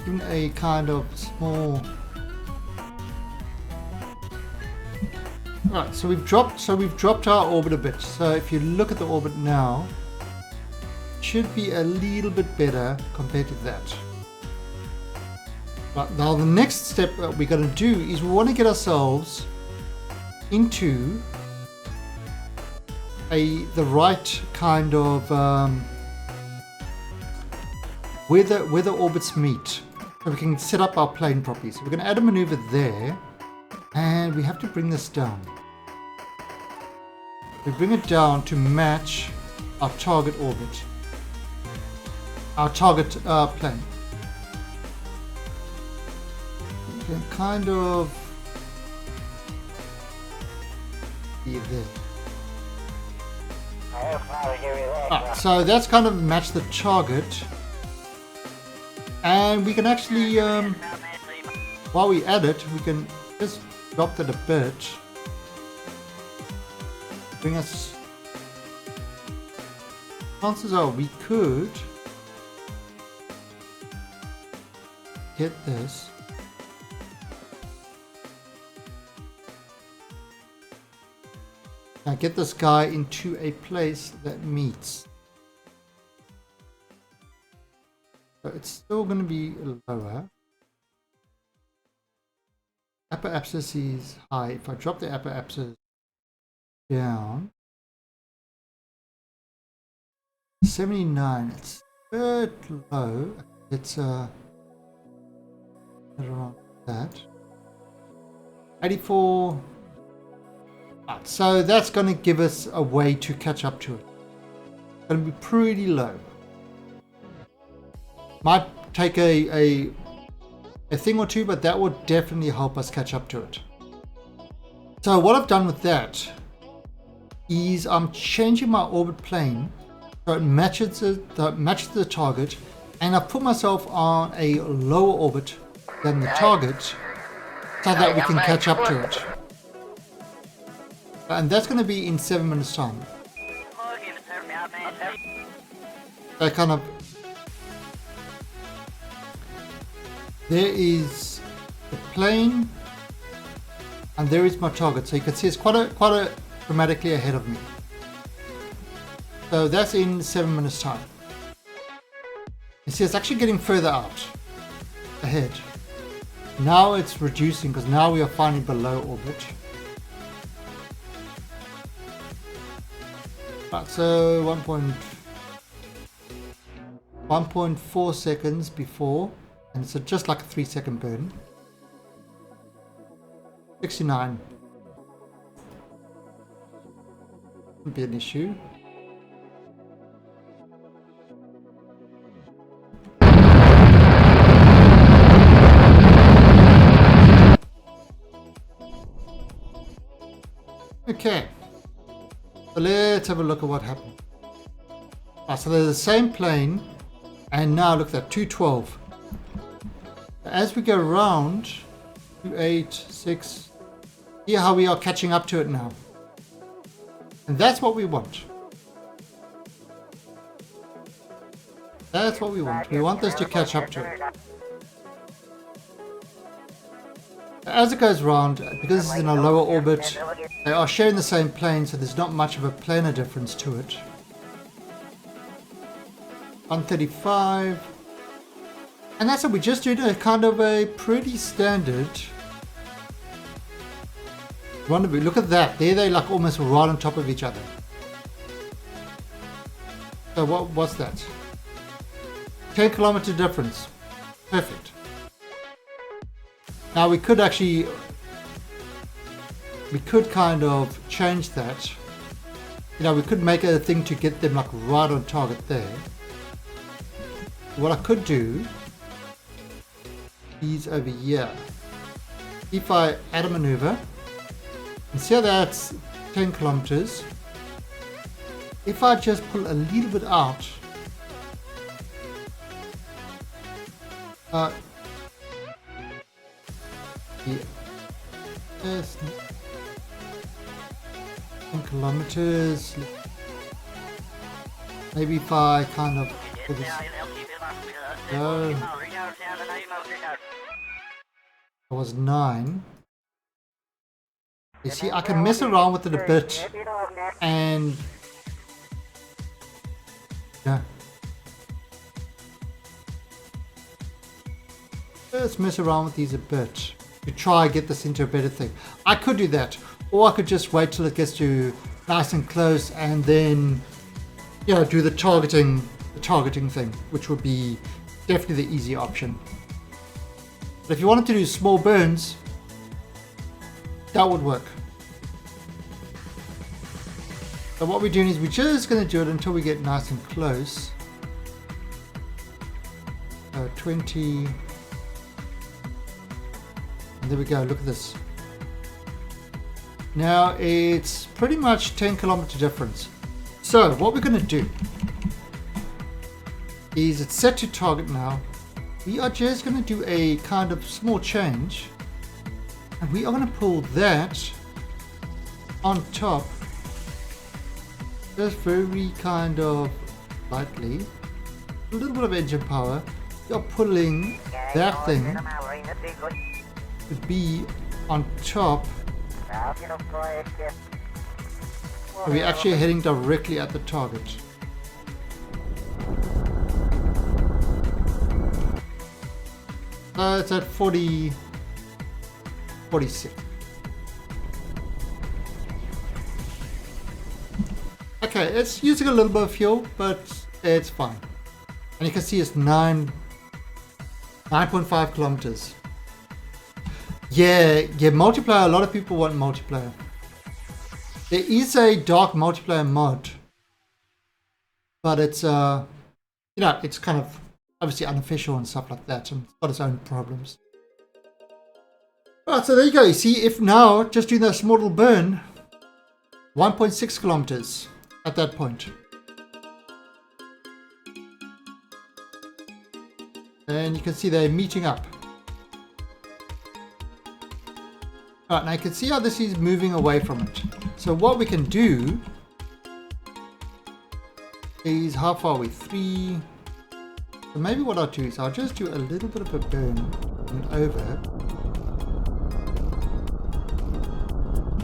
even a kind of small. Right, so we've dropped our orbit a bit. So if you look at the orbit now, should be a little bit better compared to that. Right, now the next step that we're going to do is we want to get ourselves into the right kind of where the orbits meet, so we can set up our plane properly. So we're going to add a maneuver there, and we have to bring this down. We bring it down to match our target orbit. Our target plane. You can kind of be there. So that's kind of match the target, and we can actually, while we add it, we can just drop that a bit. Bring us. Chances are we could get this. Now get this guy into a place that meets. So it's still going to be lower. Upper axis is high. If I drop the upper axis down, 79. It's a bit low. It's around that. 84. Right, so that's going to give us a way to catch up to it. It's going to be pretty low. Might take a thing or two, but that would definitely help us catch up to it. So what I've done with that is I'm changing my orbit plane so it matches the target, and I've put myself on a lower orbit than the target so that we can catch up to it. And that's going to be in 7 minutes time. That kind of, there is the plane and there is my target, so you can see it's quite a dramatically ahead of me. So that's in 7 minutes time. You see it's actually getting further out ahead. Now it's reducing because now we are finally below orbit. Right, so 1.4 seconds before, and it's just like a 3-second burn. 69. Wouldn't be an issue. Okay, so let's have a look at what happened. So there's the same plane, and now look at that, 212. As we go around, 28, 6, see how we are catching up to it now. And that's what we want. That's what we want. We want this to catch up to it. As it goes around, because it's in a lower orbit, they are sharing the same plane, so there's not much of a planar difference to it. 135. And that's what we just did, a kind of a pretty standard Rendezvous. Look at that. There they like almost right on top of each other. So what's that? 10-kilometer difference. Perfect. Now we could kind of change that. You know, we could make a thing to get them like right on target there. What I could do is over here. If I add a maneuver, and see how that's 10 kilometers. If I just pull a little bit out, yeah, yes, 10 kilometers. Maybe if I kind of do this. No, it was 9. You see, I can mess around with it a bit, and yeah, let's mess around with these a bit to try and get this into a better thing. I could do that, or I could just wait till it gets to nice and close, and then do the targeting thing, which would be definitely the easy option. But if you wanted to do small burns, that would work. So what we're doing is we're just going to do it until we get nice and close. 20. And there we go. Look at this. Now it's pretty much 10-kilometer difference. So what we're going to do is it's set to target now. We are just going to do a kind of small change. And we are going to pull that on top, just very kind of lightly, a little bit of engine power. You're pulling that thing to be on top. So we're actually heading directly at the target. It's at 46. Okay, it's using a little bit of fuel, but it's fine. And you can see it's 9.5 kilometers. Yeah, multiplayer. A lot of people want multiplayer. There is a dark multiplayer mod, but it's it's kind of obviously unofficial and stuff like that, and it's got its own problems. Alright, so there you go. You see, if now just doing that small little burn, 1.6 kilometers at that point. And you can see they're meeting up. Alright, now you can see how this is moving away from it. So what we can do is, how far are we? 3. So maybe what I'll do is I'll just do a little bit of a burn and over.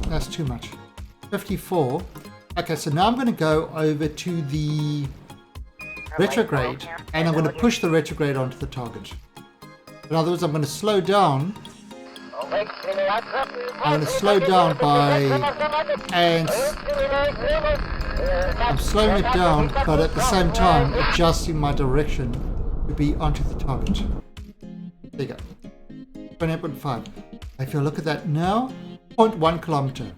That's too much. 54. Okay, so now I'm going to go over to the retrograde, and I'm going to push the retrograde onto the target. In other words, I'm going to slow down. I'm going to slow down by, and I'm slowing it down, but at the same time adjusting my direction to be onto the target. There you go. 28.5. If you look at that now, 0.1 kilometer.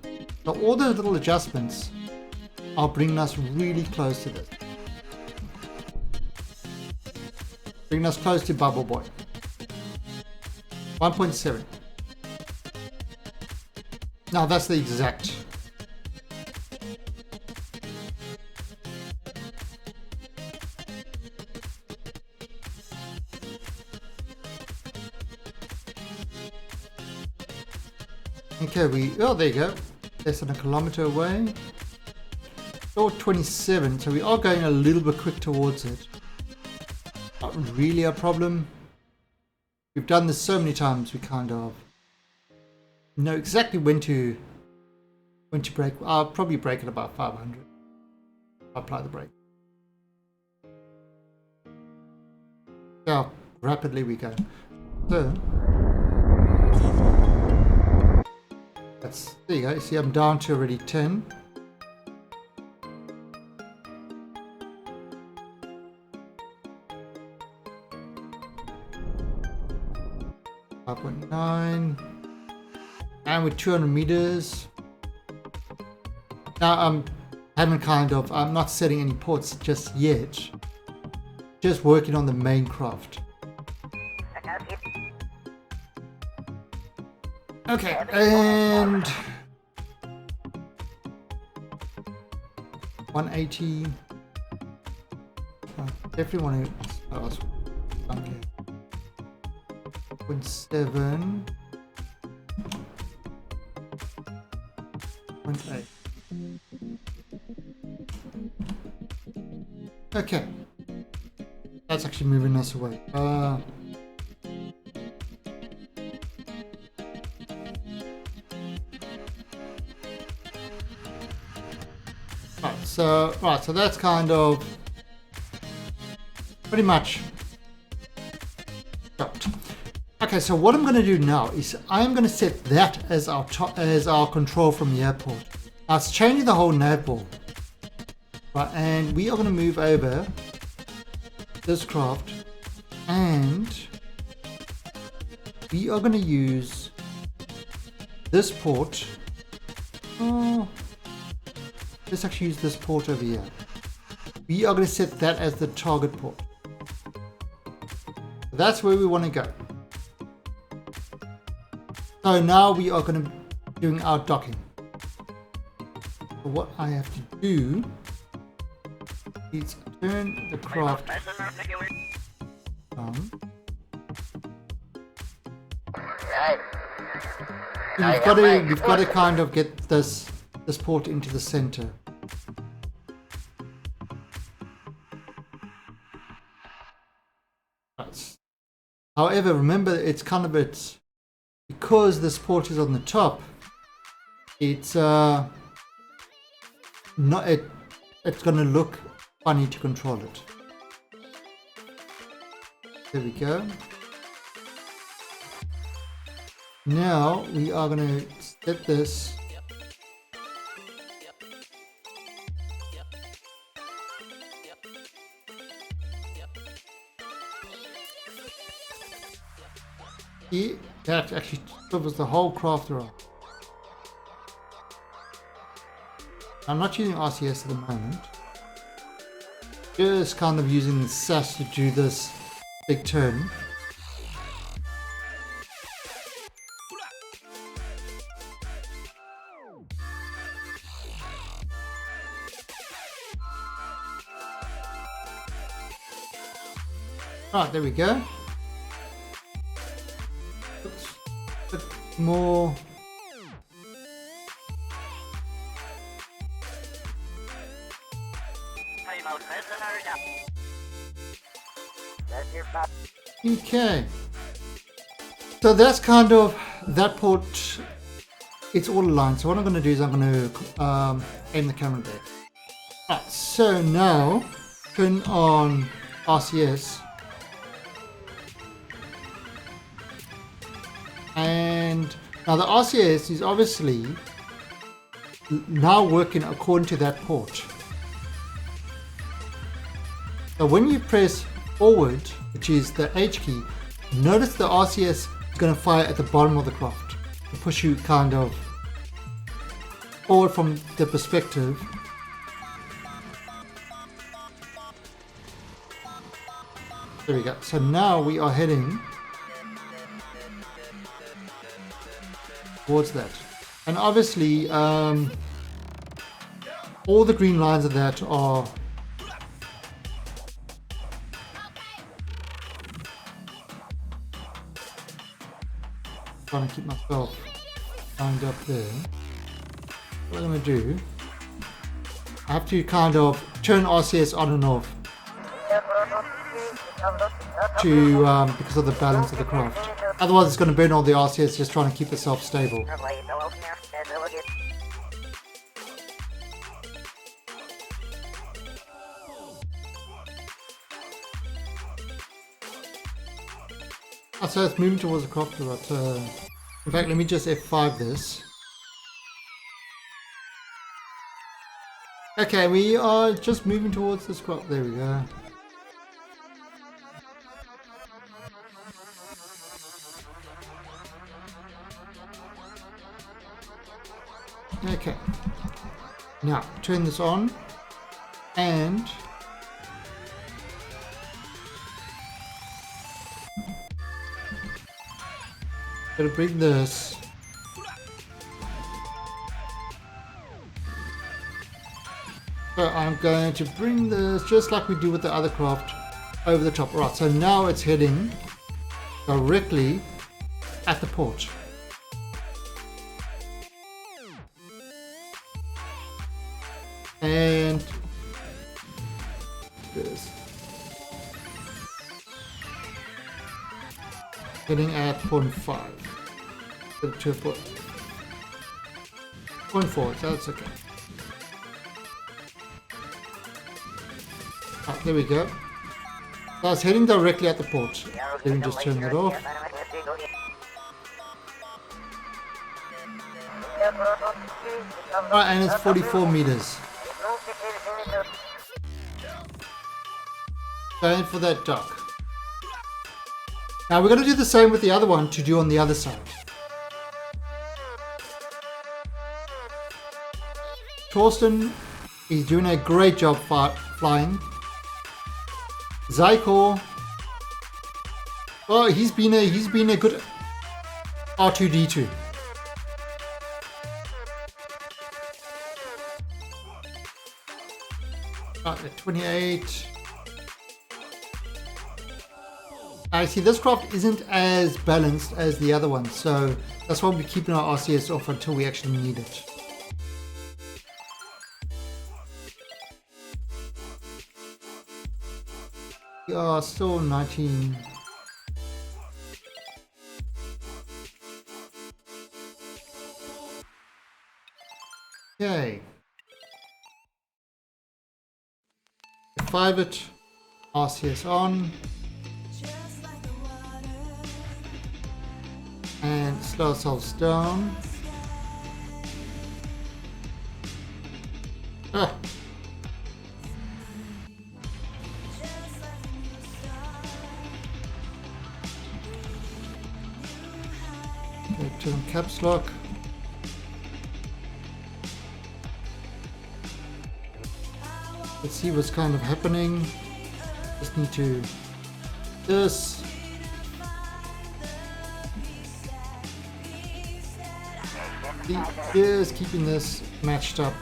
So all those little adjustments are bringing us really close to this. Bringing us close to Bubble Boy. 1.7. Now that's the exact. Okay, there you go. Less than a kilometer away. Or 27, so we are going a little bit quick towards it. Not really a problem. We've done this so many times, we kind of know exactly when to brake. I'll probably brake at about 500. I'll apply the brake. See how rapidly we go. So There you go. You see, I'm down to already 10. .9, and with 200 meters. Now I'm not setting any ports just yet. Just working on the main craft. Okay, and 180. Definitely want to. Okay. 0.7. 0.8. Okay. That's actually moving us away. Right, so that's kind of pretty much stopped. Okay, so what I'm going to do now is I'm going to set that as our control from the airport. Now it's changing the whole nav ball. Right, and we are going to move over this craft, and we are going to use this port. Oh, let's actually use this port over here. We are going to set that as the target port. That's where we want to go. So now we are going to be doing our docking. So what I have to do is turn the craft on. We've got to kind of get this port into the center. However, remember it's because this port is on the top. It's not it's going to look funny to control it. There we go. Now we are going to set this here. That actually covers the whole craft around. I'm not using RCS at the moment. Just kind of using the SAS to do this big turn. Right, there we go. A bit more. Okay, so that's kind of that port. It's all aligned. So what I'm going to do is I'm going to aim the camera there. Right, so now turn on RCS, and now the RCS is obviously now working according to that port. So when you press forward, which is the H key, notice the RCS is going to fire at the bottom of the craft to push you kind of forward from the perspective. There we go. So now we are heading towards that. And obviously all the green lines of that are trying to keep myself lined up there. What I'm going to do, I have to kind of turn RCS on and off to because of the balance of the craft. Otherwise it's going to burn all the RCS just trying to keep itself stable. So it's moving towards the craft, but in fact let me just F5 this. Okay, we are just moving towards the squad. There we go. Okay. Now, turn this on. And... gotta bring this... So I'm going to bring this, just like we do with the other craft, over the top. Right, so now it's heading directly at the port. And this. Heading at 0.5. To 0.4, so that's okay. Ah, there we go. So I was heading directly at the port. Let me just turn that off. Alright, and it's 44 meters. Going for that dock. Now we're going to do the same with the other one to do on the other side. Torsten is doing a great job flying. Zyko, well, he's been a good R2D2. At 28. I see this craft isn't as balanced as the other one, so that's why we're keeping our RCS off until we actually need it. We are still 19. Okay. 5 it. RCS on. And slow ourselves down. Ah. Okay, turn caps lock. Let's see what's kind of happening. Just need to this. Is keeping this matched up.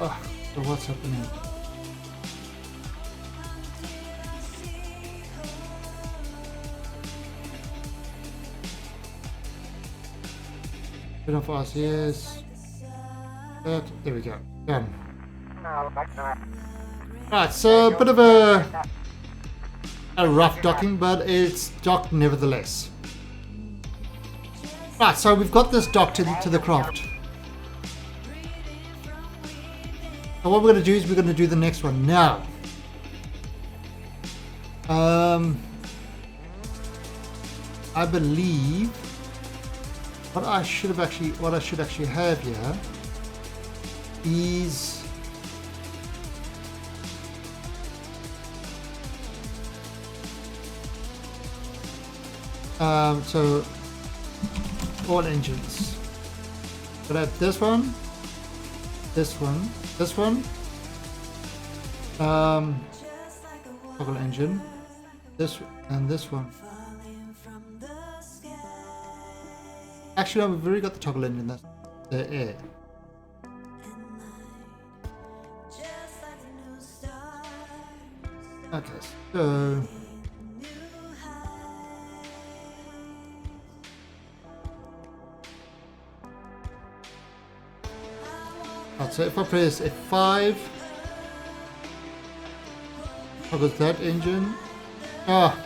Oh, so what's happening? Bit of RCS. There we go. Done. Right, so a bit of a rough docking, but it's docked nevertheless. Right, so we've got this docked to the craft. So what we're going to do is we're going to do the next one now. I believe what I should actually have here is so all engines. But I have this one, this one, this one, toggle engine, this and this one. Actually, no, we've already got the toggle engine. That's the air. Okay, so right, so if I press F5, toggles that engine. Ah.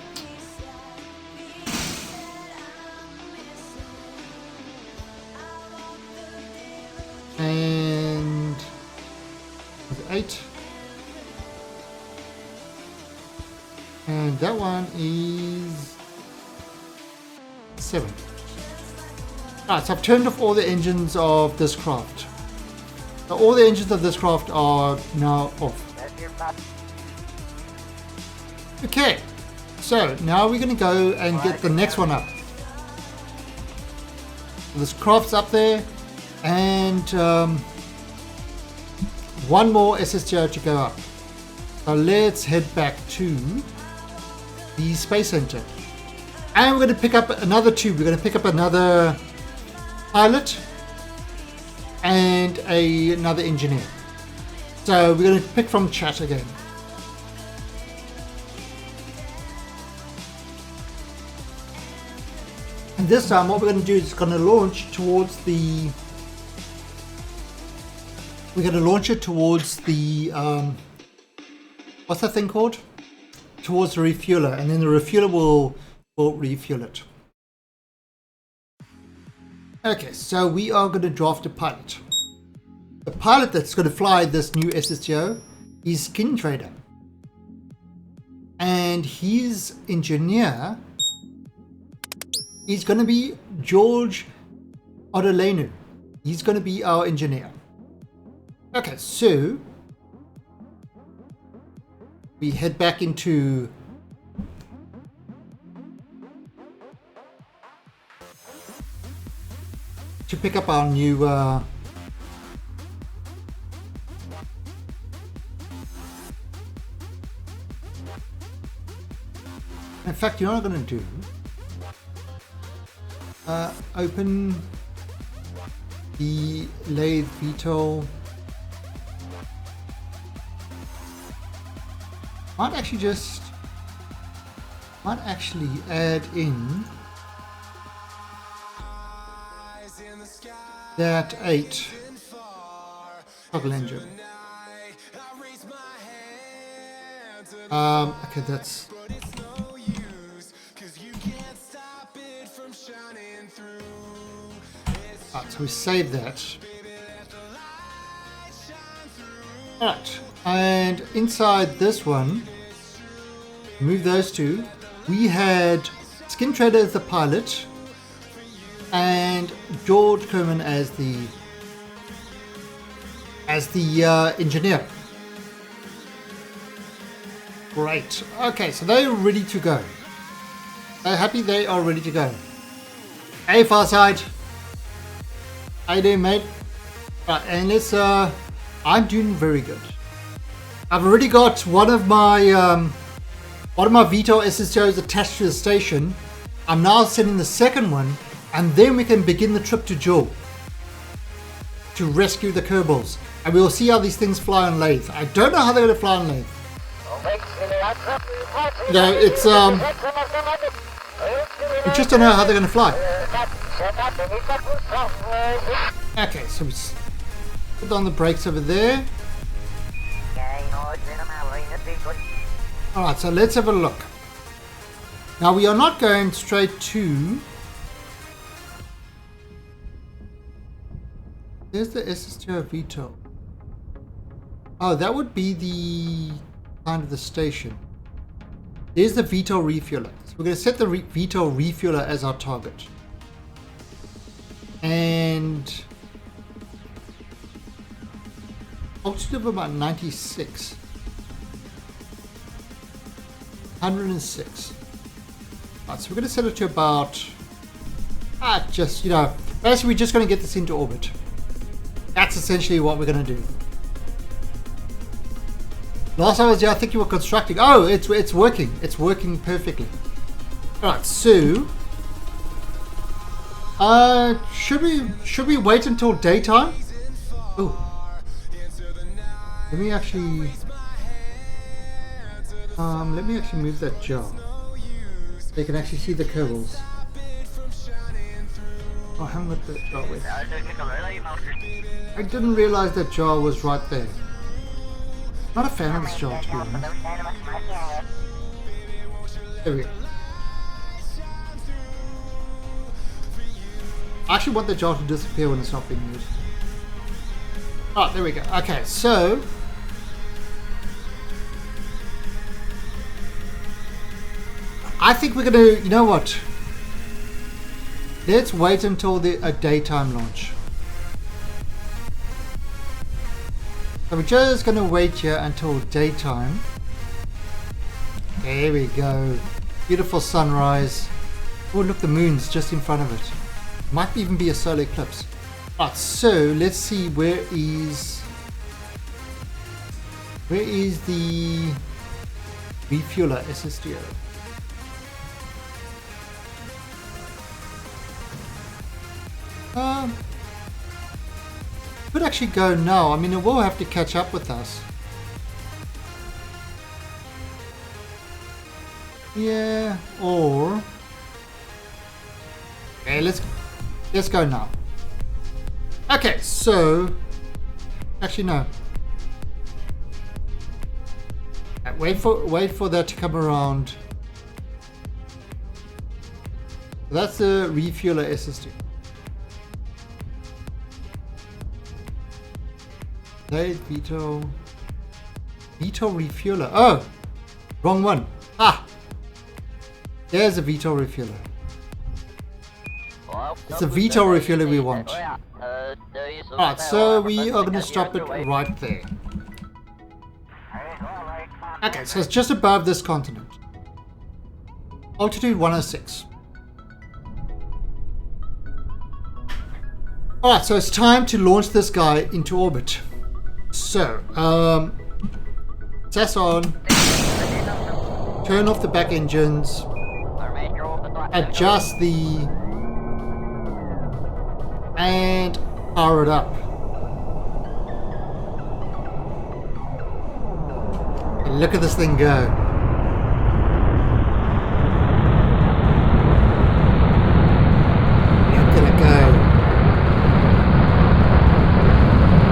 And 8. And that one is 7. Alright, so I've turned off all the engines of this craft. So all the engines of this craft are now off. Okay, so now we're going to go and get the next one up. This craft's up there, and one more SSTO to go up. So let's head back to the Space Center. And we're going to pick up another 2. We're going to pick up another pilot and another engineer. So we're going to pick from chat again. And this time what we're going to do is going to launch towards the... We're going to launch it towards the... what's that thing called? Towards the refueler, and then the refueler will refuel it. Okay, so we are going to draft a pilot. The pilot that's going to fly this new SSTO is Skin Trader. And his engineer is going to be George Odolenu. He's going to be our engineer. Okay, so we head back into to pick up our new in fact, you know what I'm going to do? Open the lathe VTOL. Might actually add in that 8 toggle engine. Okay, that's right, so we save that. Alright, and inside this one, move those 2. We had Skin Trader as the pilot and George Kerman as the engineer. Great. Okay, so they're ready to go. They're happy they are ready to go. Hey, Farside. How you doing, mate? Right, and let's I'm doing very good. I've already got one of my VTOL SSTOs attached to the station. I'm now sending the second one, and then we can begin the trip to Jool to rescue the Kerbals. And we'll see how these things fly on lathe. I don't know how they're going to fly on lathe. No, it's we just don't know how they're going to fly. Okay, so we put on the brakes over there. Alright, so let's have a look. Now we are not going straight to... There's the SSTO VTOL. Oh, that would be the kind of the station. There's the VTOL refueler. So we're going to set the VTOL refueler as our target. And altitude of about 96. 106. Right, so we're going to set it to about just, basically we're just going to get this into orbit. That's essentially what we're going to do. Last time I was here, I think you were constructing. Oh, it's working. It's working perfectly. Alright, so should we wait until daytime? Oh, let me actually move that jar so you can actually see the Kerbals. Oh, I haven't got that jar with. I didn't realize that jar was right there. Not a fan of this jar, to be honest. There we go. I actually want the jar to disappear when it's not being used. Oh, there we go. Okay, so I think we're gonna, you know what? Let's wait until a daytime launch. So we're just gonna wait here until daytime. There we go. Beautiful sunrise. Oh look, the moon's just in front of it. Might even be a solar eclipse. Alright, so let's see where is the refueler SSTO. Could actually go now. I mean, it will have to catch up with us. Yeah, or okay, let's go now. Okay, so actually no. Wait for that to come around. That's the refueler SSD. VTOL refueler. Oh, wrong one. Ah, there's a VTOL refueler. It's a VTOL refueler we want. Alright, so we are going to stop it right there. Okay, so it's just above this continent. Altitude 106. Alright, so it's time to launch this guy into orbit. So, TAS on, turn off the back engines, adjust and power it up. And look at this thing go. Look at it go.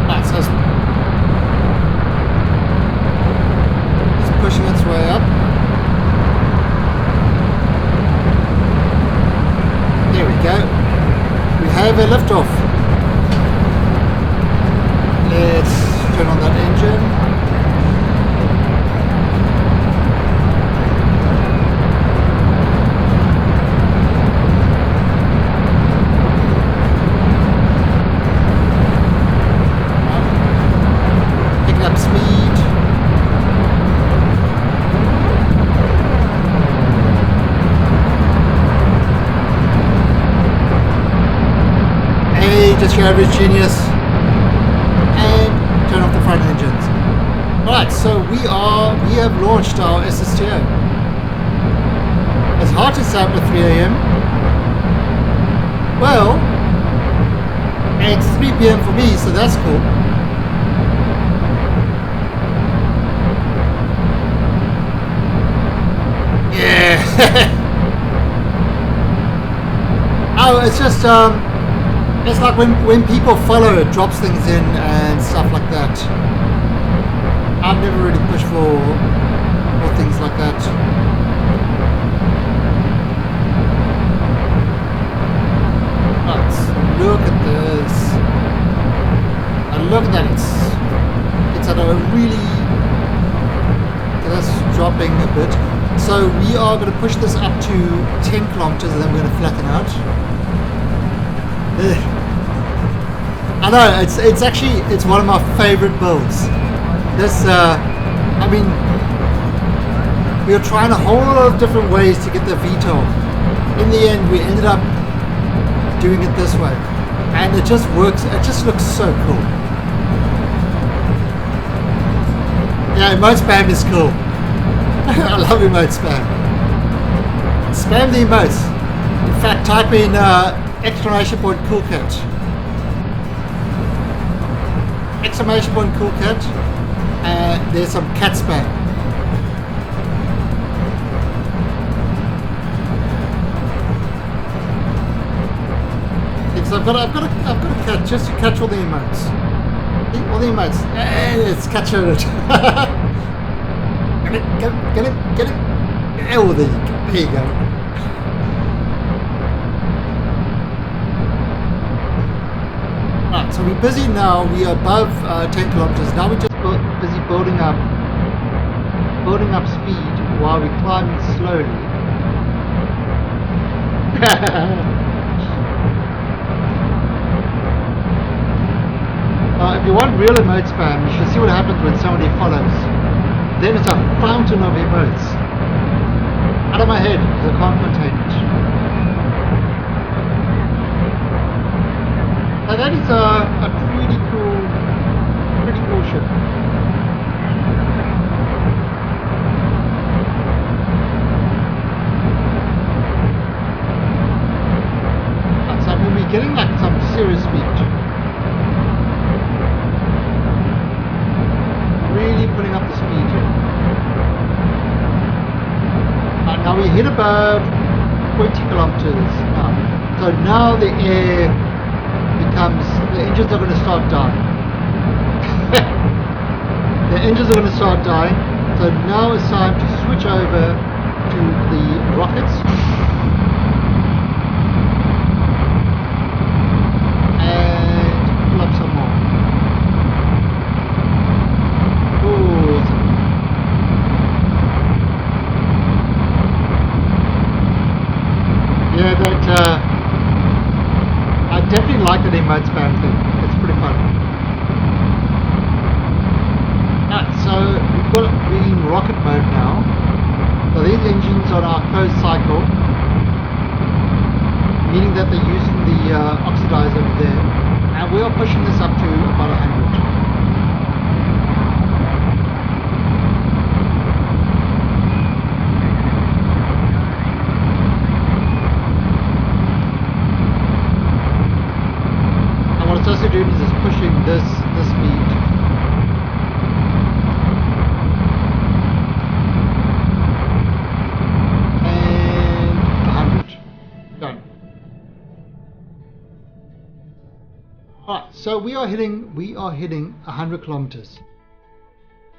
Right, so it's pushing its way up. There we go. We have a liftoff. Let's turn on that engine. Picking up speed. Hey, just your average genius. And turn off the front engines. Alright, so we have launched our SSTO. It's hard to set up at 3 AM. Well, it's 3 PM for me, so that's cool. Yeah. Oh, it's just it's like when people follow, it drops things in and stuff like that. I've never really pushed for things like that. Right, so look at this. And look at that, it's at a really, that's dropping a bit. So we are going to push this up to 10 kilometers and then we're going to flatten out. I know, it's actually one of my favorite builds. This, I mean, we were trying a whole lot of different ways to get the VTOL. In the end, we ended up doing it this way, and it just works. It just looks so cool. Yeah, emote spam is cool. I love emote spam. Spam the emotes. In fact, type in exclamation point cool cat. Exclamation point cool cat. And there's some cat spam. So I've got a cat just to catch all the emotes. All the emotes. Let's catch it. Get it. Oh, there you go. Right, so we're busy now. We are above 10 kilometers. Now we're just busy building up speed while we're climbing slowly. If you want real emote spam, you should see what happens when somebody follows. Then it's a fountain of emotes. Out of my head, because I can't contain it. Now that is a pretty cool ship. So I'm going to be getting like some serious speed. Really putting up the speed here. Now we hit above 20 kilometers now. So now the air becomes, the engines are going to start dying. The engines are going to start dying. So now it's time to switch over to the rockets. And pull up some more. Yeah, that I definitely like that emote spam thing. It's pretty fun. Alright, so we're in rocket mode now. So these engines are our closed cycle, meaning that they're using the oxidizer over there, and we are pushing this up to about 100. What it's also doing is it's pushing this speed. And 100. Done. Alright, so we are hitting 100 kilometers.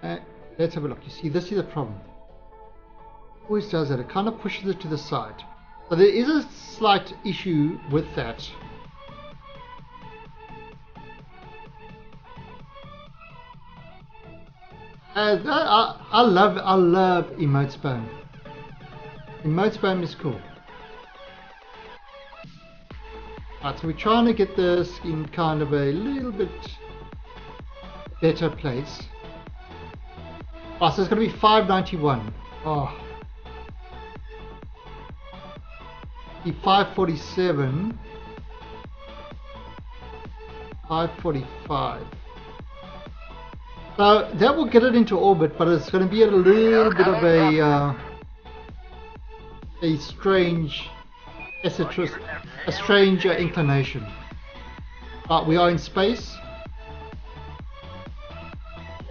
Let's have a look. You see, this is the problem. It always does that. It kind of pushes it to the side. So there is a slight issue with that. I love emote spam. Emote spam is cool. Alright, so we're trying to get this in kind of a little bit better place. Oh, so it's going to be 591. Oh. The 547. 545. So that will get it into orbit, but it's going to be a little bit of a strange, inclination. But we are in space,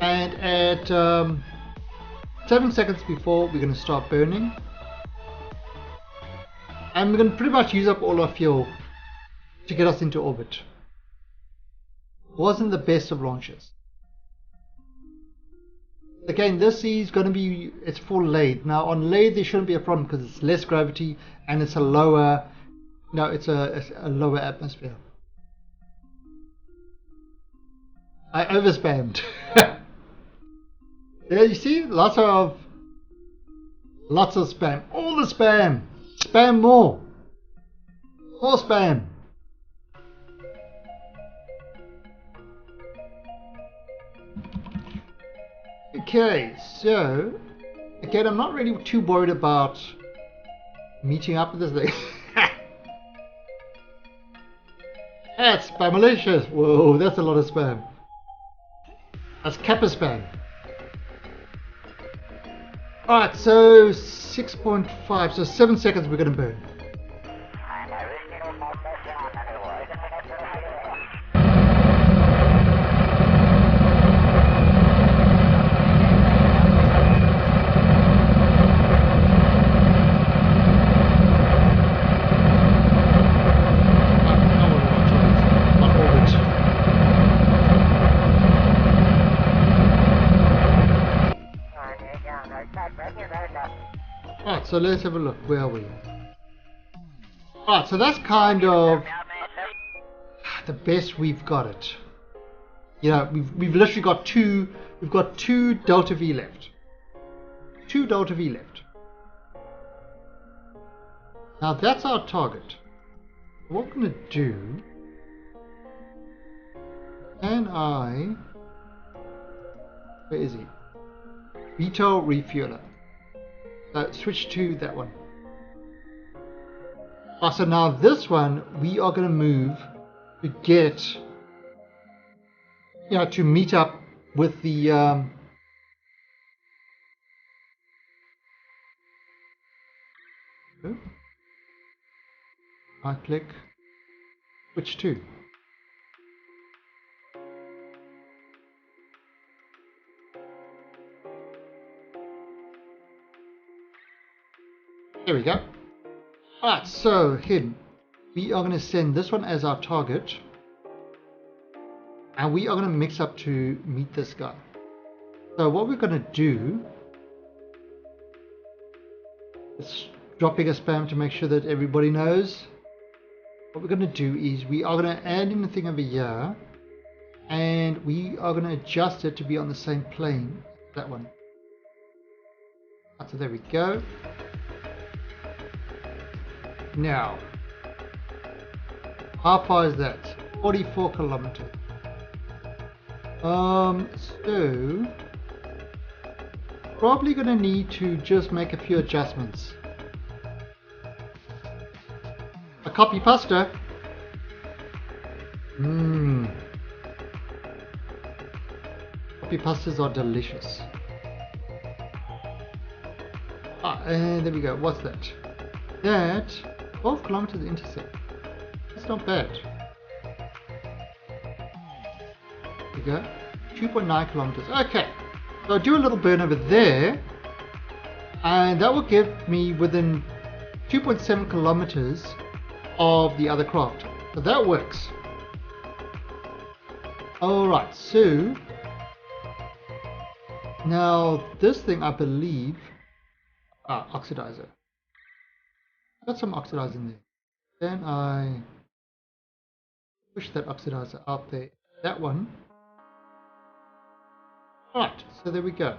and at 7 seconds before, we're going to start burning, and we're going to pretty much use up all our fuel to get us into orbit. Wasn't the best of launches. Again, this is going to be, it's for Lathe. Now on Lathe there shouldn't be a problem because it's less gravity and it's a lower, no, it's a lower atmosphere. I overspammed. Yeah, you see, lots of spam. All the spam. Spam more. More spam. Okay, so again, I'm not really too worried about meeting up with this thing. That's spam-malicious. Whoa, that's a lot of spam. That's Kappa spam. Alright, so 6.5, so 7 seconds we're going to burn. Alright, so let's have a look. Where are we? Alright, so that's kind of the best we've got it. You know, we've literally got two Delta V left. 2 Delta V left. Now that's our target. What we're going to do, where is he? VTOL refueler. So switch to that one. Oh, so now this one we are going to move to get, to meet up with the right click, switch to. There we go. Alright, so him. We are going to send this one as our target. And we are going to mix up to meet this guy. So what we're going to do is dropping a spam to make sure that everybody knows. What we're going to do is we are going to add in the thing over here. And we are going to adjust it to be on the same plane. That one. So there we go. Now, how far is that? 44 kilometers. So probably gonna need to just make a few adjustments. A copy pasta. Copy pastas are delicious. And there we go. What's that? That 12 kilometers intersect. That's not bad. There we go. 2.9 kilometers. Okay. So I'll do a little burn over there. And that will give me within 2.7 kilometers of the other craft. So that works. Alright, so now this thing I believe oxidizer. Got some oxidizer in there. Then I push that oxidizer out there. That one. Alright, so there we go.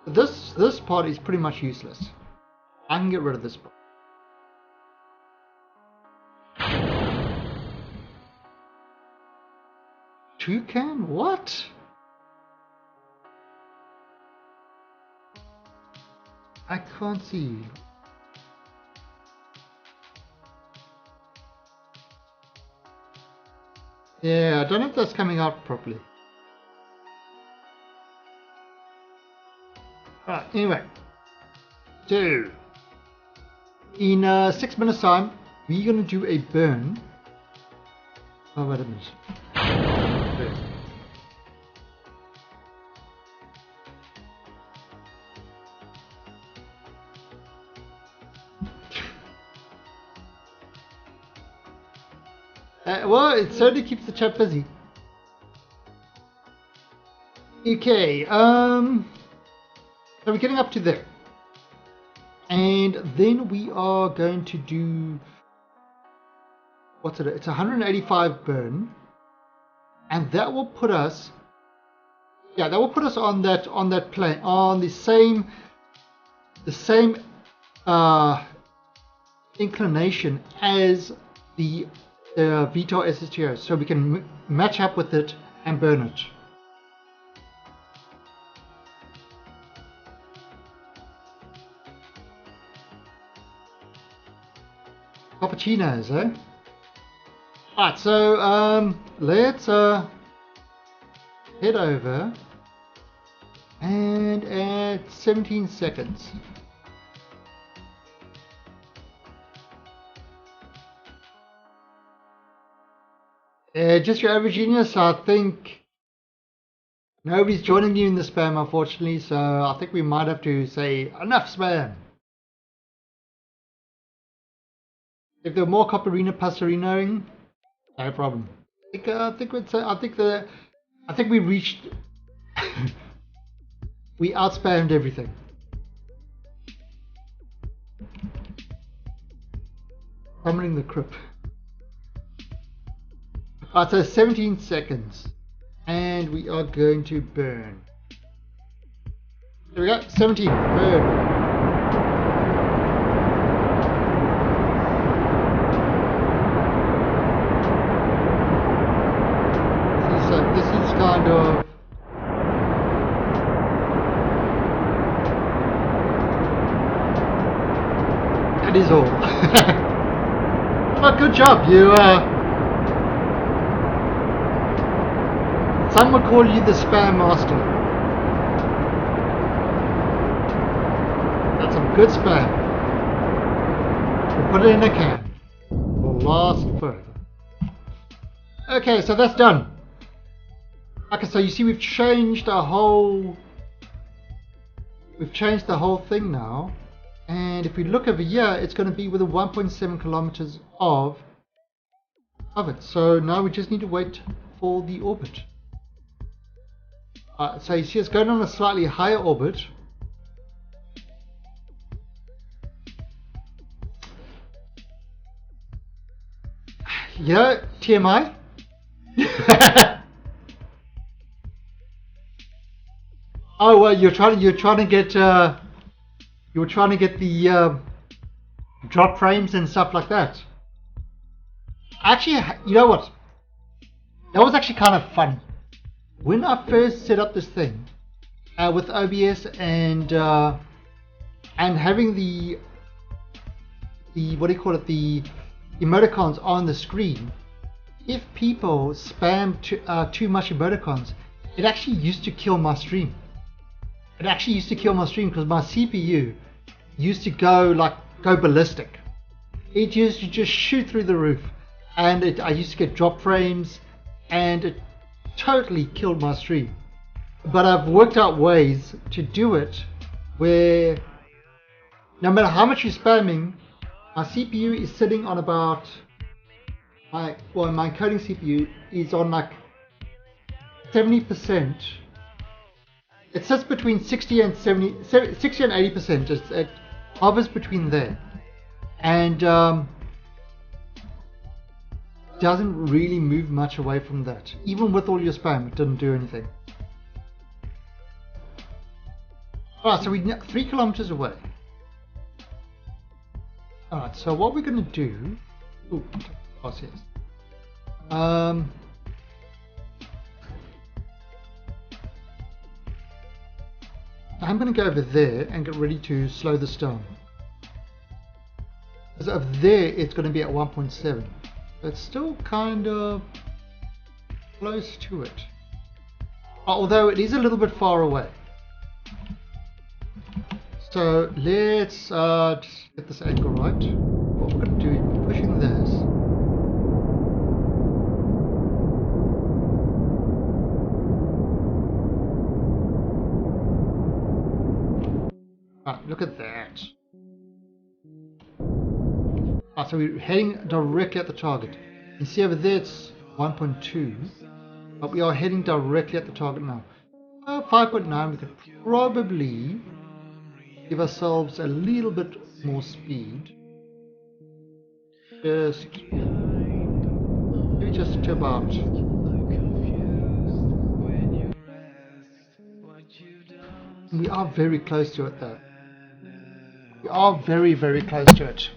This part is pretty much useless. I can get rid of this part. Toucan? What? I can't see. Yeah, I don't know if that's coming out properly. Alright, anyway. So, in 6 minutes time, we're going to do a burn. Oh, wait a minute. Burn. Well, it certainly keeps the chat busy. Okay, so we're getting up to there. And then we are going to do, what's it? It's 185 burn. And that will put us, that will put us on that plane, on the same inclination as the VTOL SSTO, so we can match up with it and burn it. Cappuccinos, eh? Alright, so let's head over and add 17 seconds. Just your average genius. I think nobody's joining you in the spam, unfortunately, so I think we might have to say enough spam. If there were more Copperino Pastorinoing, no problem. I think we reached we outspammed everything. Summoning the crypt. Alright, so 17 seconds. And we are going to burn. There we go, 17, burn. Oh, good job. You, some would call you the spam master. That's some good spam. We'll put it in a can. Will last forever. Okay, so that's done. Okay, so you see we've changed the whole thing now. And if we look over here, it's going to be with a 1.7 kilometers of it. So now we just need to wait for the orbit. So you see it's going on a slightly higher orbit. Yeah, TMI. Oh well, you're trying to get the drop frames and stuff like that. Actually, you know what? That was actually kind of funny. When I first set up this thing with OBS and having the what do you call it, the emoticons on the screen, if people spam too much emoticons, it actually used to kill my stream. It actually used to kill my stream because my CPU used to go ballistic. It used to just shoot through the roof, and I used to get drop frames, and it totally killed my stream. But I've worked out ways to do it where no matter how much you're spamming, my CPU is sitting on about my encoding CPU is on like 70%. It sits between 60 and 80%. It hovers between there, and doesn't really move much away from that. Even with all your spam, it didn't do anything. Alright, so we're 3 kilometers away. Alright, so what we're going to do... Ooh, yes. I'm going to go over there and get ready to slow this down. Because over there it's going to be at 1.7. It's still kind of close to it. Although it is a little bit far away. So let's just get this angle right. What we're going to do is pushing this. Ah, look at that. Ah, so we're heading directly at the target. You see over there it's 1.2, but we are heading directly at the target now. 5.9, we could probably give ourselves a little bit more speed. Maybe just to about. We are very close to it though. We are very, very close to it.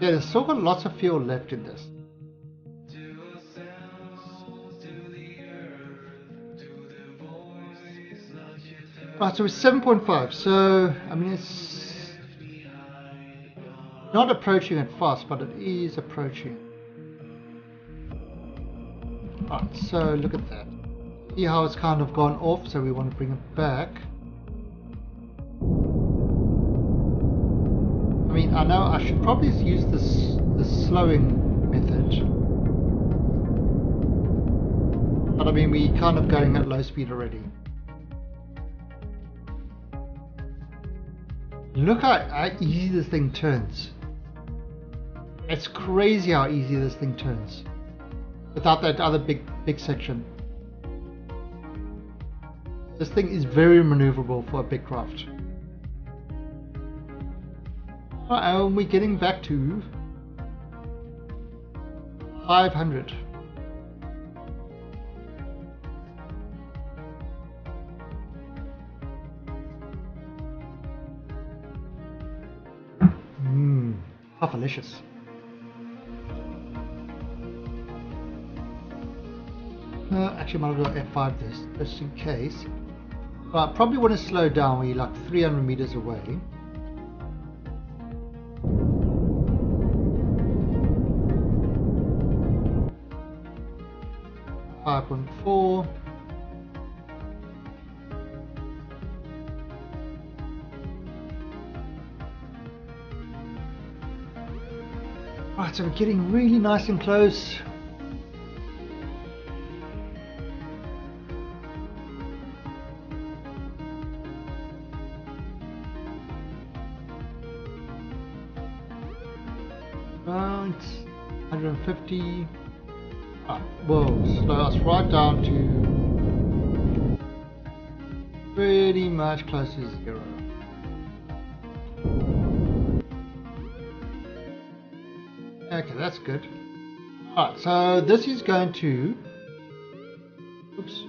Yeah, there's still got lots of fuel left in this. Right, so it's 7.5. So I mean, it's not approaching it fast, but it is approaching. Right, so look at that. See how it's kind of gone off, so we want to bring it back. I mean, I know I should probably use this slowing method, but I mean, we're kind of going at low speed already. Look how easy this thing turns. It's crazy how easy this thing turns without that other big section. This thing is very maneuverable for a big craft. And we're getting back to 500. How delicious. Actually, might as well F5 this just in case. Right, probably want to slow down when you're like 300 meters away. .4. Right, so we're getting really nice and close. Around 150. Whoa, slow us right down to pretty much close to 0. Okay, that's good. Alright, so this is going to, oops.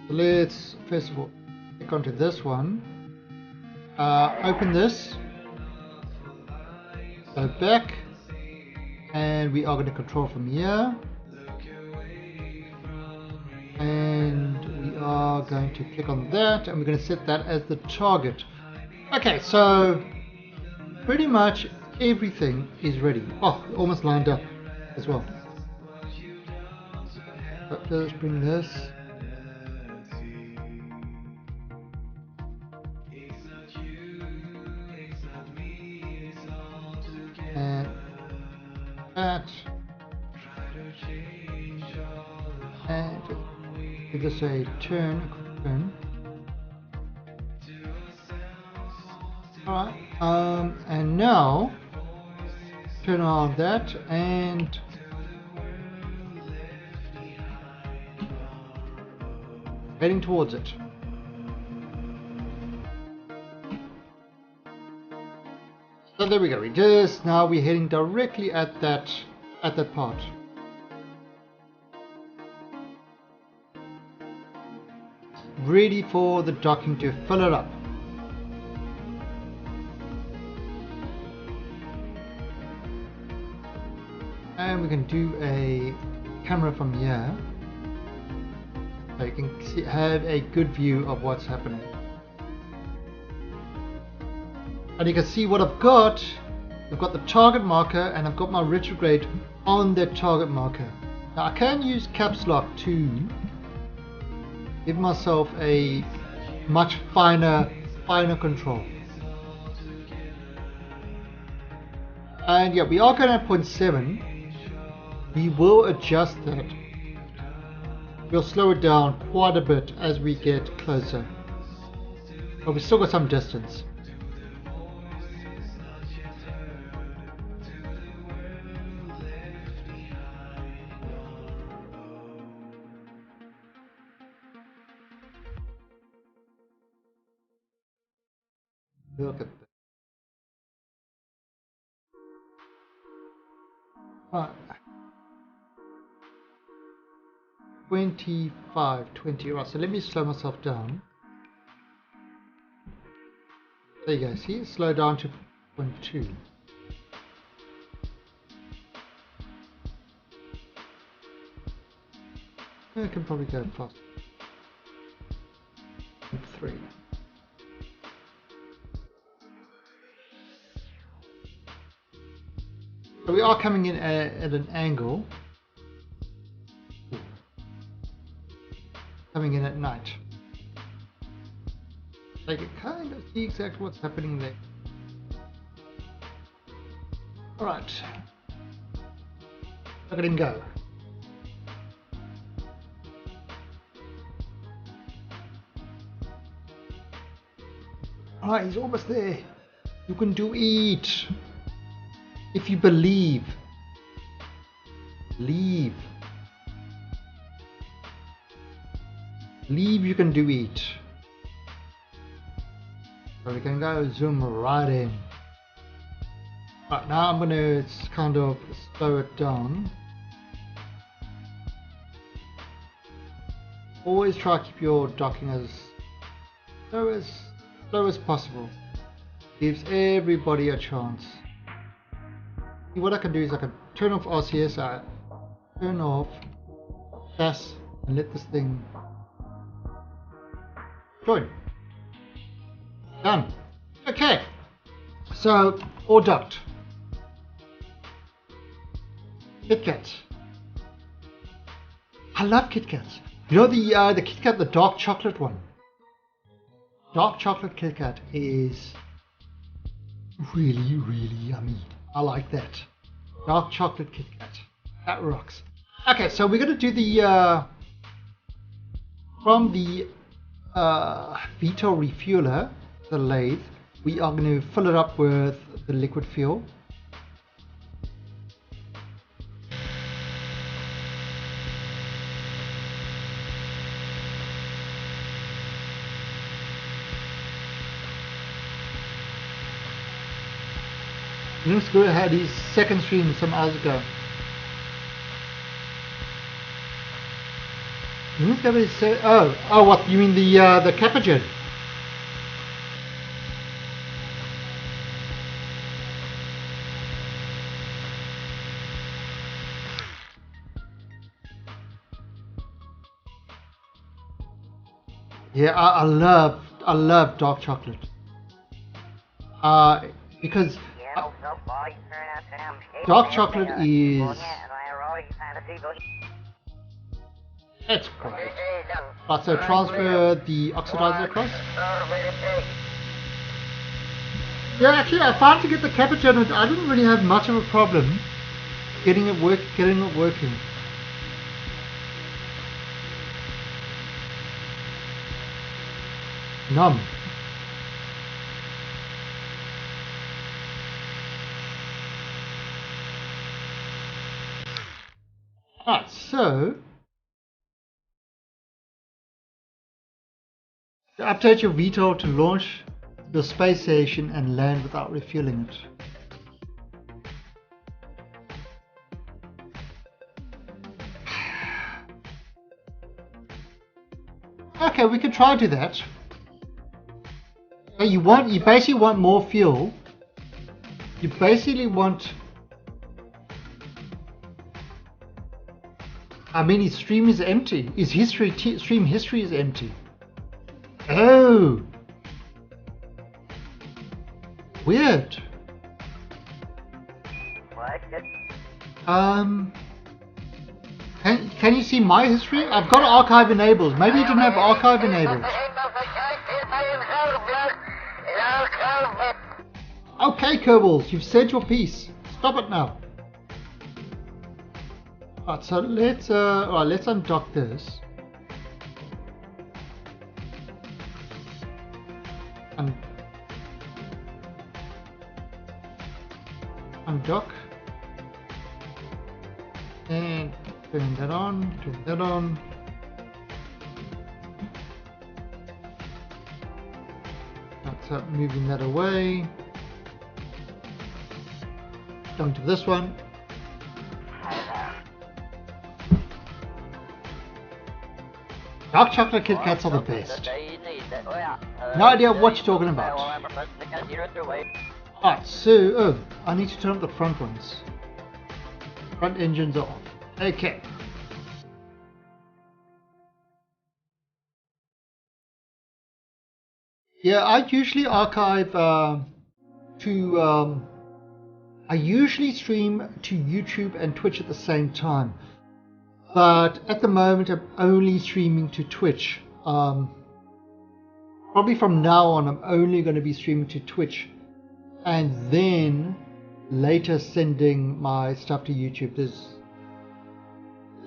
So let's first of all click onto this one. Open this. Go back. And we are going to control from here. And we are going to click on that. And we're going to set that as the target. Okay, so pretty much everything is ready. Oh, almost lined up as well. But let's bring this. And that. And give this a turn. Alright, and now turn on that and heading towards it. So there we go. We're heading directly at that part. Ready for the docking to fill it up. And we can do a camera from here, so you can have a good view of what's happening. And you can see what I've got. I've got the target marker and I've got my retrograde on the target marker. Now I can use caps lock to give myself a much finer control. And yeah, we are going at 0.7. We will adjust that. We'll slow it down quite a bit as we get closer. But we've still got some distance. Look at that. Right. 25, 20. Right, so let me slow myself down. There you go. See, slow down to 0.2. I can probably go faster. 3. So we are coming in at an angle. Coming in at night. So you can kind of see exactly what's happening there. Alright. Look at him go. Alright, he's almost there. You can do it. If you believe. Believe you can do it. So we can go zoom right in. Right, now I'm going to kind of slow it down. Always try to keep your docking as slow as possible. Gives everybody a chance. See, what I can do is I can turn off RCS. turn off gas and let this thing join. Done. Okay, so or duct. Kit Kat. I love Kit Kats. You know the Kit Kat, the dark chocolate one. Dark chocolate Kit Kat is really, really yummy. I like that. Dark chocolate Kit Kat. That rocks. Okay, so we're going to do the from the VTOL refueler, the lathe. We are going to fill it up with the liquid fuel. Linux Guru had his second stream some hours ago. Linux Guru said, oh, what you mean the Capagen? Yeah, I love dark chocolate. Because dark chocolate is it's great. Right, so transfer the oxidizer across. Yeah, actually, I found to get the Capagen, I didn't really have much of a problem getting it working. Numb. Alright, so to update your VTOL to launch your space station and land without refueling it. Okay, we could try to do that. So you basically want more fuel. You basically want, I mean, his stream is empty. His stream history is empty. Oh, weird. Can you see my history? I've got archive enabled. Maybe you didn't have archive enabled. Okay, Kerbals, you've said your piece. Stop it now. Alright, so let's undock this. Undock. And turn that on. That's moving that away. Down to this one. Dark chocolate Kit Kats are the best. No idea what you're talking about. Alright, so I need to turn up the front ones. Front engines are off. Okay. Yeah, I usually archive I usually stream to YouTube and Twitch at the same time. But at the moment I'm only streaming to Twitch. Probably from now on I'm only going to be streaming to Twitch. And then later sending my stuff to YouTube.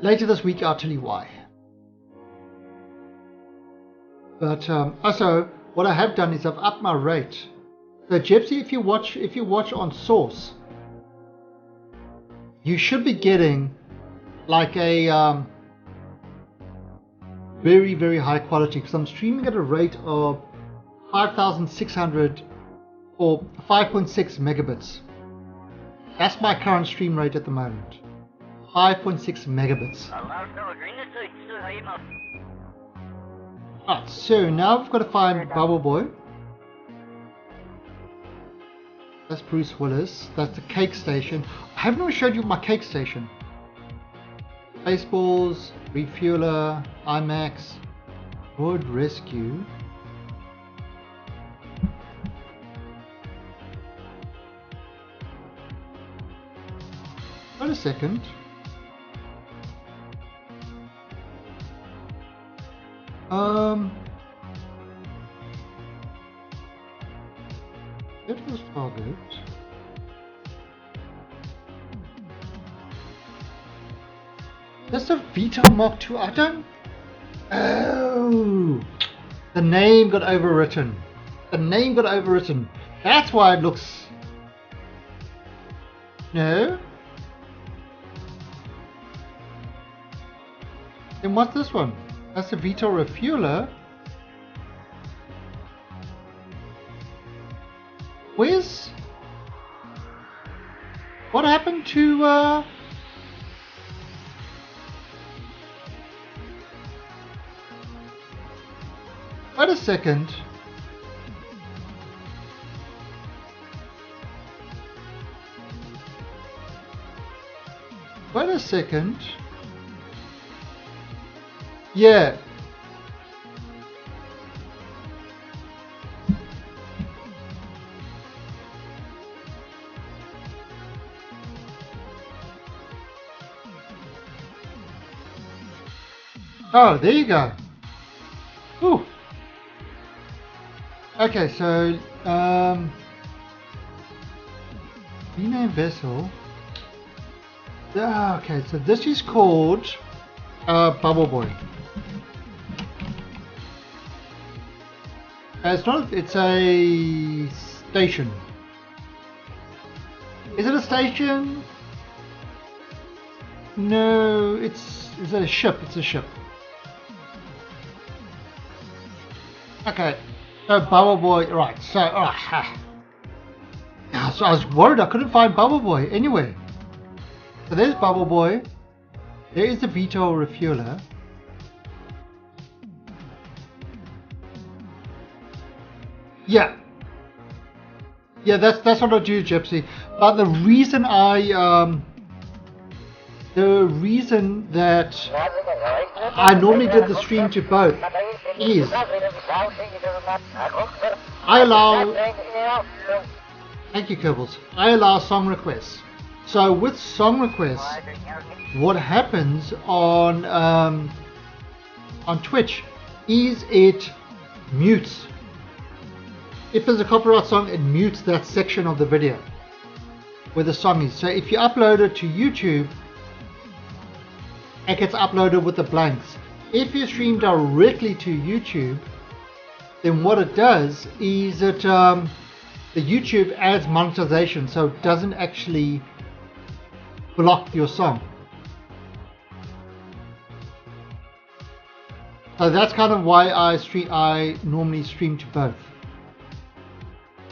Later this week I'll tell you why. But also what I have done is I've upped my rate. So Gypsy, if you watch on Source, you should be getting like a very, very high quality, because I'm streaming at a rate of 5,600 or 5.6 megabits. That's my current stream rate at the moment. 5.6 megabits. Alright, so now we've got to find Bubble Boy. That's Bruce Willis. That's the cake station. I haven't even showed you my cake station. Spaceballs, Refueler, IMAX, Wood Rescue. Wait a second. It was target. That's a VTOL Mark II. I don't. Oh, the name got overwritten. The name got overwritten. That's why it looks. No. Then what's this one? That's a VTOL refueler. Where's... What happened to... Wait a second. Wait a second. Yeah. Oh, there you go. Ooh. Okay, so rename vessel. Okay, so this is called Bubble Boy. It's not. It's a station. Is it a station? No, it's. Is it a ship? It's a ship. Okay, so Bubble Boy, right, so, so I was worried I couldn't find Bubble Boy anywhere. So there's Bubble Boy, there is the VTOL refueler. Yeah, that's what I do, Gypsy. But the reason that I normally did the stream to both is I allow, thank you Kerbals, I allow song requests. So with song requests, what happens on Twitch is it mutes. If there's a copyright song, it mutes that section of the video where the song is. So if you upload it to YouTube, it gets uploaded with the blanks. If you stream directly to YouTube, then what it does is it the YouTube adds monetization, so it doesn't actually block your song. So that's kind of why I normally stream to both.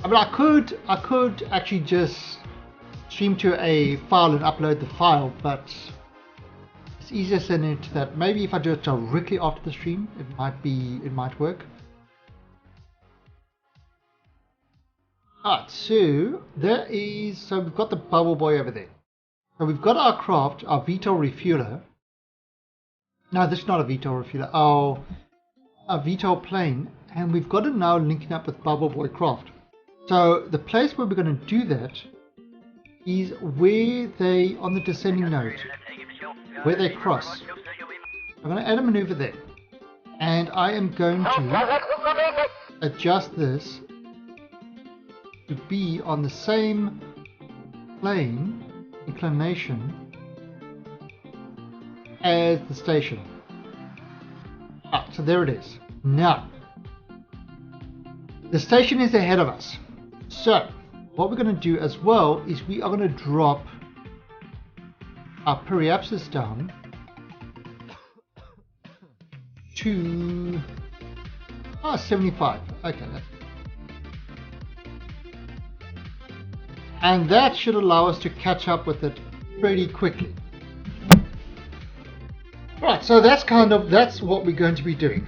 I mean, I could actually just stream to a file and upload the file, but it's easier sending it to that. Maybe if I do it directly after the stream, it might work. Alright, so we've got the Bubble Boy over there. So we've got our craft, our VTOL refueler. No, this is not a VTOL refueler, a VTOL plane, and we've got it now linking up with Bubble Boy craft. So the place where we're going to do that is where they, on the descending node, where they cross. I'm going to add a maneuver there, and I am going to adjust this to be on the same plane inclination as the station. So there it is. Now the station is ahead of us, so what we're going to do as well is we are going to drop our periapsis down to 75. Okay, and that should allow us to catch up with it pretty quickly. Right, so that's what we're going to be doing.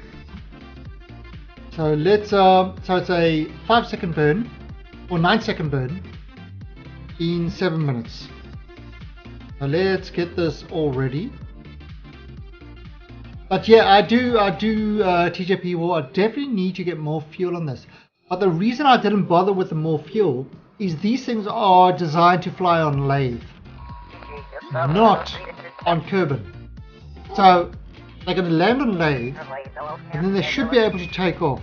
So let's so it's a 5-second burn or 9-second burn in 7 minutes. So let's get this all ready. But yeah, I do, TJP War, I definitely need to get more fuel on this. But the reason I didn't bother with the more fuel is these things are designed to fly on lathe, not on Kerbin. So they're going to land on lathe, and then they should be able to take off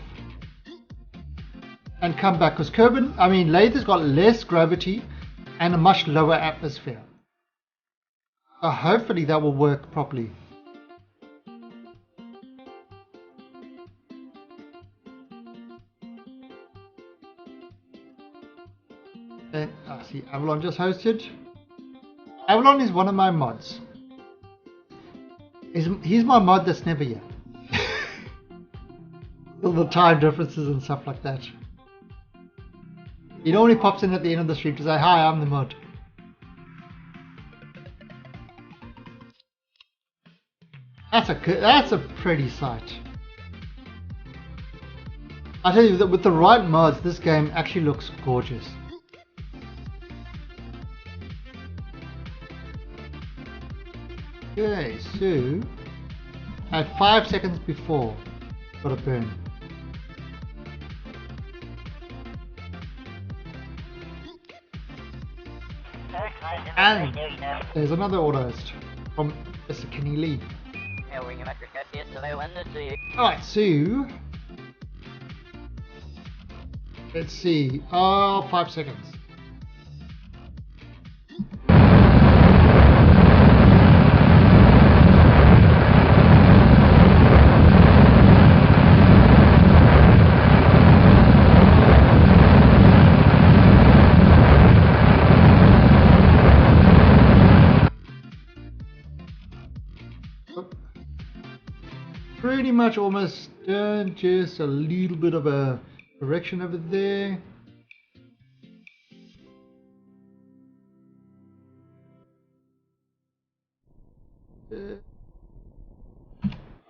and come back. Because Kerbin, I mean, lathe has got less gravity and a much lower atmosphere. So hopefully that will work properly. Okay, I see Avalon just hosted. Avalon is one of my mods. He's my mod that's never here. All the time differences and stuff like that. He normally pops in at the end of the stream to say, hi, I'm the mod. That's a pretty sight. I tell you that with the right mods, this game actually looks gorgeous. Okay, so at 5 seconds before, got a burn. And there's another autohost from Mr. Kenny Lee. Alright, so let's see. 5 seconds. Pretty much almost done, just a little bit of a correction over there.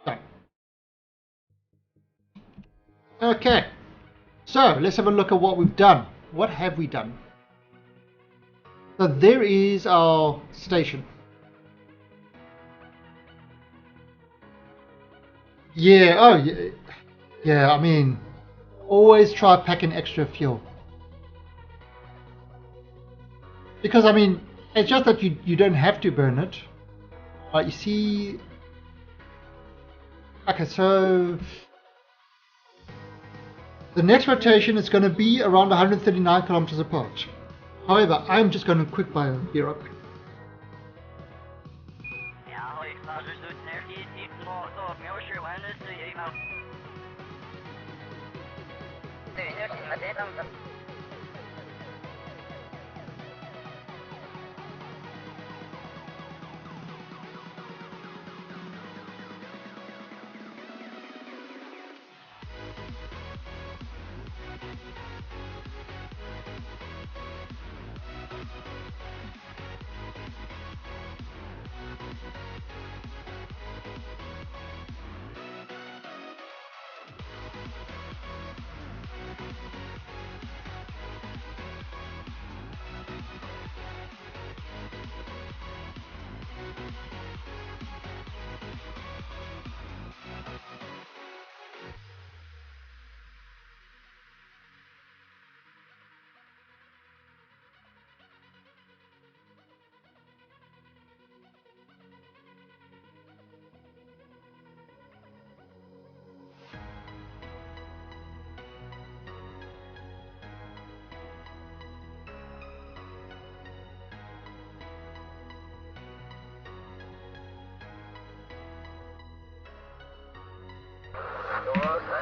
Done. Okay, so let's have a look at what we've done. What have we done? So there is our station. Yeah, oh yeah, yeah, I mean, always try packing extra fuel. Because I mean, it's just that you don't have to burn it. You see, okay, so the next rotation is going to be around 139 kilometers apart. However, I'm just going to quick bio here up.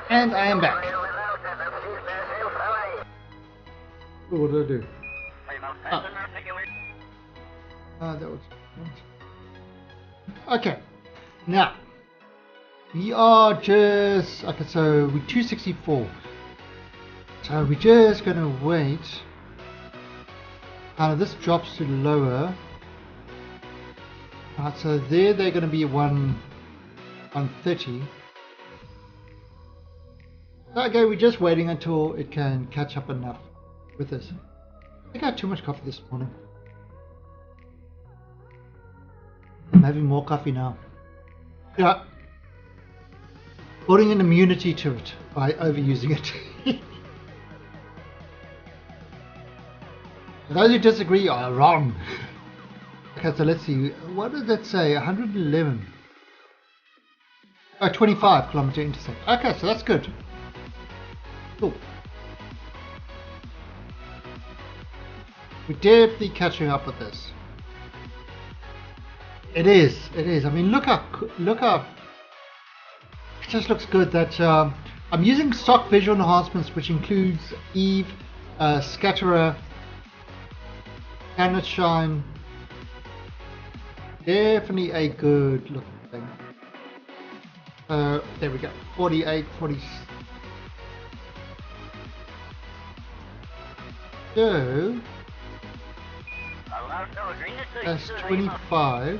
And I am back. What did I do? That was... Okay. Now, we are just... Okay, so we're 264. So we're just going to wait. This drops to lower. Alright, so there they're going to be 130. Okay, we're just waiting until it can catch up enough with this. I think I had too much coffee this morning. I'm having more coffee now. Yeah. building an immunity to it by overusing it. Those who disagree are wrong. Okay, so let's see. What does that say? 111. Oh, 25 kilometer intersect. Okay, so that's good. Cool. We're definitely catching up with this. It is. It is. I mean, look up. It just looks good. That I'm using stock visual enhancements, which includes Eve, Scatterer, Planet Shine. Definitely a good looking thing. There we go. 48, 40. So that's 25.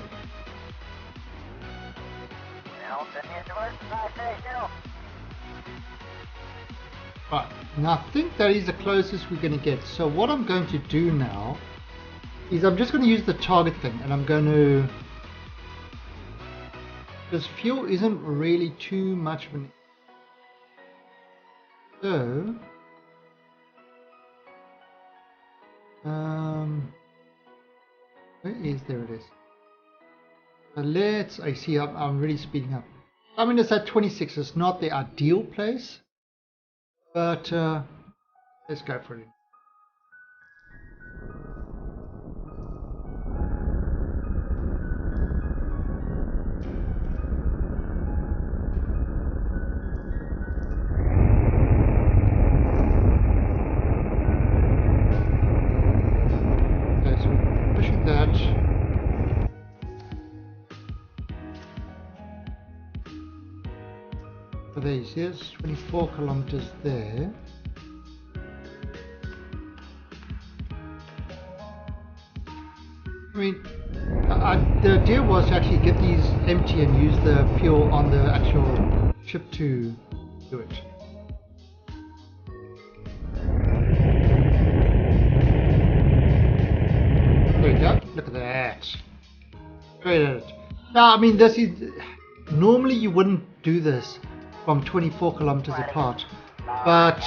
Right, now I think that is the closest we're going to get. So what I'm going to do now is I'm just going to use the target thing, and I'm going to, because fuel isn't really too much of an, so where is, there it is. So let's, I see I'm really speeding up. I mean, it's at 26, it's not the ideal place, but let's go for it. Okay, so we're pushing that. So there you see, it's 24 kilometers there. I mean, the idea was to actually get these empty and use the fuel on the actual ship to do it. There you go. Look at that. Great at it. Now, I mean, this is, normally you wouldn't do this from 24 kilometers apart, but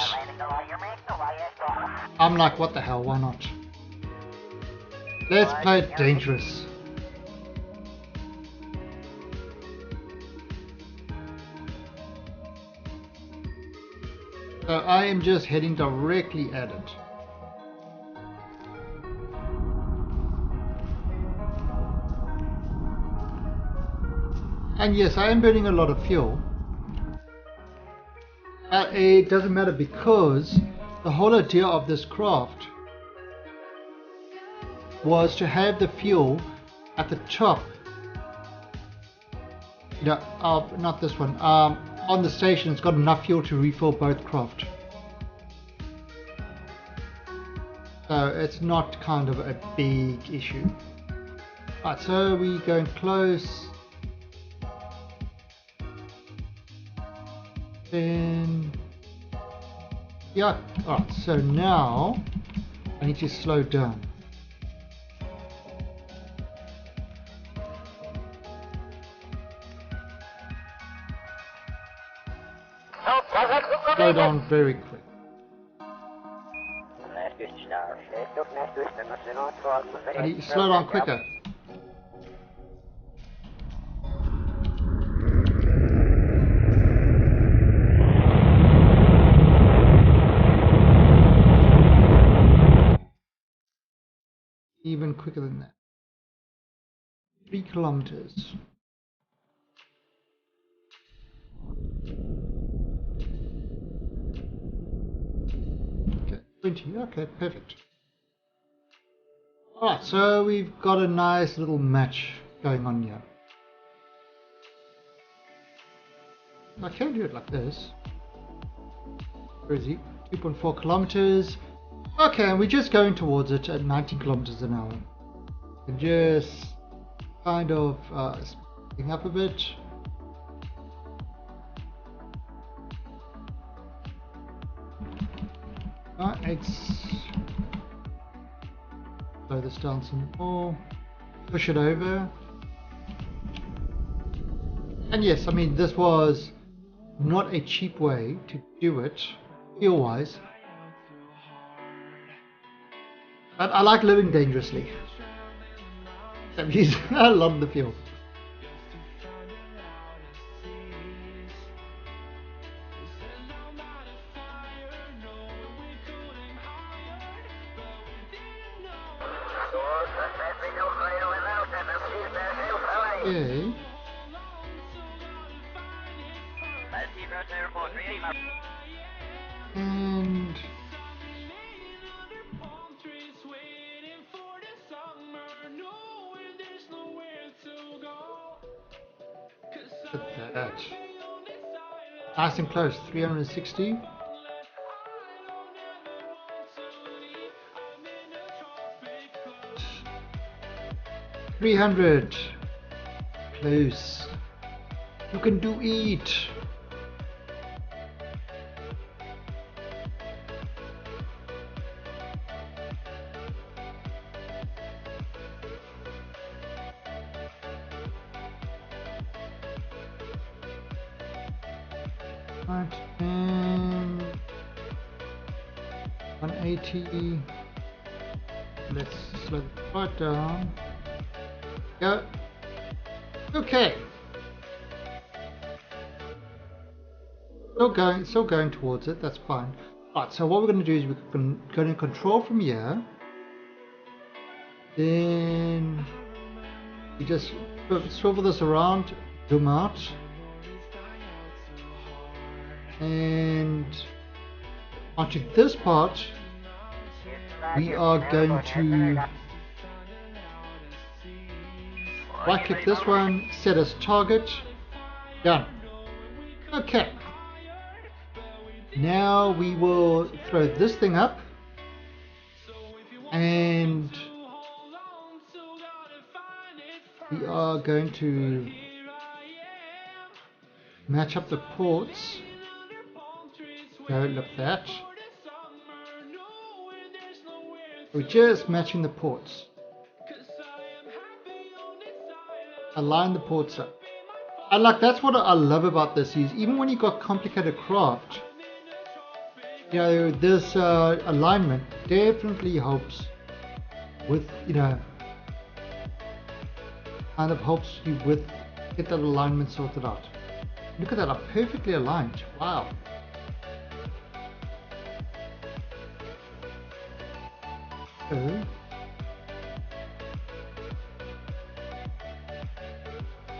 I'm like, what the hell, why not? Let's play it dangerous. So I am just heading directly at it. And yes, I am burning a lot of fuel. It doesn't matter, because the whole idea of this craft was to have the fuel at the top. No, not this one. On the station, it's got enough fuel to refill both craft. So it's not kind of a big issue. Right, so we're going close. Then, yeah, alright, so now I need to slow down. Slow down very quick. I need to slow down quicker. Even quicker than that. 3 kilometers. Okay, 20. Okay, perfect. Alright, so we've got a nice little match going on here. I can do it like this. Where is he? 2.4 kilometers. Okay, and we're just going towards it at 19 kilometers an hour. And just kind of speeding up a bit. Let's slow this down some more. Push it over. And yes, I mean, this was not a cheap way to do it, fuel-wise. But I like living dangerously. I'm using a lot of the fuel. Okay. And look at that. Nice and close, 360. $300. Close. You can do it. Right, and 180. Let's slow the part down. Go. Okay. Still going towards it. That's fine. Right. So what we're going to do is we're going to control from here. Then we just swivel this around, zoom out, and onto this part. We are going to right click this one, set as target, done. Okay, now we will throw this thing up and we are going to match up the ports. Go look at that. We're just matching the ports. Align the ports up. And like that's what I love about this is even when you got complicated craft, you know, this alignment definitely helps with, you know, kind of helps you with get that alignment sorted out. Look at that, I'm perfectly aligned. Wow. Okay.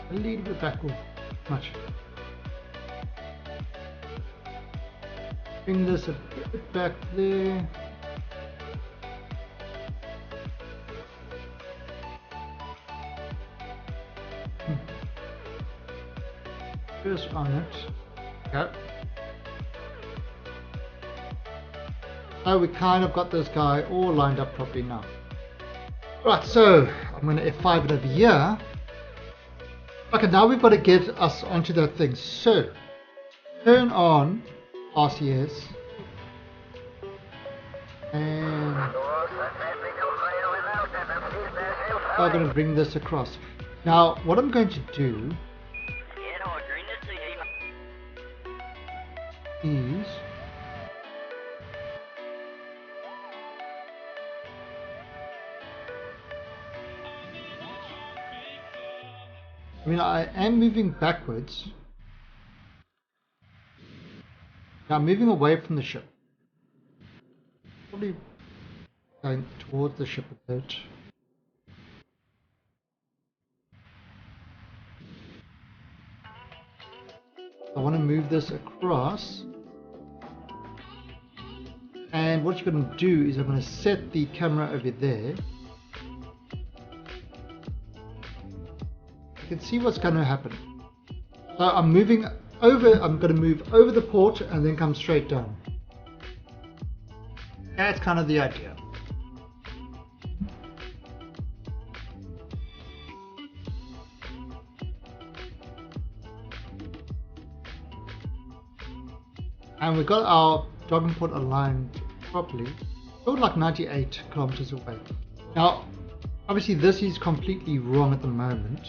A little bit backward, much. Bring this a bit back there. Just on it. Okay. So we kind of got this guy all lined up properly now. Right, so I'm going to F5 it over here. Okay, now we've got to get us onto that thing. So turn on RCS and I'm going to bring this across. Now what I'm going to do is I mean, I am moving backwards. Now I'm moving away from the ship. Probably going towards the ship a bit. I want to move this across. And what you're going to do is I'm going to set the camera over there. You can see what's going to happen. So I'm moving over, I'm going to move over the port and then come straight down. That's kind of the idea. And we've got our docking port aligned properly. We're like 98 kilometers away. Now, obviously this is completely wrong at the moment.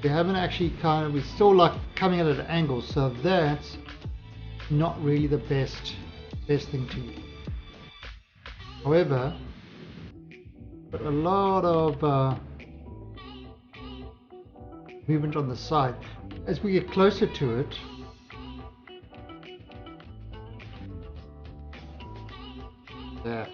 We haven't actually we're still like coming at an angle, so that's not really the best thing to use. However, but a lot of movement on the side. As we get closer to it, that.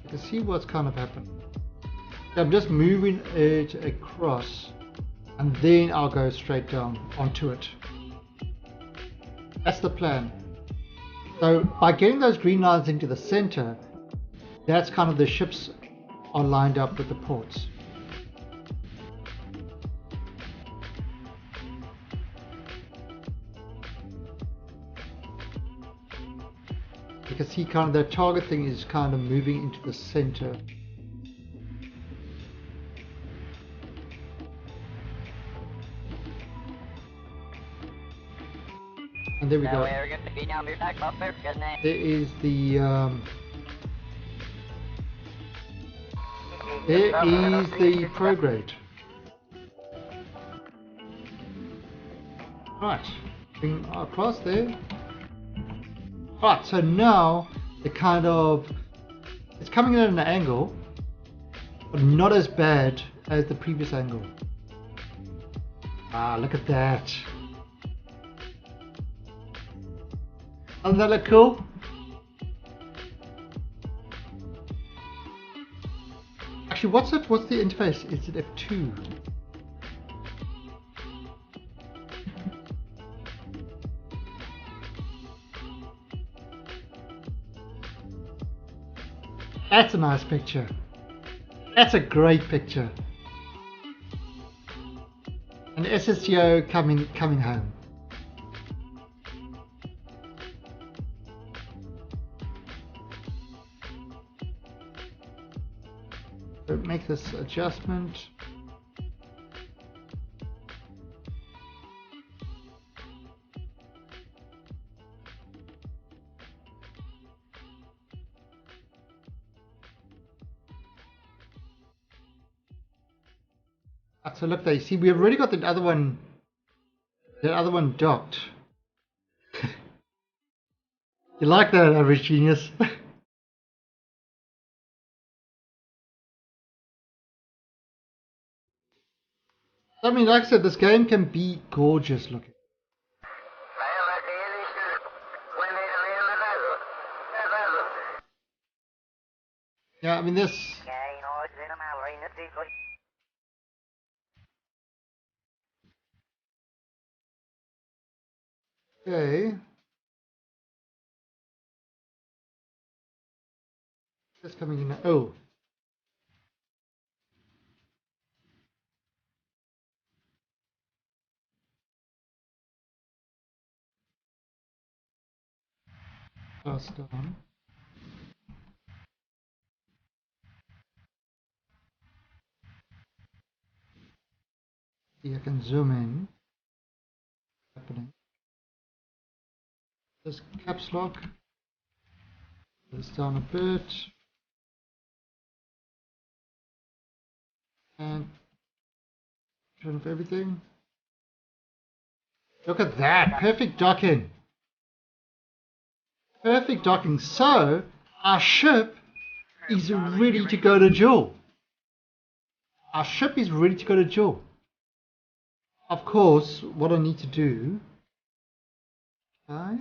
You can see what's kind of happened. I'm just moving it across and then I'll go straight down onto it. That's the plan. So by getting those green lines into the center, that's kind of the ships are lined up with the ports. You can see kind of that target thing is kind of moving into the center. And there we go. There is the prograde. Right, bring across there. Right, so now it's coming in at an angle, but not as bad as the previous angle. Ah, look at that. Doesn't that look cool? Actually, what's the interface? Is it F2? That's a nice picture. That's a great picture. An SSTO coming home. So make this adjustment. So look there, you see we've already got the other one docked. You like that, average genius? I mean, like I said, this game can be gorgeous looking. Yeah, I mean this. Okay. Just coming in. Oh. Fast down. See, I can zoom in. Happening. Just caps lock. This down a bit. And turn off everything. Look at that. Perfect docking. Perfect docking. So our ship is ready to go to Jool. Our ship is ready to go to Jool. Of course, what I need to do. Okay.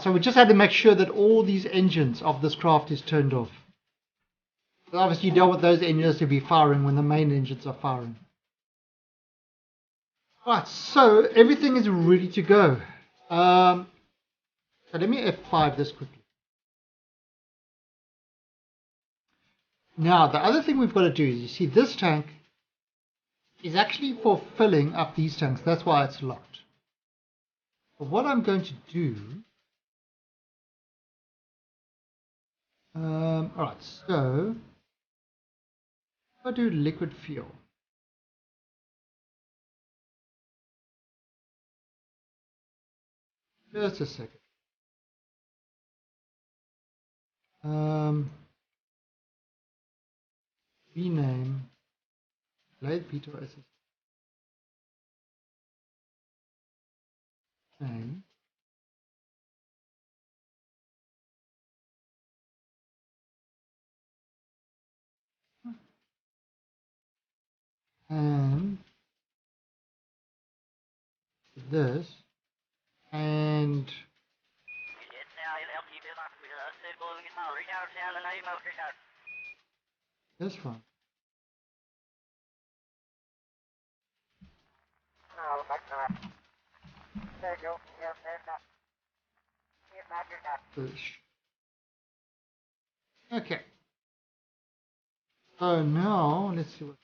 So we just had to make sure that all these engines of this craft is turned off. So obviously you don't want those engines to be firing when the main engines are firing. Right, so everything is ready to go. So let me F5 this quickly. Now the other thing we've got to do is, you see this tank is actually for filling up these tanks. That's why it's locked. But what I'm going to do, alright, so if I do liquid fuel, just a second. Rename Blade VTOL SSTO name. And this and this one. Push. Okay. So now let's see what.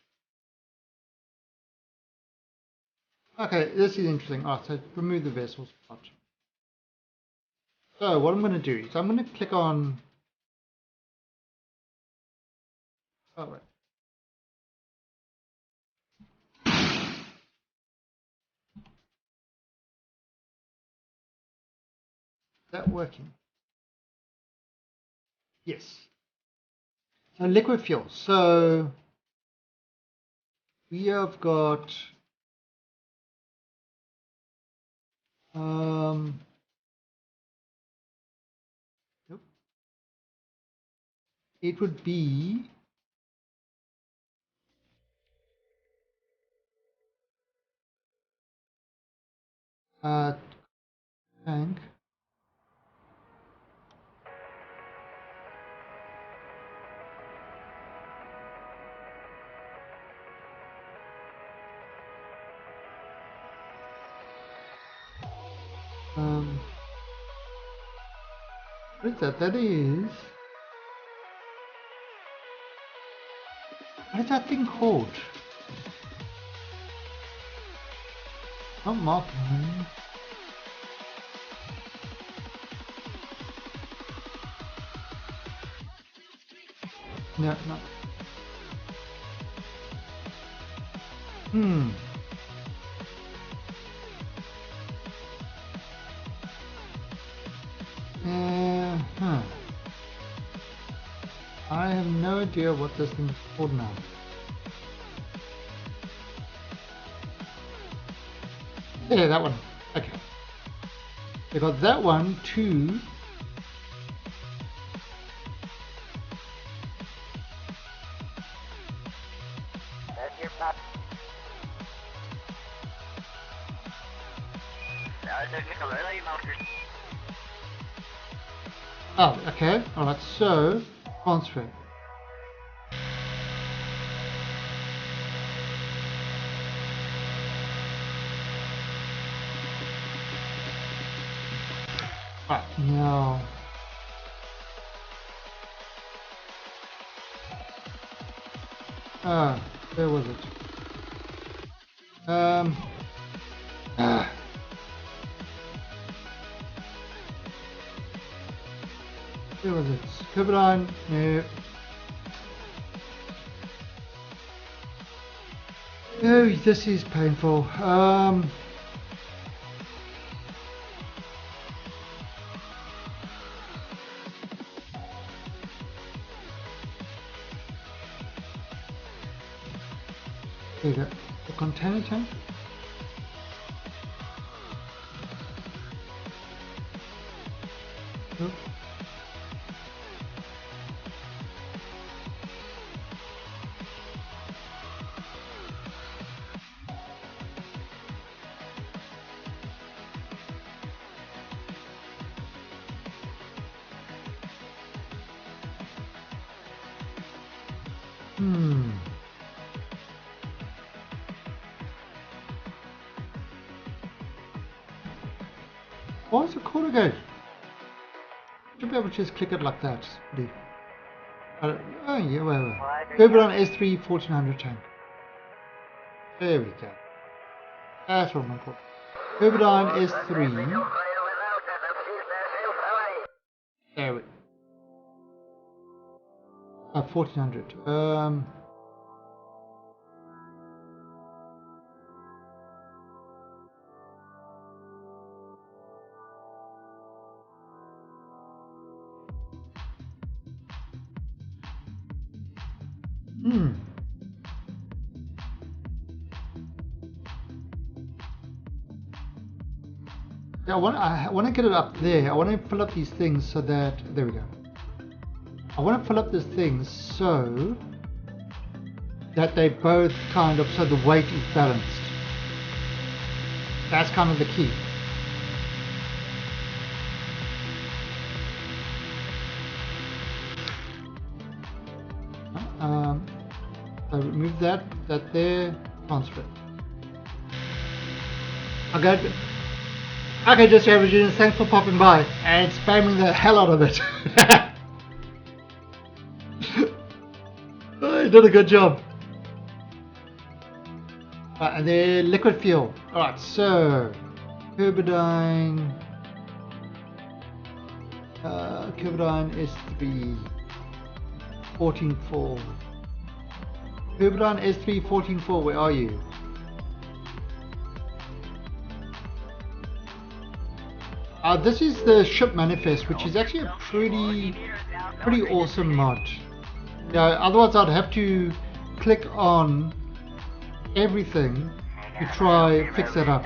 Okay, this is interesting. Alright, so remove the vessels part. So what I'm going to do is I'm going to click on. Oh wait. Is that working? Yes. So liquid fuel. So we have got nope. It would be tank. What is that? That is. What is that thing called? Not marking. No, no. I have no idea what this thing is called now. Yeah, that one. Okay. We got that one, two. Oh, okay. Alright, so transfer. Right, now. Where was it? Where was it? Kerbacide? No. Oh, this is painful. There you go. The container tank. Nope. Why is it called again? Should be able to just click it like that. Oh yeah, wait. Kerbacide S3 1400 tank. There we go. That's what I'm called. Kerbacide is 3. There we go. 1400. Yeah, I want to get it up there. I want to fill up these things so that, there we go. I want to fill up these things so that they both kind of, so the weight is balanced. That's kind of the key. So remove that there, transfer it. Okay, just averaging, thanks for popping by and spamming the hell out of it. Oh, you did a good job. And then liquid fuel. Alright, so Kerbacide is to be 14.4. Kerbacide S3 14.4, where are you? This is the ship manifest, which is actually a pretty awesome mod. Otherwise I'd have to click on everything to try fix it up.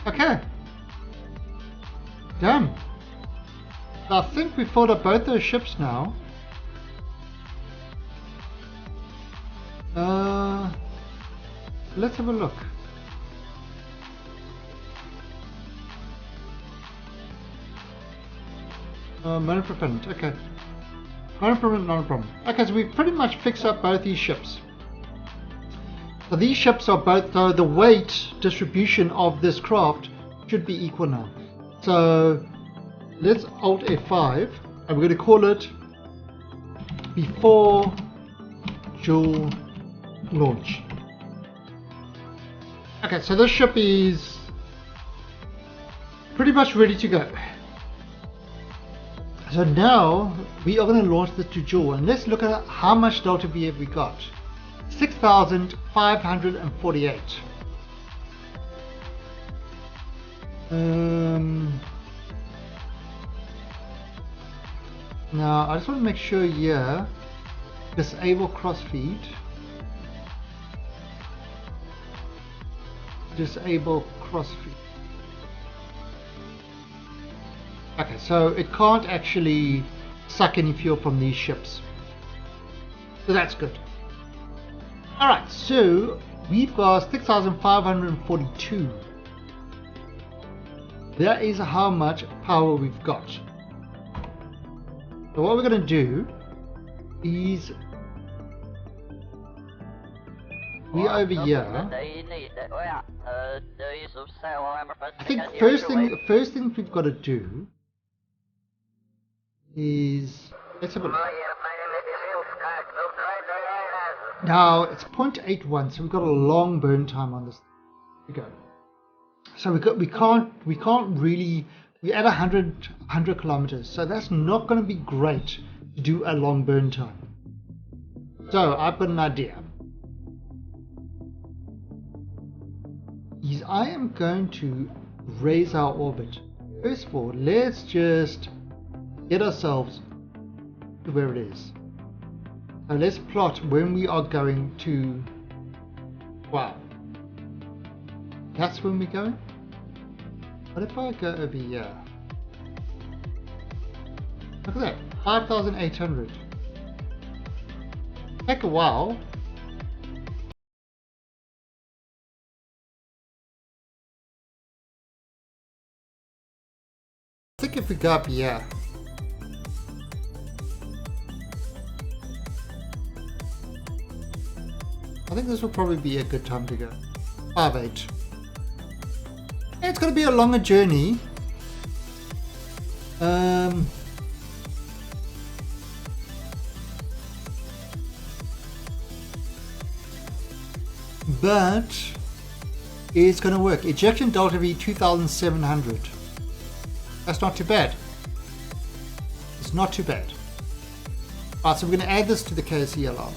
Okay. Done. I think we filled up both those ships now. Let's have a look. Minor propellant, okay. Not a problem. Okay, so we've pretty much fixed up both these ships. So these ships are both, so the weight distribution of this craft should be equal now. So let's Alt F5 and we're going to call it before Jool launch. Okay, so this ship is pretty much ready to go. So now we are going to launch this to Jool, and let's look at how much Delta V have we got. 6,548. Now I just want to make sure here, disable crossfeed. Disable crossfeed. Okay, so it can't actually suck any fuel from these ships. So that's good. Alright, so we've got 6,542. That is how much power we've got. So what we're going to do is we over here. I think first thing we've got to do is, let's have a look. Now it's 0.81, so we've got a long burn time on this. Here we go. So we can't really, we're at 100 kilometers, so that's not going to be great to do a long burn time. So I've got an idea. I am going to raise our orbit. First of all, let's just get ourselves to where it is. So let's plot when we are going to, wow, that's when we're going. What if I go over here? Look at that, 5,800. Take a while. I think if we go up here, I think this will probably be a good time to go. 5.8. It's going to be a longer journey. but it's going to work. Ejection delta V 2700. That's not too bad. It's not too bad. Alright, so we're going to add this to the KSE alarm.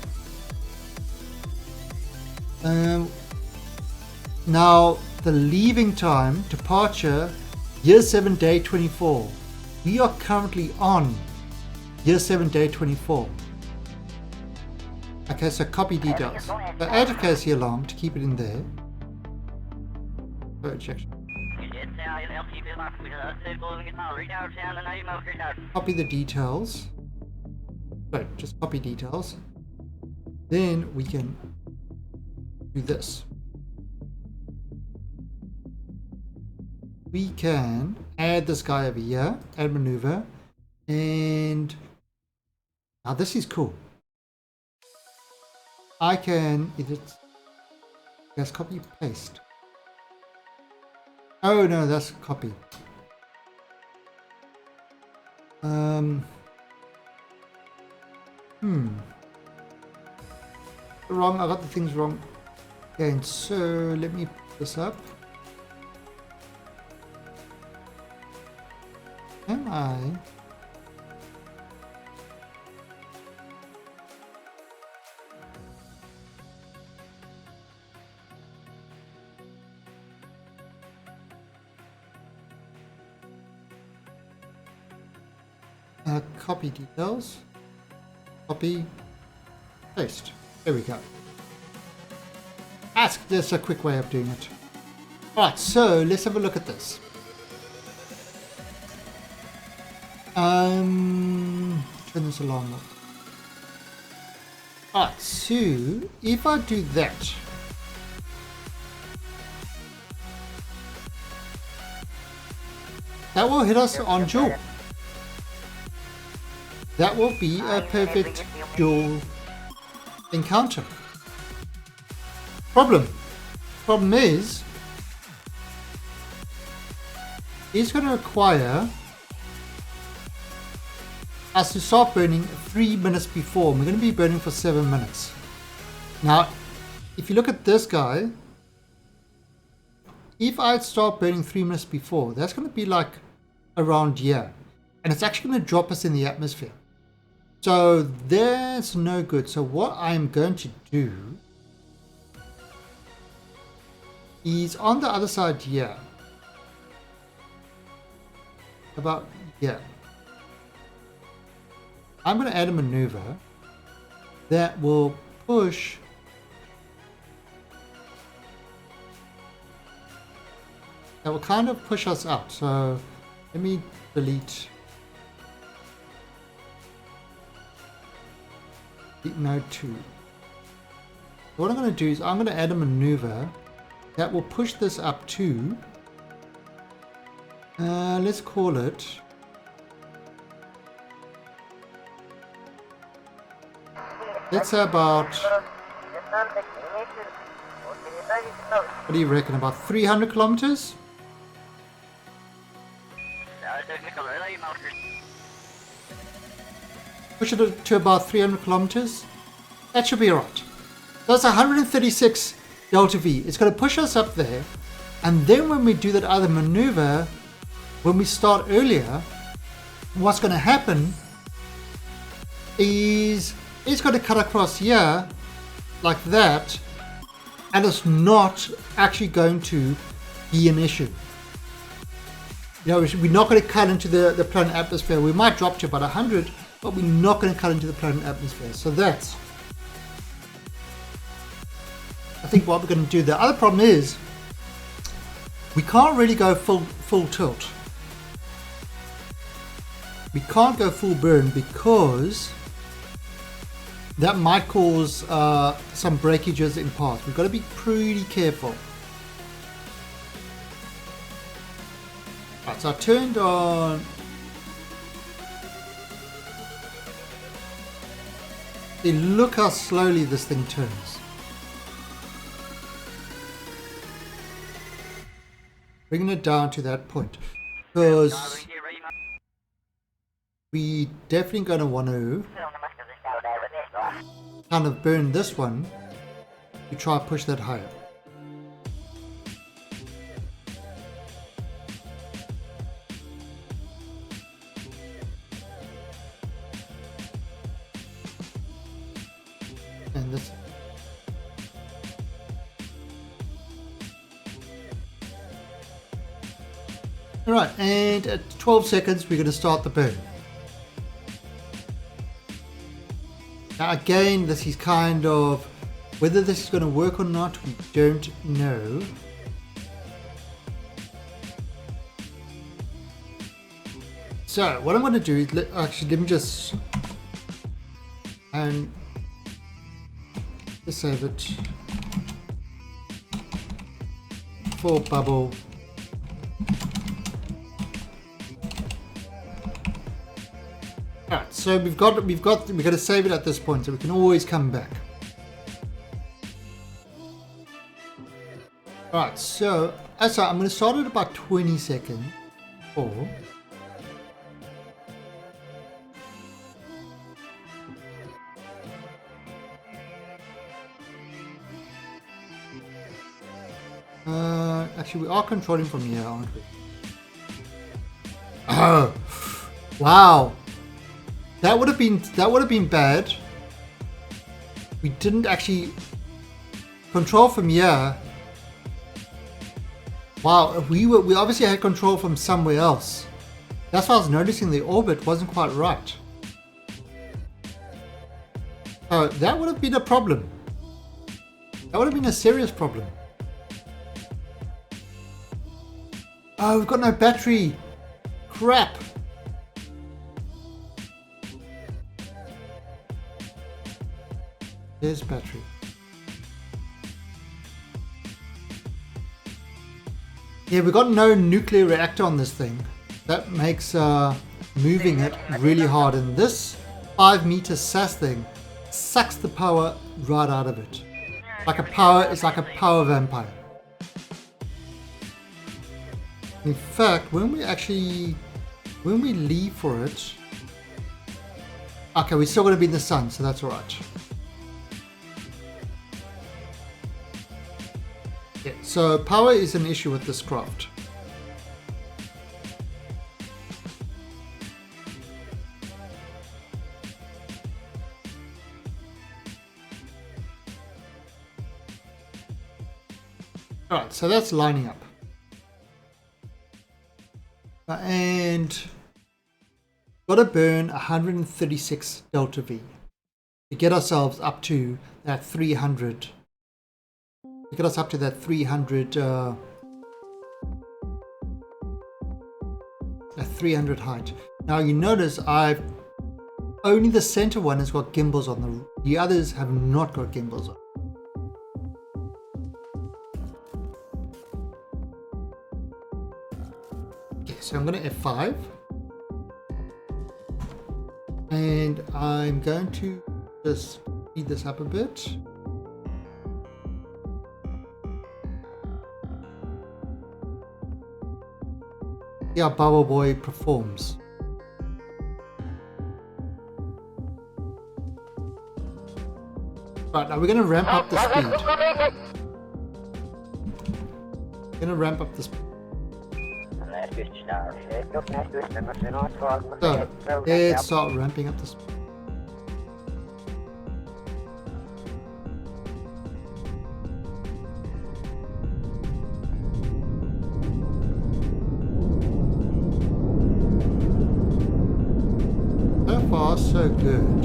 Now, the leaving time, departure, year 7, day 24. We are currently on year 7, day 24. Okay, so copy details. So add a KSE alarm to keep it in there. Ejection. Copy the details. Right, just copy details. Then we can do this. We can add this guy over here, add maneuver, and now this is cool. I can either just copy paste. Oh no, that's copy. Wrong, I got the things wrong. Okay, so let me put this up. Am I? Copy details, copy, paste. There we go. There's a quick way of doing it. Alright, so let's have a look at this. Turn this alarm off. Alright, so if I do that, that will hit us on Jool. That will be a perfect Jool encounter. Problem is, it's going to require us to start burning 3 minutes before. We're going to be burning for 7 minutes. Now, if you look at this guy, if I start burning 3 minutes before, that's going to be like around here. And it's actually going to drop us in the atmosphere. So that's no good. So what I'm going to do is on the other side here, about here, I'm going to add a maneuver that will push kind of push us up. So let me delete node 2. What I'm going to do is I'm going to add a maneuver that will push this up to, let's call it, let's say about, what do you reckon, about 300 kilometers? Push it to about 300 kilometers. That should be alright. That's 136 delta V. It's going to push us up there, and then when we do that other maneuver, when we start earlier, what's going to happen is it's going to cut across here like that, and it's not actually going to be an issue. You know, we're not going to cut into the planet atmosphere. We might drop to about 100, but we're not going to cut into the planet atmosphere. So that's, I think, what we're going to do. The other problem is we can't really go full tilt. We can't go full burn because that might cause some breakages in parts. We've got to be pretty careful. Right, so I turned on. Look how slowly this thing turns. Bringing it down to that point, because we definitely going to want to kind of burn this one to try and push that higher. And this. Alright, and at 12 seconds we're going to start the burn. Now again, this is kind of, whether this is going to work or not, we don't know. So what I'm going to do is, actually let me just, and just save it for bubble. Alright, so we've got to save it at this point, so we can always come back. Alright, so I'm going to start at about 20 seconds. Or actually, we are controlling from here, aren't we? Oh, wow! That would have been bad. We didn't actually control from here. Wow, we obviously had control from somewhere else. That's why I was noticing the orbit wasn't quite right. Oh, that would have been a problem. That would have been a serious problem. Oh, we've got no battery. Crap. There's battery. Yeah, we've got no nuclear reactor on this thing. That makes moving it really hard. And this 5-meter SAS thing sucks the power right out of it. It's like a power vampire. In fact, when we leave for it, okay, we're still going to be in the sun, so that's all right. Yeah, so power is an issue with this craft. All right, so that's lining up. And got to burn 136 delta V to get ourselves up to that 300. To get us up to that 300. That 300 height. Now you notice only the center one has got gimbals on. The others have not got gimbals on. So I'm going to F5 and I'm going to just speed this up a bit. See how Bubble Boy performs. Right, now we're going to ramp up the speed. We're going to ramp up the speed. So, let's start ramping up the speed. So far, so good.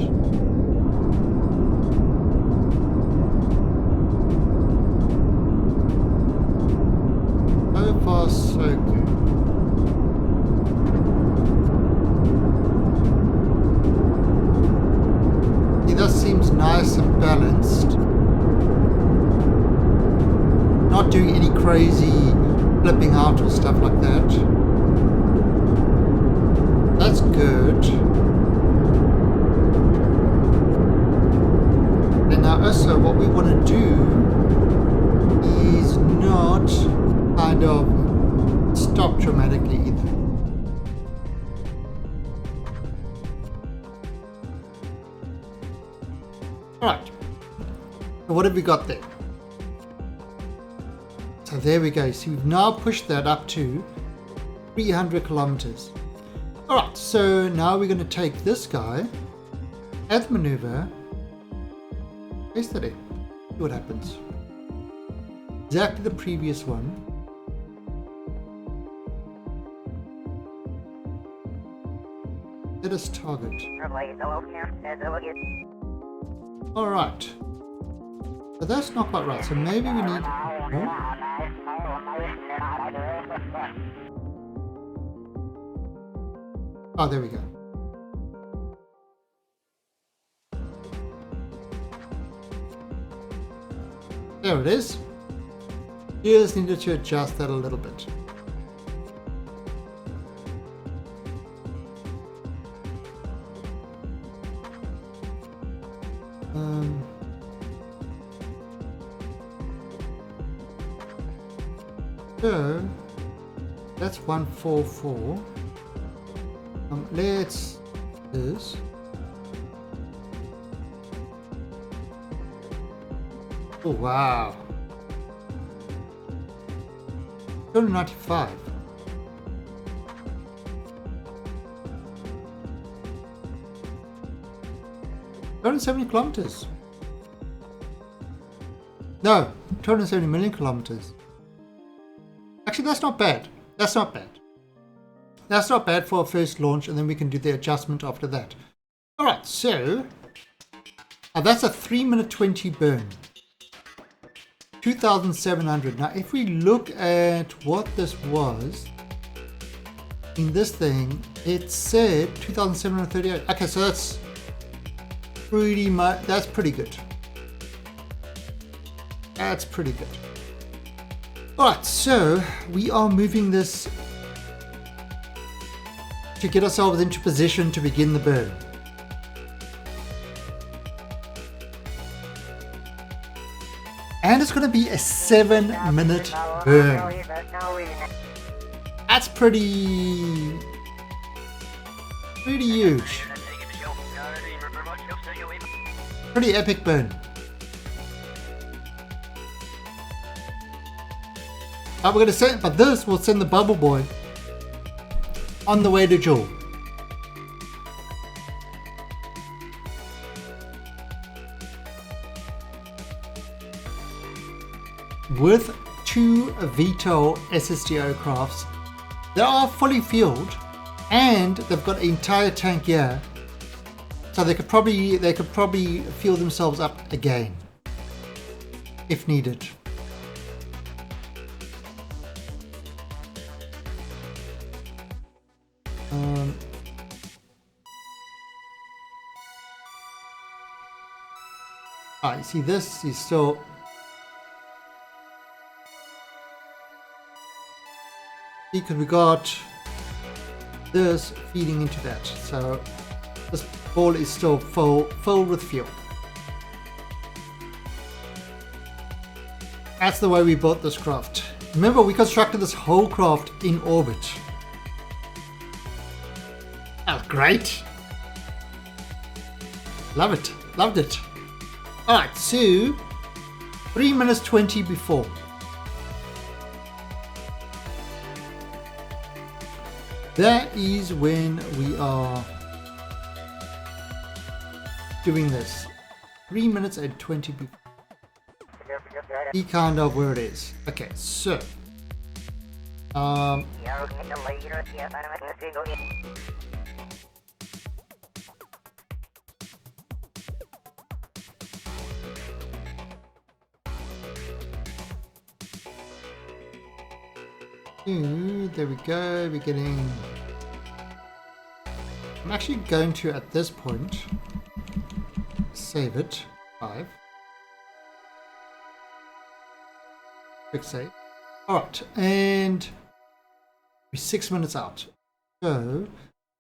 So far, so good. That seems nice and balanced. Not doing any crazy flipping out or stuff like that. That's good. And now also what we want to do is not kind of stop dramatically either. Alright, so what have we got there? So there we go. So we've now pushed that up to 300 kilometers. Alright, so now we're going to take this guy, add the maneuver, paste that in, see what happens. Exactly the previous one. Let us target. Alright. So that's not quite right. So maybe we need more. Oh, there we go. There it is. You just needed to adjust that a little bit. So that's 144. Let's do this. Oh wow. 295. Kilometers. No, 270 million kilometers. Actually, that's not bad. That's not bad. That's not bad for a first launch, and then we can do the adjustment after that. Alright, so that's a 3-minute 20 burn. 2,700. Now, if we look at what this was in this thing, it said 2,738. Okay, so that's pretty much, that's pretty good. That's pretty good. Alright, so we are moving this to get ourselves into position to begin the burn. And it's going to be a 7-minute burn. That's pretty huge. Pretty epic burn. We're going to send, but this will send the bubble boy on the way to Jool. With 2 VTOL SSTO crafts, they are fully fueled, and they've got an entire tank here, so they could probably fuel themselves up again if needed. You see, this is still. Because we got this feeding into that, so this ball is still full with fuel. That's the way we built this craft. Remember, we constructed this whole craft in orbit. Oh, great! Love it, loved it. Alright, so 3 minutes 20 before. That is when we are doing this. 3 minutes and 20 before. See kind of where it is. Okay, so there we go, we're getting. I'm actually going to, at this point, save it. 5. Quick save. Alright, and we're 6 minutes out. So,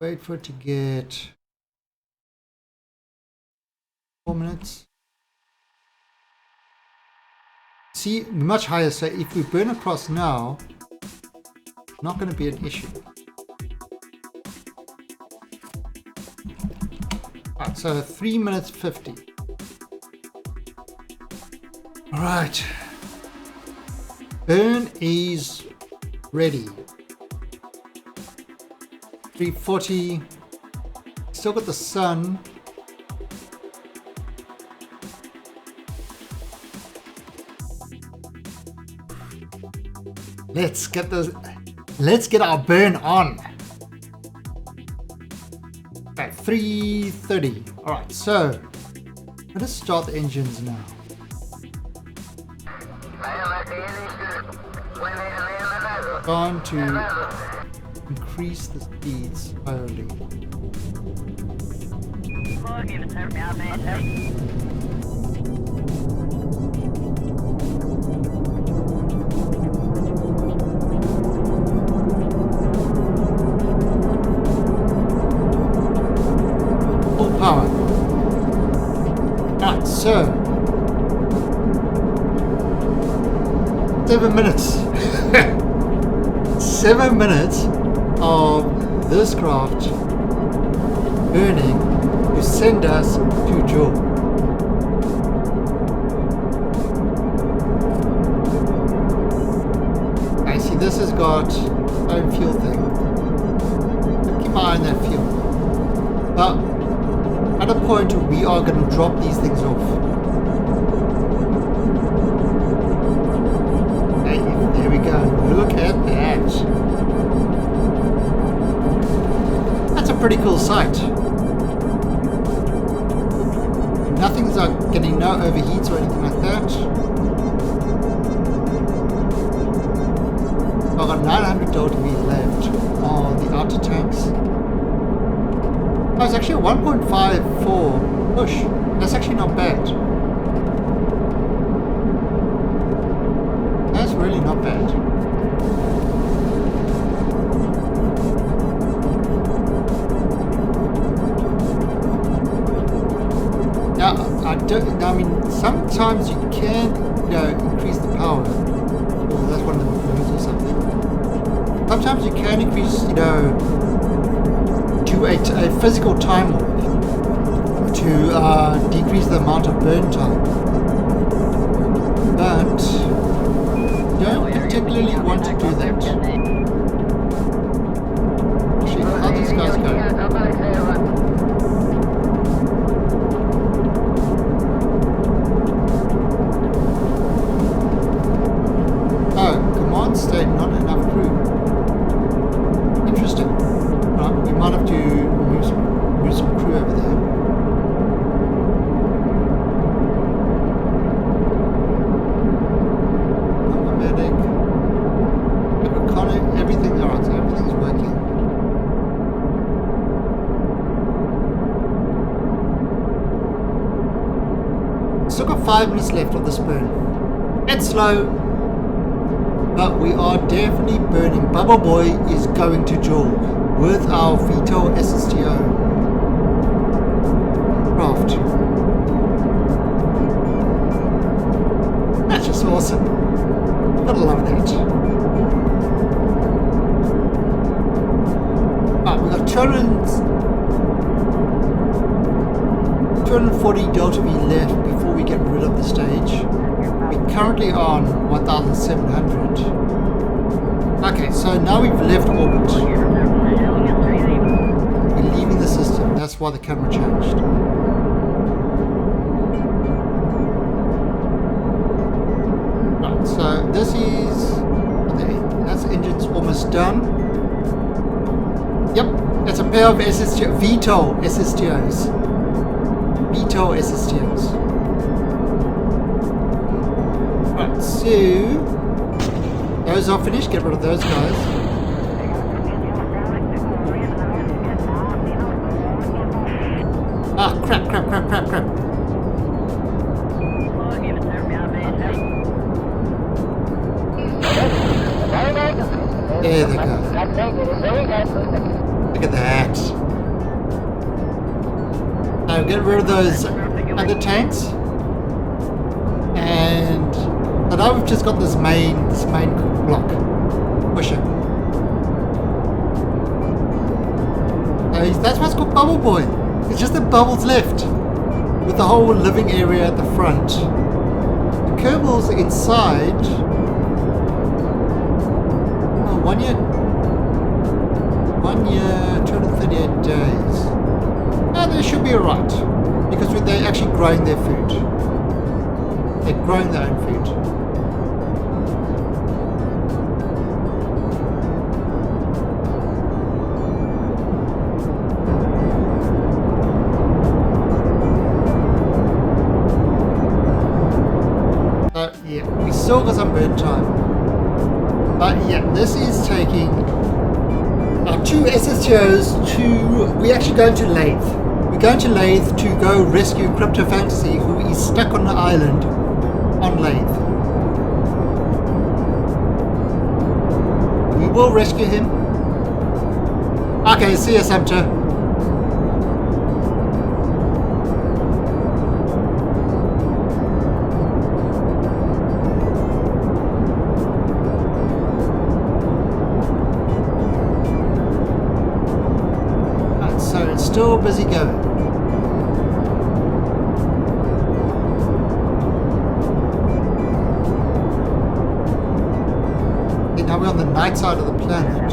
wait for it to get 4 minutes. See, much higher, so if we burn across now, not going to be an issue. Alright, so 3 minutes 50. Burn is ready. 340. Still got the sun. Let's get our burn on. Okay, 330. Alright, so let us start the engines now. Going to increase the speed slowly. Full power. Alright, so 7 minutes. 7 minutes of this craft burning to send us to Jool. I see this has got own fuel thing. Keep my eye on that fuel. But at a point we are going to drop these things off. Hey, there we go. Look at that. That's a pretty cool sight. Nothing's getting no overheats or anything like that. I've got 900 delta V left on the outer tanks. Oh, it's actually a 1.54 push. That's actually not bad. That's really not bad. I mean, sometimes you can, increase the power. Oh, that's one of the moves or something. Sometimes you can increase, to a physical time warp to decrease the amount of burn time. But don't particularly want to do that. Actually, how these guys go? State, not enough crew. Interesting. Right, we might have to move some crew over there. I'm a medic. Recon, everything. Alright, so everything's working. Still got 5 minutes left of this burn. It's slow. But we are definitely burning. Bubble Boy is going to Jool with our VTOL SSTO craft. That's just awesome. Gotta love that. Alright, we've got 240 delta V left before we get rid of the stage. We're currently on 1,700. Okay, so now we've left orbit. We're leaving the system. That's why the camera changed. Right, so this is... That's engine's almost done. Yep, it's a pair of SSTO, VTOL SSTOs. VTOL SSTOs. Right, so those are finished. Get rid of those guys. Ah, crap. There they go. Look at that. Now get rid of those other tanks. And so now we've just got this main block. Push it. That's what's called Bubble Boy. It's just the bubbles left, with the whole living area at the front. The Kerbals inside 1 year, 238 days. They should be alright because they're actually growing their food. They're growing their own food. Yeah, we still got some burn time. But yeah, this is taking our 2 SSTOs to... We're actually going to Lathe. We're going to Lathe to go rescue Crypto Fantasy, who is stuck on the island on Lathe. We will rescue him. Okay, see you, Sumter. Still busy going. Okay, now we're on the night side of the planet.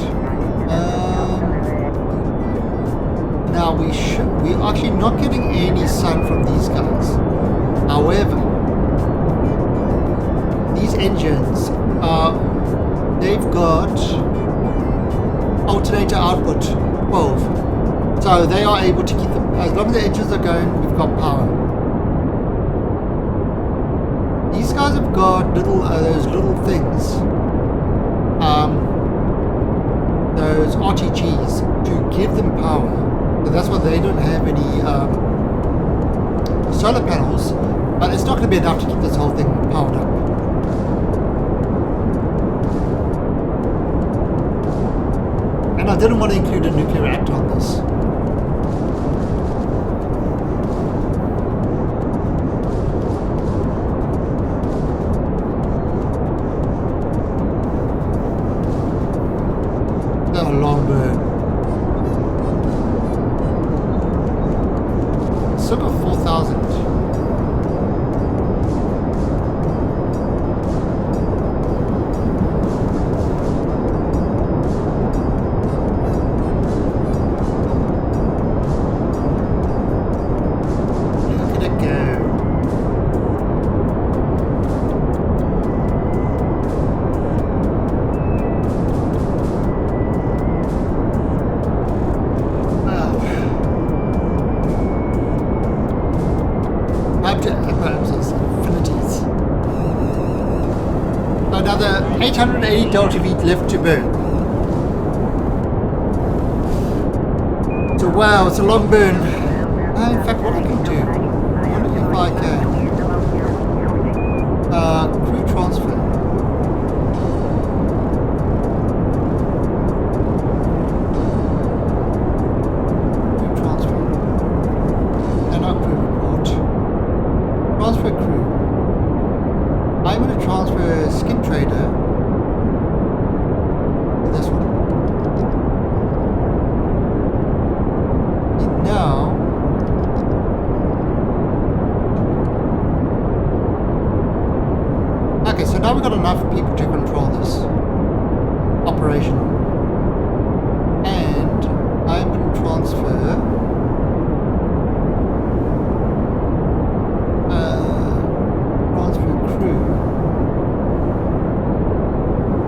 Now we're actually not getting any sun from these guys. However, these engines they've got alternator output 12. So they are able to keep them, as long as the engines are going, we've got power. These guys have got little, those little things, those RTGs to give them power. So that's why they don't have any solar panels, but it's not going to be enough to keep this whole thing powered up. And I didn't want to include a nuclear reactor on this. Long burn. Still got 4,000. Look at it go. Infinities. So another 880 Delta V left to burn. So wow, it's a long burn. In fact, what I can do, I wonder if I can crew transfer. Crew transfer. And our crew report. Transfer crew. I'm going to transfer Skin Trader to this one. And now okay, so now we've got enough people to control this operation. And I'm going to transfer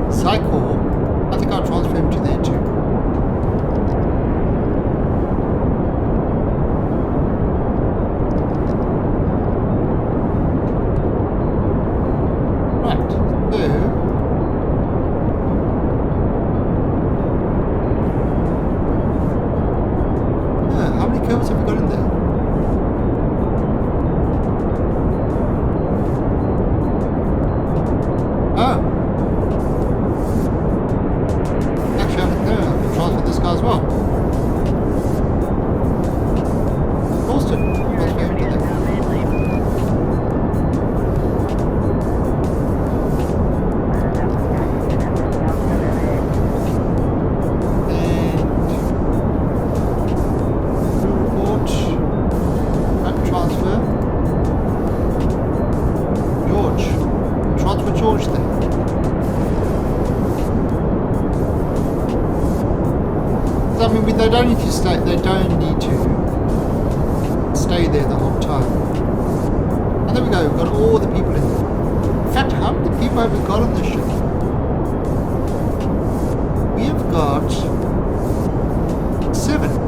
Cycle, I think I'll transfer him to there too. Right, so how many Kerbs have we got in there? Oh. This guy as well. Austin. And report. they don't need to stay. They don't need to stay there the whole time. And there we go. We've got all the people in there. In fact, how many people have we got on this ship? We have got 7.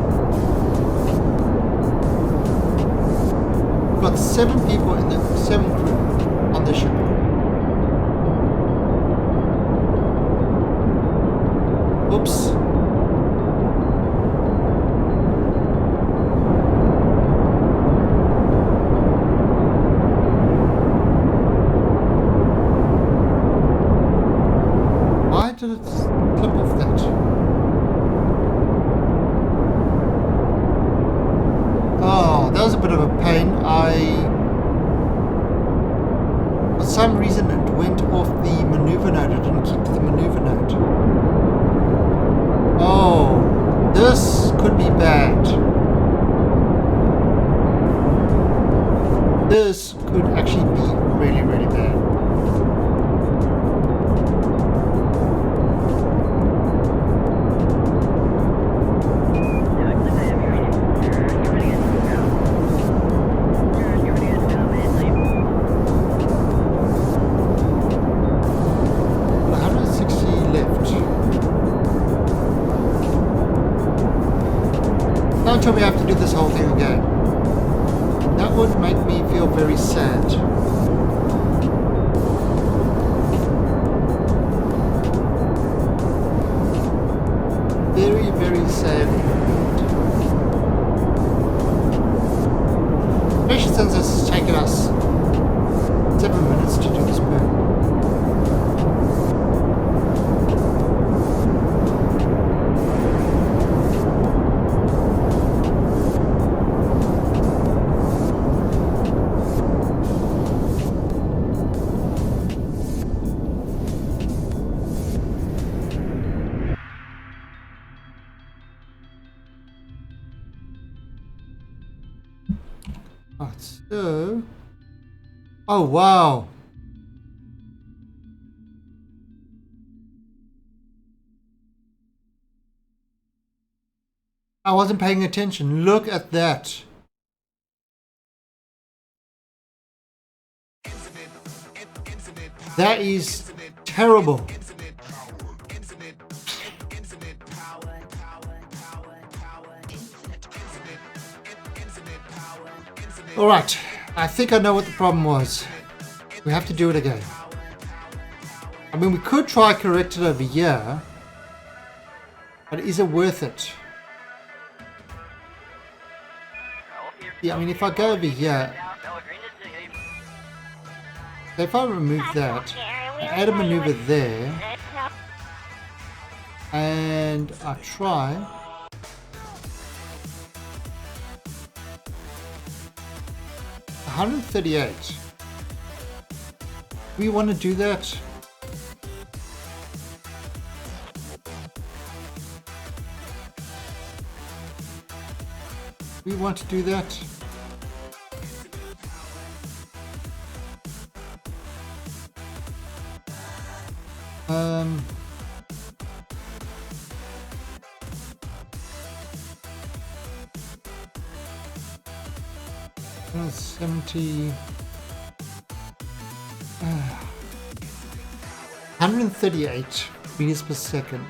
We've got 7 people in the 7 crew on the ship. Oops. Why did it clip off that? Oh, that was a bit of a pain. For some reason it went off the maneuver node. I didn't keep the maneuver node. Oh, this could be bad. This could actually be really, really bad. Don't tell me I have to do this whole thing again. That would make me feel very sad. Very, very sad. Especially since this has taken us 7 minutes to do this burn. So, oh wow. I wasn't paying attention. Look at that. That is terrible. Alright, I think I know what the problem was. We have to do it again. I mean, we could try correct it over here, but is it worth it? Yeah, I mean, if I go over here, so if I remove that, add a maneuver there, and I try. 138. We want to do that. We want to do that. Uh, 70. 138 meters per second.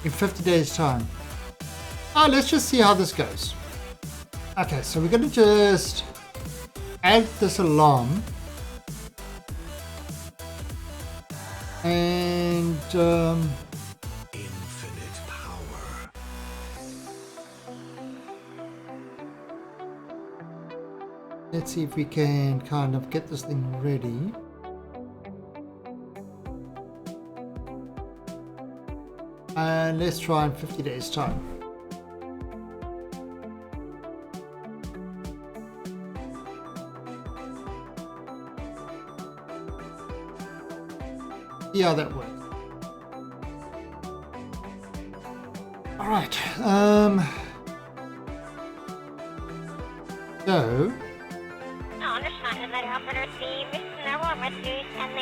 In 50 days time. Let's just see how this goes. Okay, so we're going to just add this alarm. And Infinite power. let's see if we can kind of get this thing ready. And let's try in 50 days time. See how that works. All right. So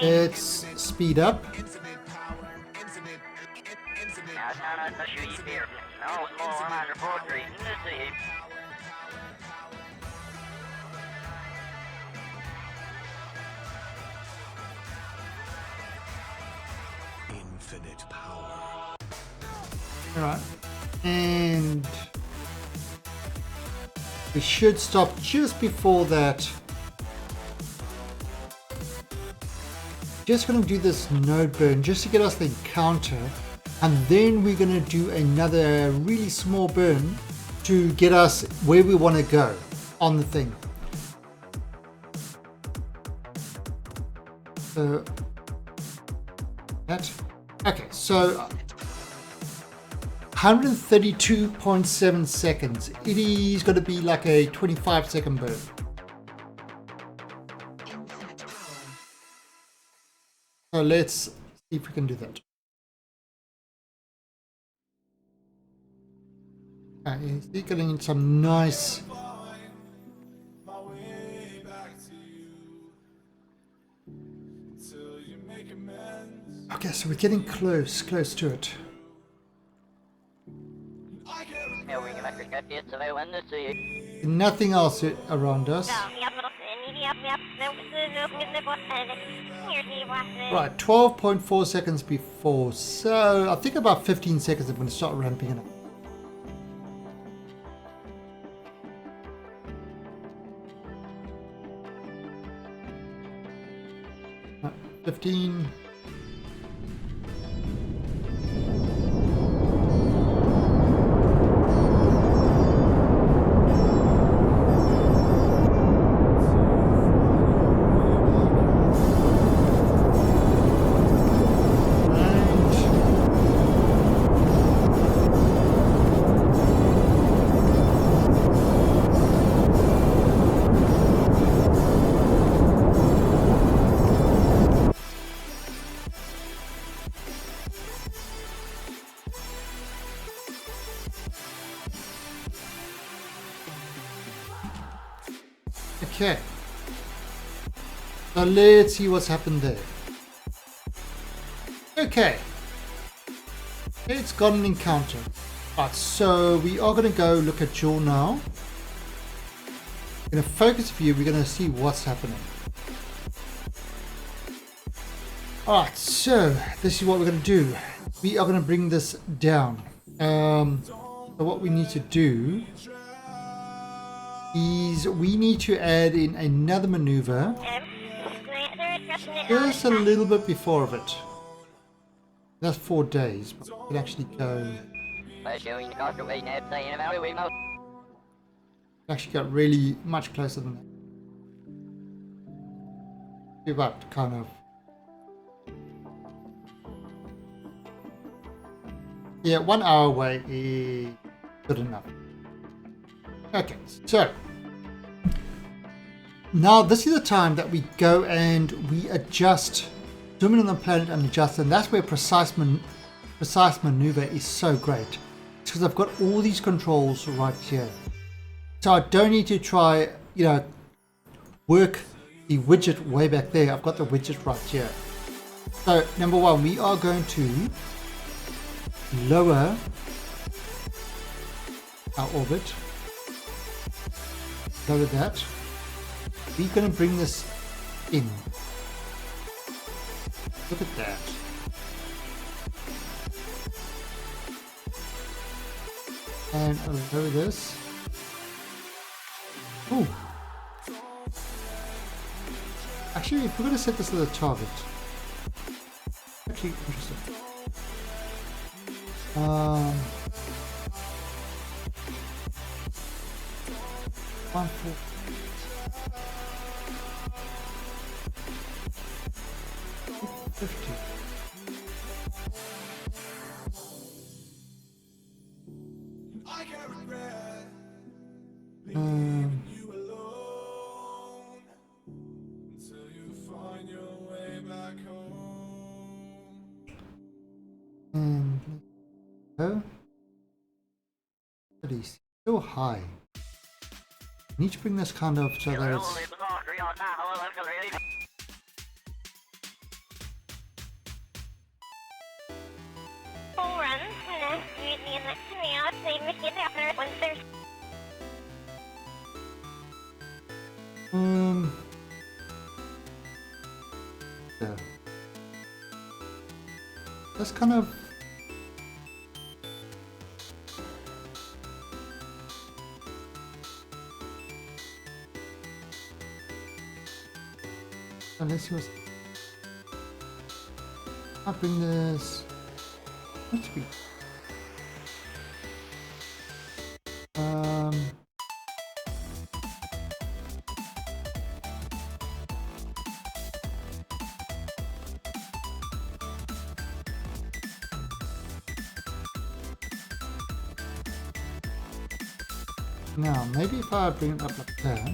Let's speed up. Infinite power. Alright. And we should stop just before that. Just going to do this node burn just to get us the encounter, and then we're going to do another really small burn to get us where we want to go on the thing. So that, okay, so 132.7 seconds. It is going to be like a 25-second burn. So let's see if we can do that. Okay, so getting some nice. Okay, so we're getting close to it. Nothing else around us. Right, 12.4 seconds before. So I think about 15 seconds I'm going to start ramping it up. 15. Okay, so let's see what's happened there. Okay, it's got an encounter. Right, so we are going to go look at Jool now. In a focus view, we're going to see what's happening. Alright, so this is what we're going to do. We are going to bring this down. So what we need to do is we need to add in another maneuver just a little bit before of it. That's 4 days, but we can actually go. Actually got really much closer than that. Give up, kind of. Yeah, 1 hour away is good enough. Okay, so now this is the time that we go and we adjust, zoom in on the planet and adjust, and that's where precise maneuver is so great. It's because I've got all these controls right here. So I don't need to try, work the widget way back there. I've got the widget right here. So number one, we are going to lower our orbit. Lower that. We're going to bring this in. Look at that. And I'll lower this. Ooh. Actually, if we're going to set this as a target. Actually, interesting. 1, 4. I can't regret Um, you alone until you find your way back home. and go. But he's so high. I need to bring this kind of so that it's Yeah. That's kind of. Let's see what's. I'll bring this. Let's be. Now, maybe if I bring it up like that.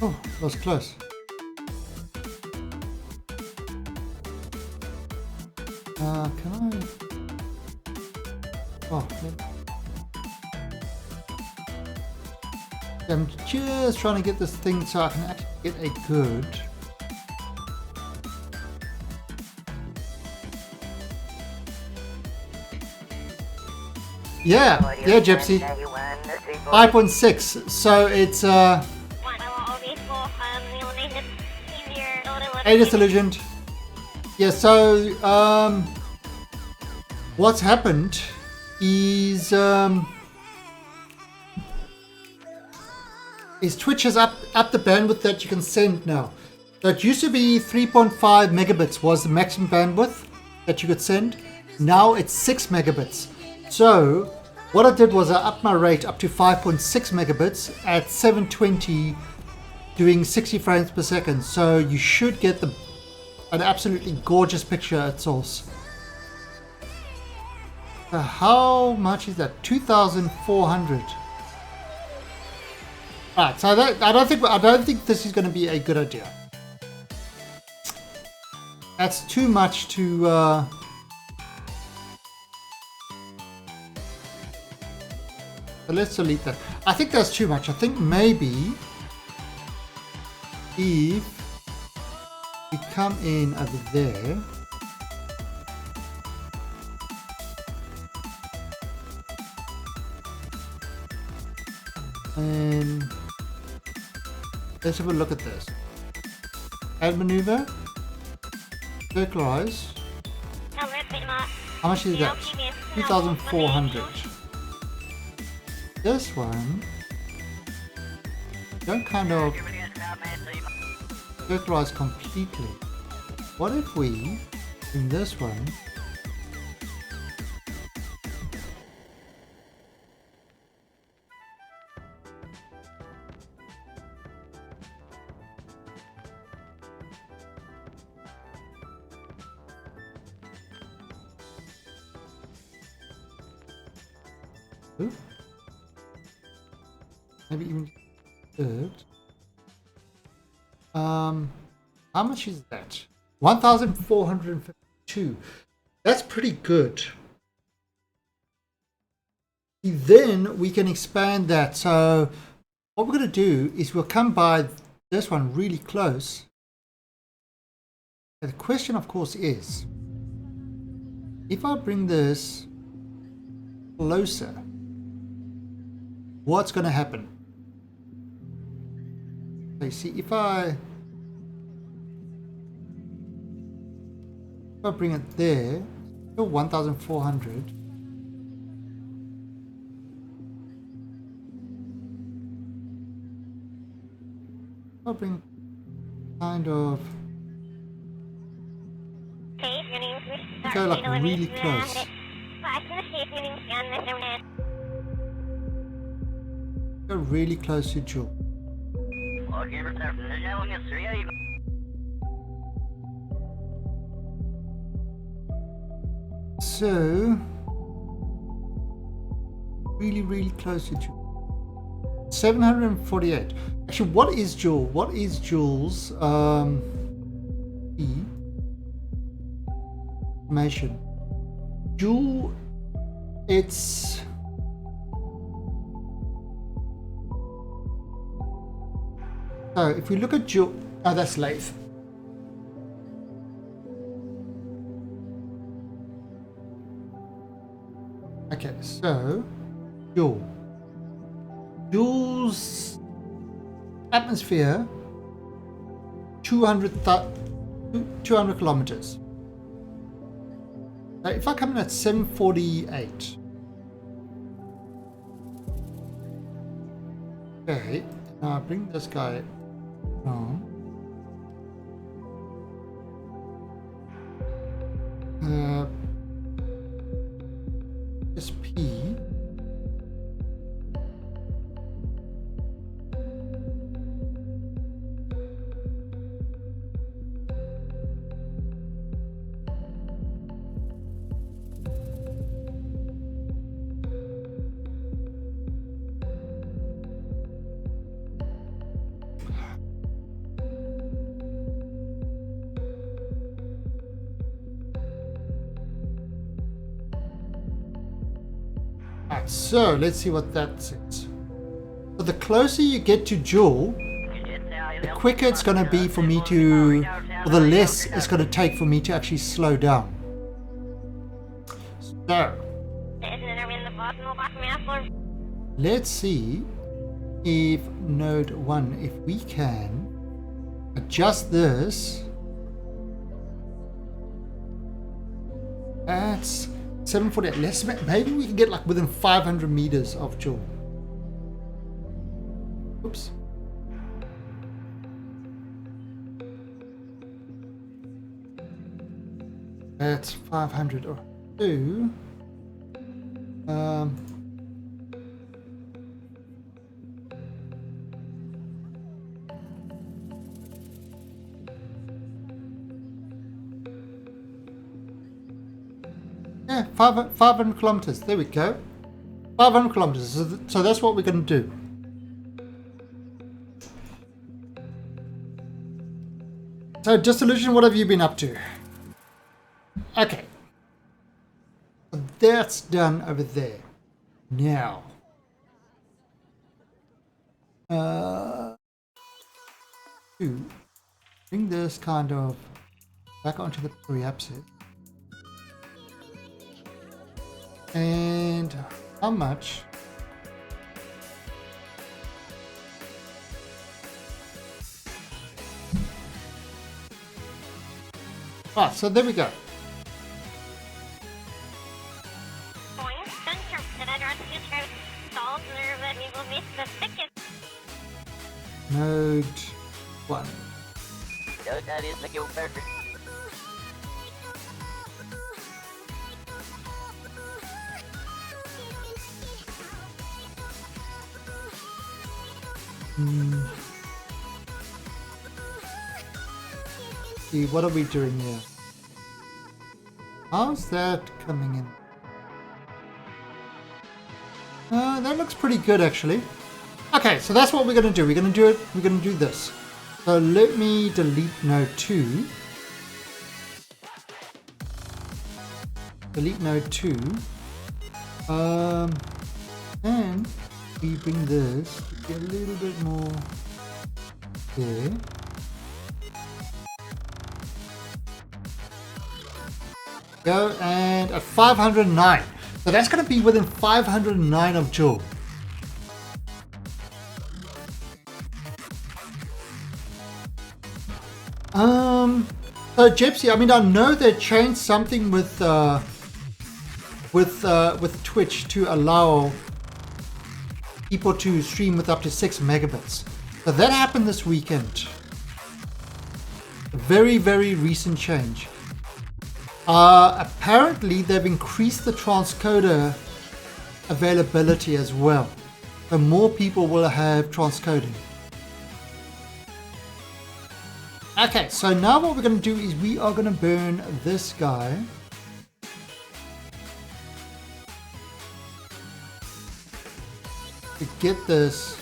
Oh, that was close. Can I? Oh, I'm just trying to get this thing so I can actually get a good. Yeah, Gypsy. 5.6. So it's 8 disillusioned. Yeah, so what's happened is Twitch has up the bandwidth that you can send now. So it used to be 3.5 megabits was the maximum bandwidth that you could send. Now it's 6 megabits. So what I did was I upped my rate up to 5.6 megabits at 720, doing 60 frames per second. So you should get an absolutely gorgeous picture at source. How much is that? 2,400. Right, so I don't think this is going to be a good idea. That's too much to. So let's delete that. I think that's too much. I think maybe if we come in over there. And let's have a look at this. Add maneuver. Circularize. How much is that? 2,400. This one, don't kind of circularize completely. What if we, in this one, maybe even third. How much is that? 1,452. That's pretty good. Then we can expand that. So what we're going to do is we'll come by this one really close. And the question, of course, is if I bring this closer, what's going to happen? So you see, if I bring it there, still 1,400. I'll bring kind of go like really close. Go really close to Jool. So really close to Jool. 748. Actually, what is Jool? What is Jool's E? information. Jool, it's so if we look at Jool, oh, that's lathe. Okay, so Jool. Jool's atmosphere 200 kilometers. Now, if I come in at 748, okay, now I bring this guy on. SP. Alright, so let's see what that says. So the closer you get to Jool, the quicker it's going to be for me to, or the less it's going to take for me to actually slow down. So, let's see if node 1, if we can adjust this. That's 748. Let's maybe we can get like within 500 meters of Jool. Oops. That's 500 or 2. Yeah, 500 kilometers. There we go. 500 kilometers. So that's what we're going to do. So, Dissolution, what have you been up to? Okay. That's done over there. Now. To bring this kind of back onto the preapsis. And how much? Ah, so there we go. Node 1. That is the kill perfect. See, what are we doing here? How's that coming in? That looks pretty good actually. Okay, so that's what we're going to do. We're going to do it. We're going to do this. So let me delete node 2. Delete node 2. And we bring this to get a little bit more there. Go, and at 509. So that's going to be within 509 of Jool. So Gypsy, I mean, I know they changed something with Twitch to allow people to stream with up to 6 megabits. So that happened this weekend. A very, very recent change. Apparently they've increased the transcoder availability as well. So more people will have transcoding. Okay, so now what we're going to do is we are going to burn this guy. To get this.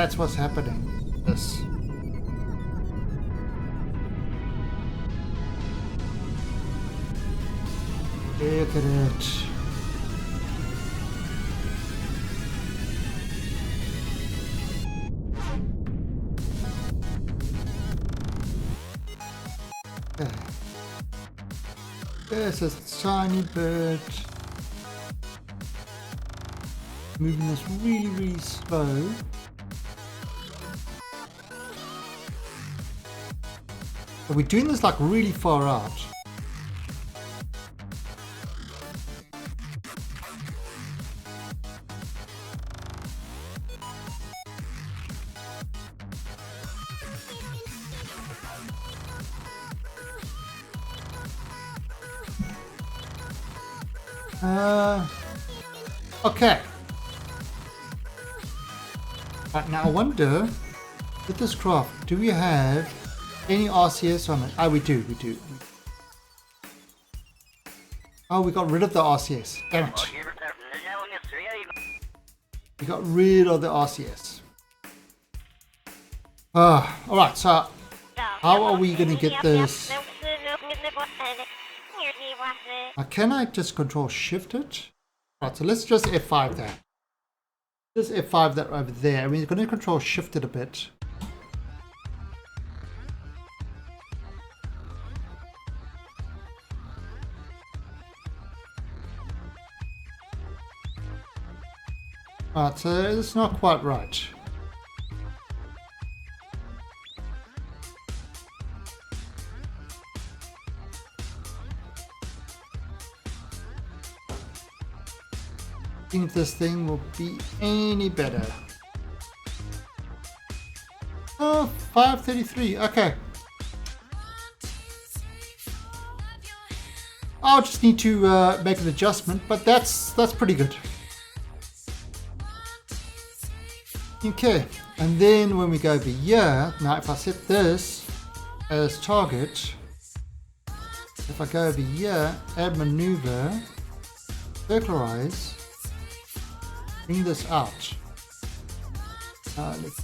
That's what's happening. This. Look at it. Okay. There's a tiny bit. Moving this really, really slow. But we're doing this like really far out. Okay. Right, now I wonder, with this craft, do we have any RCS on it? Oh, we do. Oh, we got rid of the RCS. Damn it. We got rid of the RCS. Alright, so how are we going to get this? Can I just control shift it? Right, so let's just F5 that. Just F5 that over there. I mean, we're going to control shift it a bit. Alright, so it's not quite right. If this thing will be any better. Oh, 533. Okay. I'll just need to make an adjustment, but that's pretty good. Okay, and then when we go over here, now if I set this as target, if I go over here, add maneuver, circularize, bring this out. Let's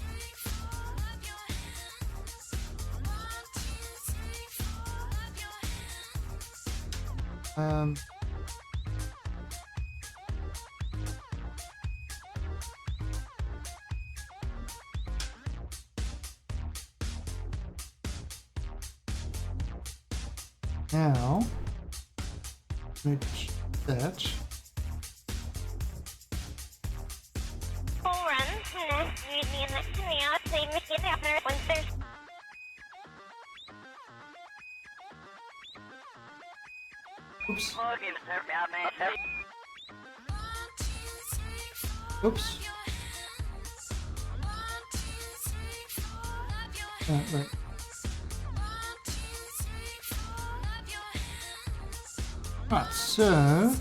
now make that. Oops. Oops. Right. Right, so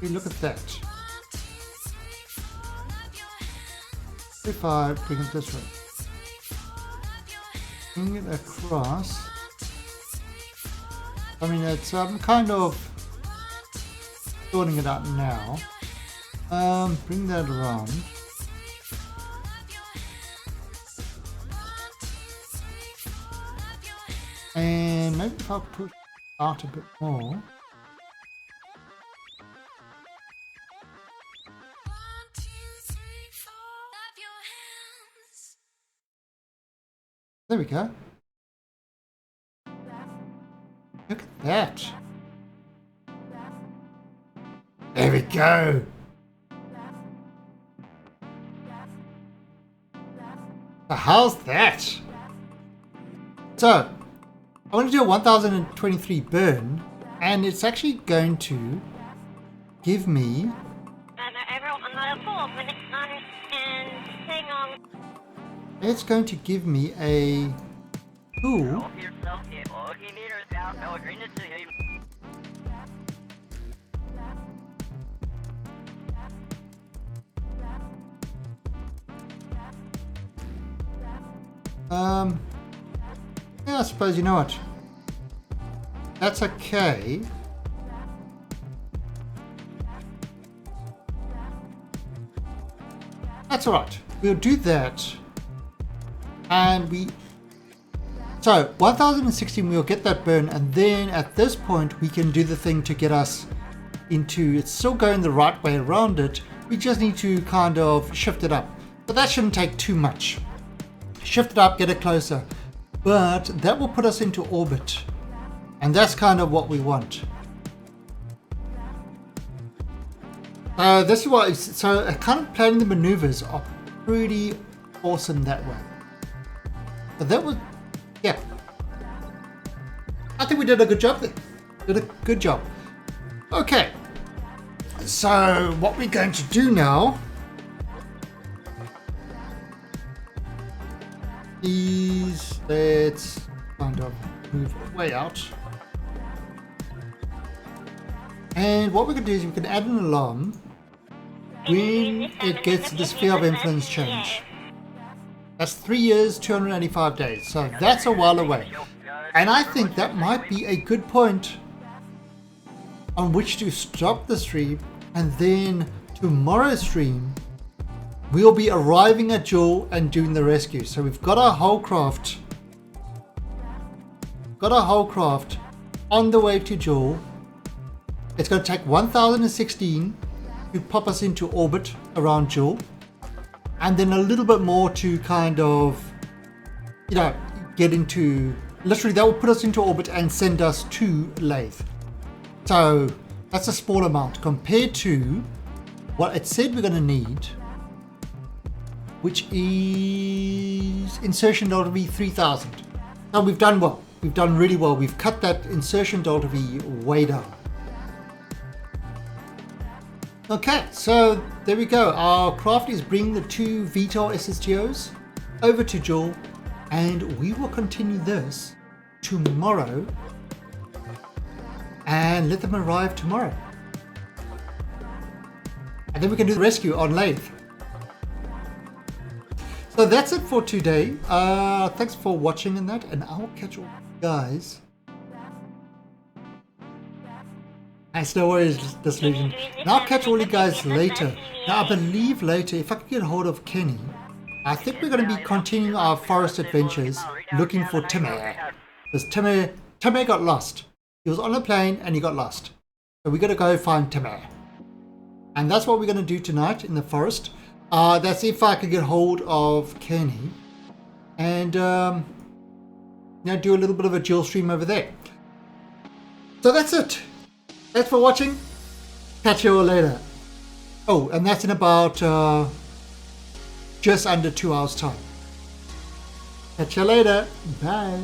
look at that. If I bring it this way, bring it across. I mean, it's kind of sorting it out now. Bring that around. And maybe if I push out a bit more. There we go. Look at that. There we go. How's that? So, I want to do a 1023 burn, and it's actually going to give me a tool. Yeah, I suppose, you know what? that's okay. That's alright. We'll do that. And so 1016, we'll get that burn, and then at this point we can do the thing to get us into, it's still going the right way around it. We just need to kind of shift it up. But that shouldn't take too much. Shift it up, get it closer. But that will put us into orbit. And that's kind of what we want. This is what, so kind of planning the maneuvers are pretty awesome that way. But that was, yeah. I think we did a good job there. Did a good job. Okay. So what we're going to do now is let's kind of move way out. And what we can do is we can add an alarm when it gets the sphere of influence change. That's 3 years, 285 days. So that's a while away. And I think that might be a good point on which to stop the stream. And then tomorrow's stream, we'll be arriving at Jool and doing the rescue. So we've got our whole craft. On the way to Jool. It's going to take 1016 to pop us into orbit around Jool, and then a little bit more to kind of, you know, get into, literally that will put us into orbit and send us to Lathe. So that's a small amount compared to what it said we're going to need, which is insertion delta V 3000. Now we've done well. We've done really well. We've cut that insertion delta V way down. Okay, so there we go. Our craft is bringing the 2 VTOL SSTOs over to Jool, and we will continue this tomorrow and let them arrive tomorrow. And then we can do the rescue on Lathe. So that's it for today. Thanks for watching and that, and I'll catch all you guys. Nice, no worries, Disillusion. And I'll catch all you guys later. Now, I believe later, if I can get hold of Kenny, I think we're going to be continuing our forest adventures looking for Timmy. Because Timmy got lost. He was on a plane and he got lost. So we're going to go find Timmy. And that's what we're going to do tonight in the forest. That's if I can get hold of Kenny. And, you know, do a little bit of a Jool stream over there. So that's it. Thanks for watching. Catch you all later. Oh, and that's in about just under 2 hours time. Catch you later. Bye.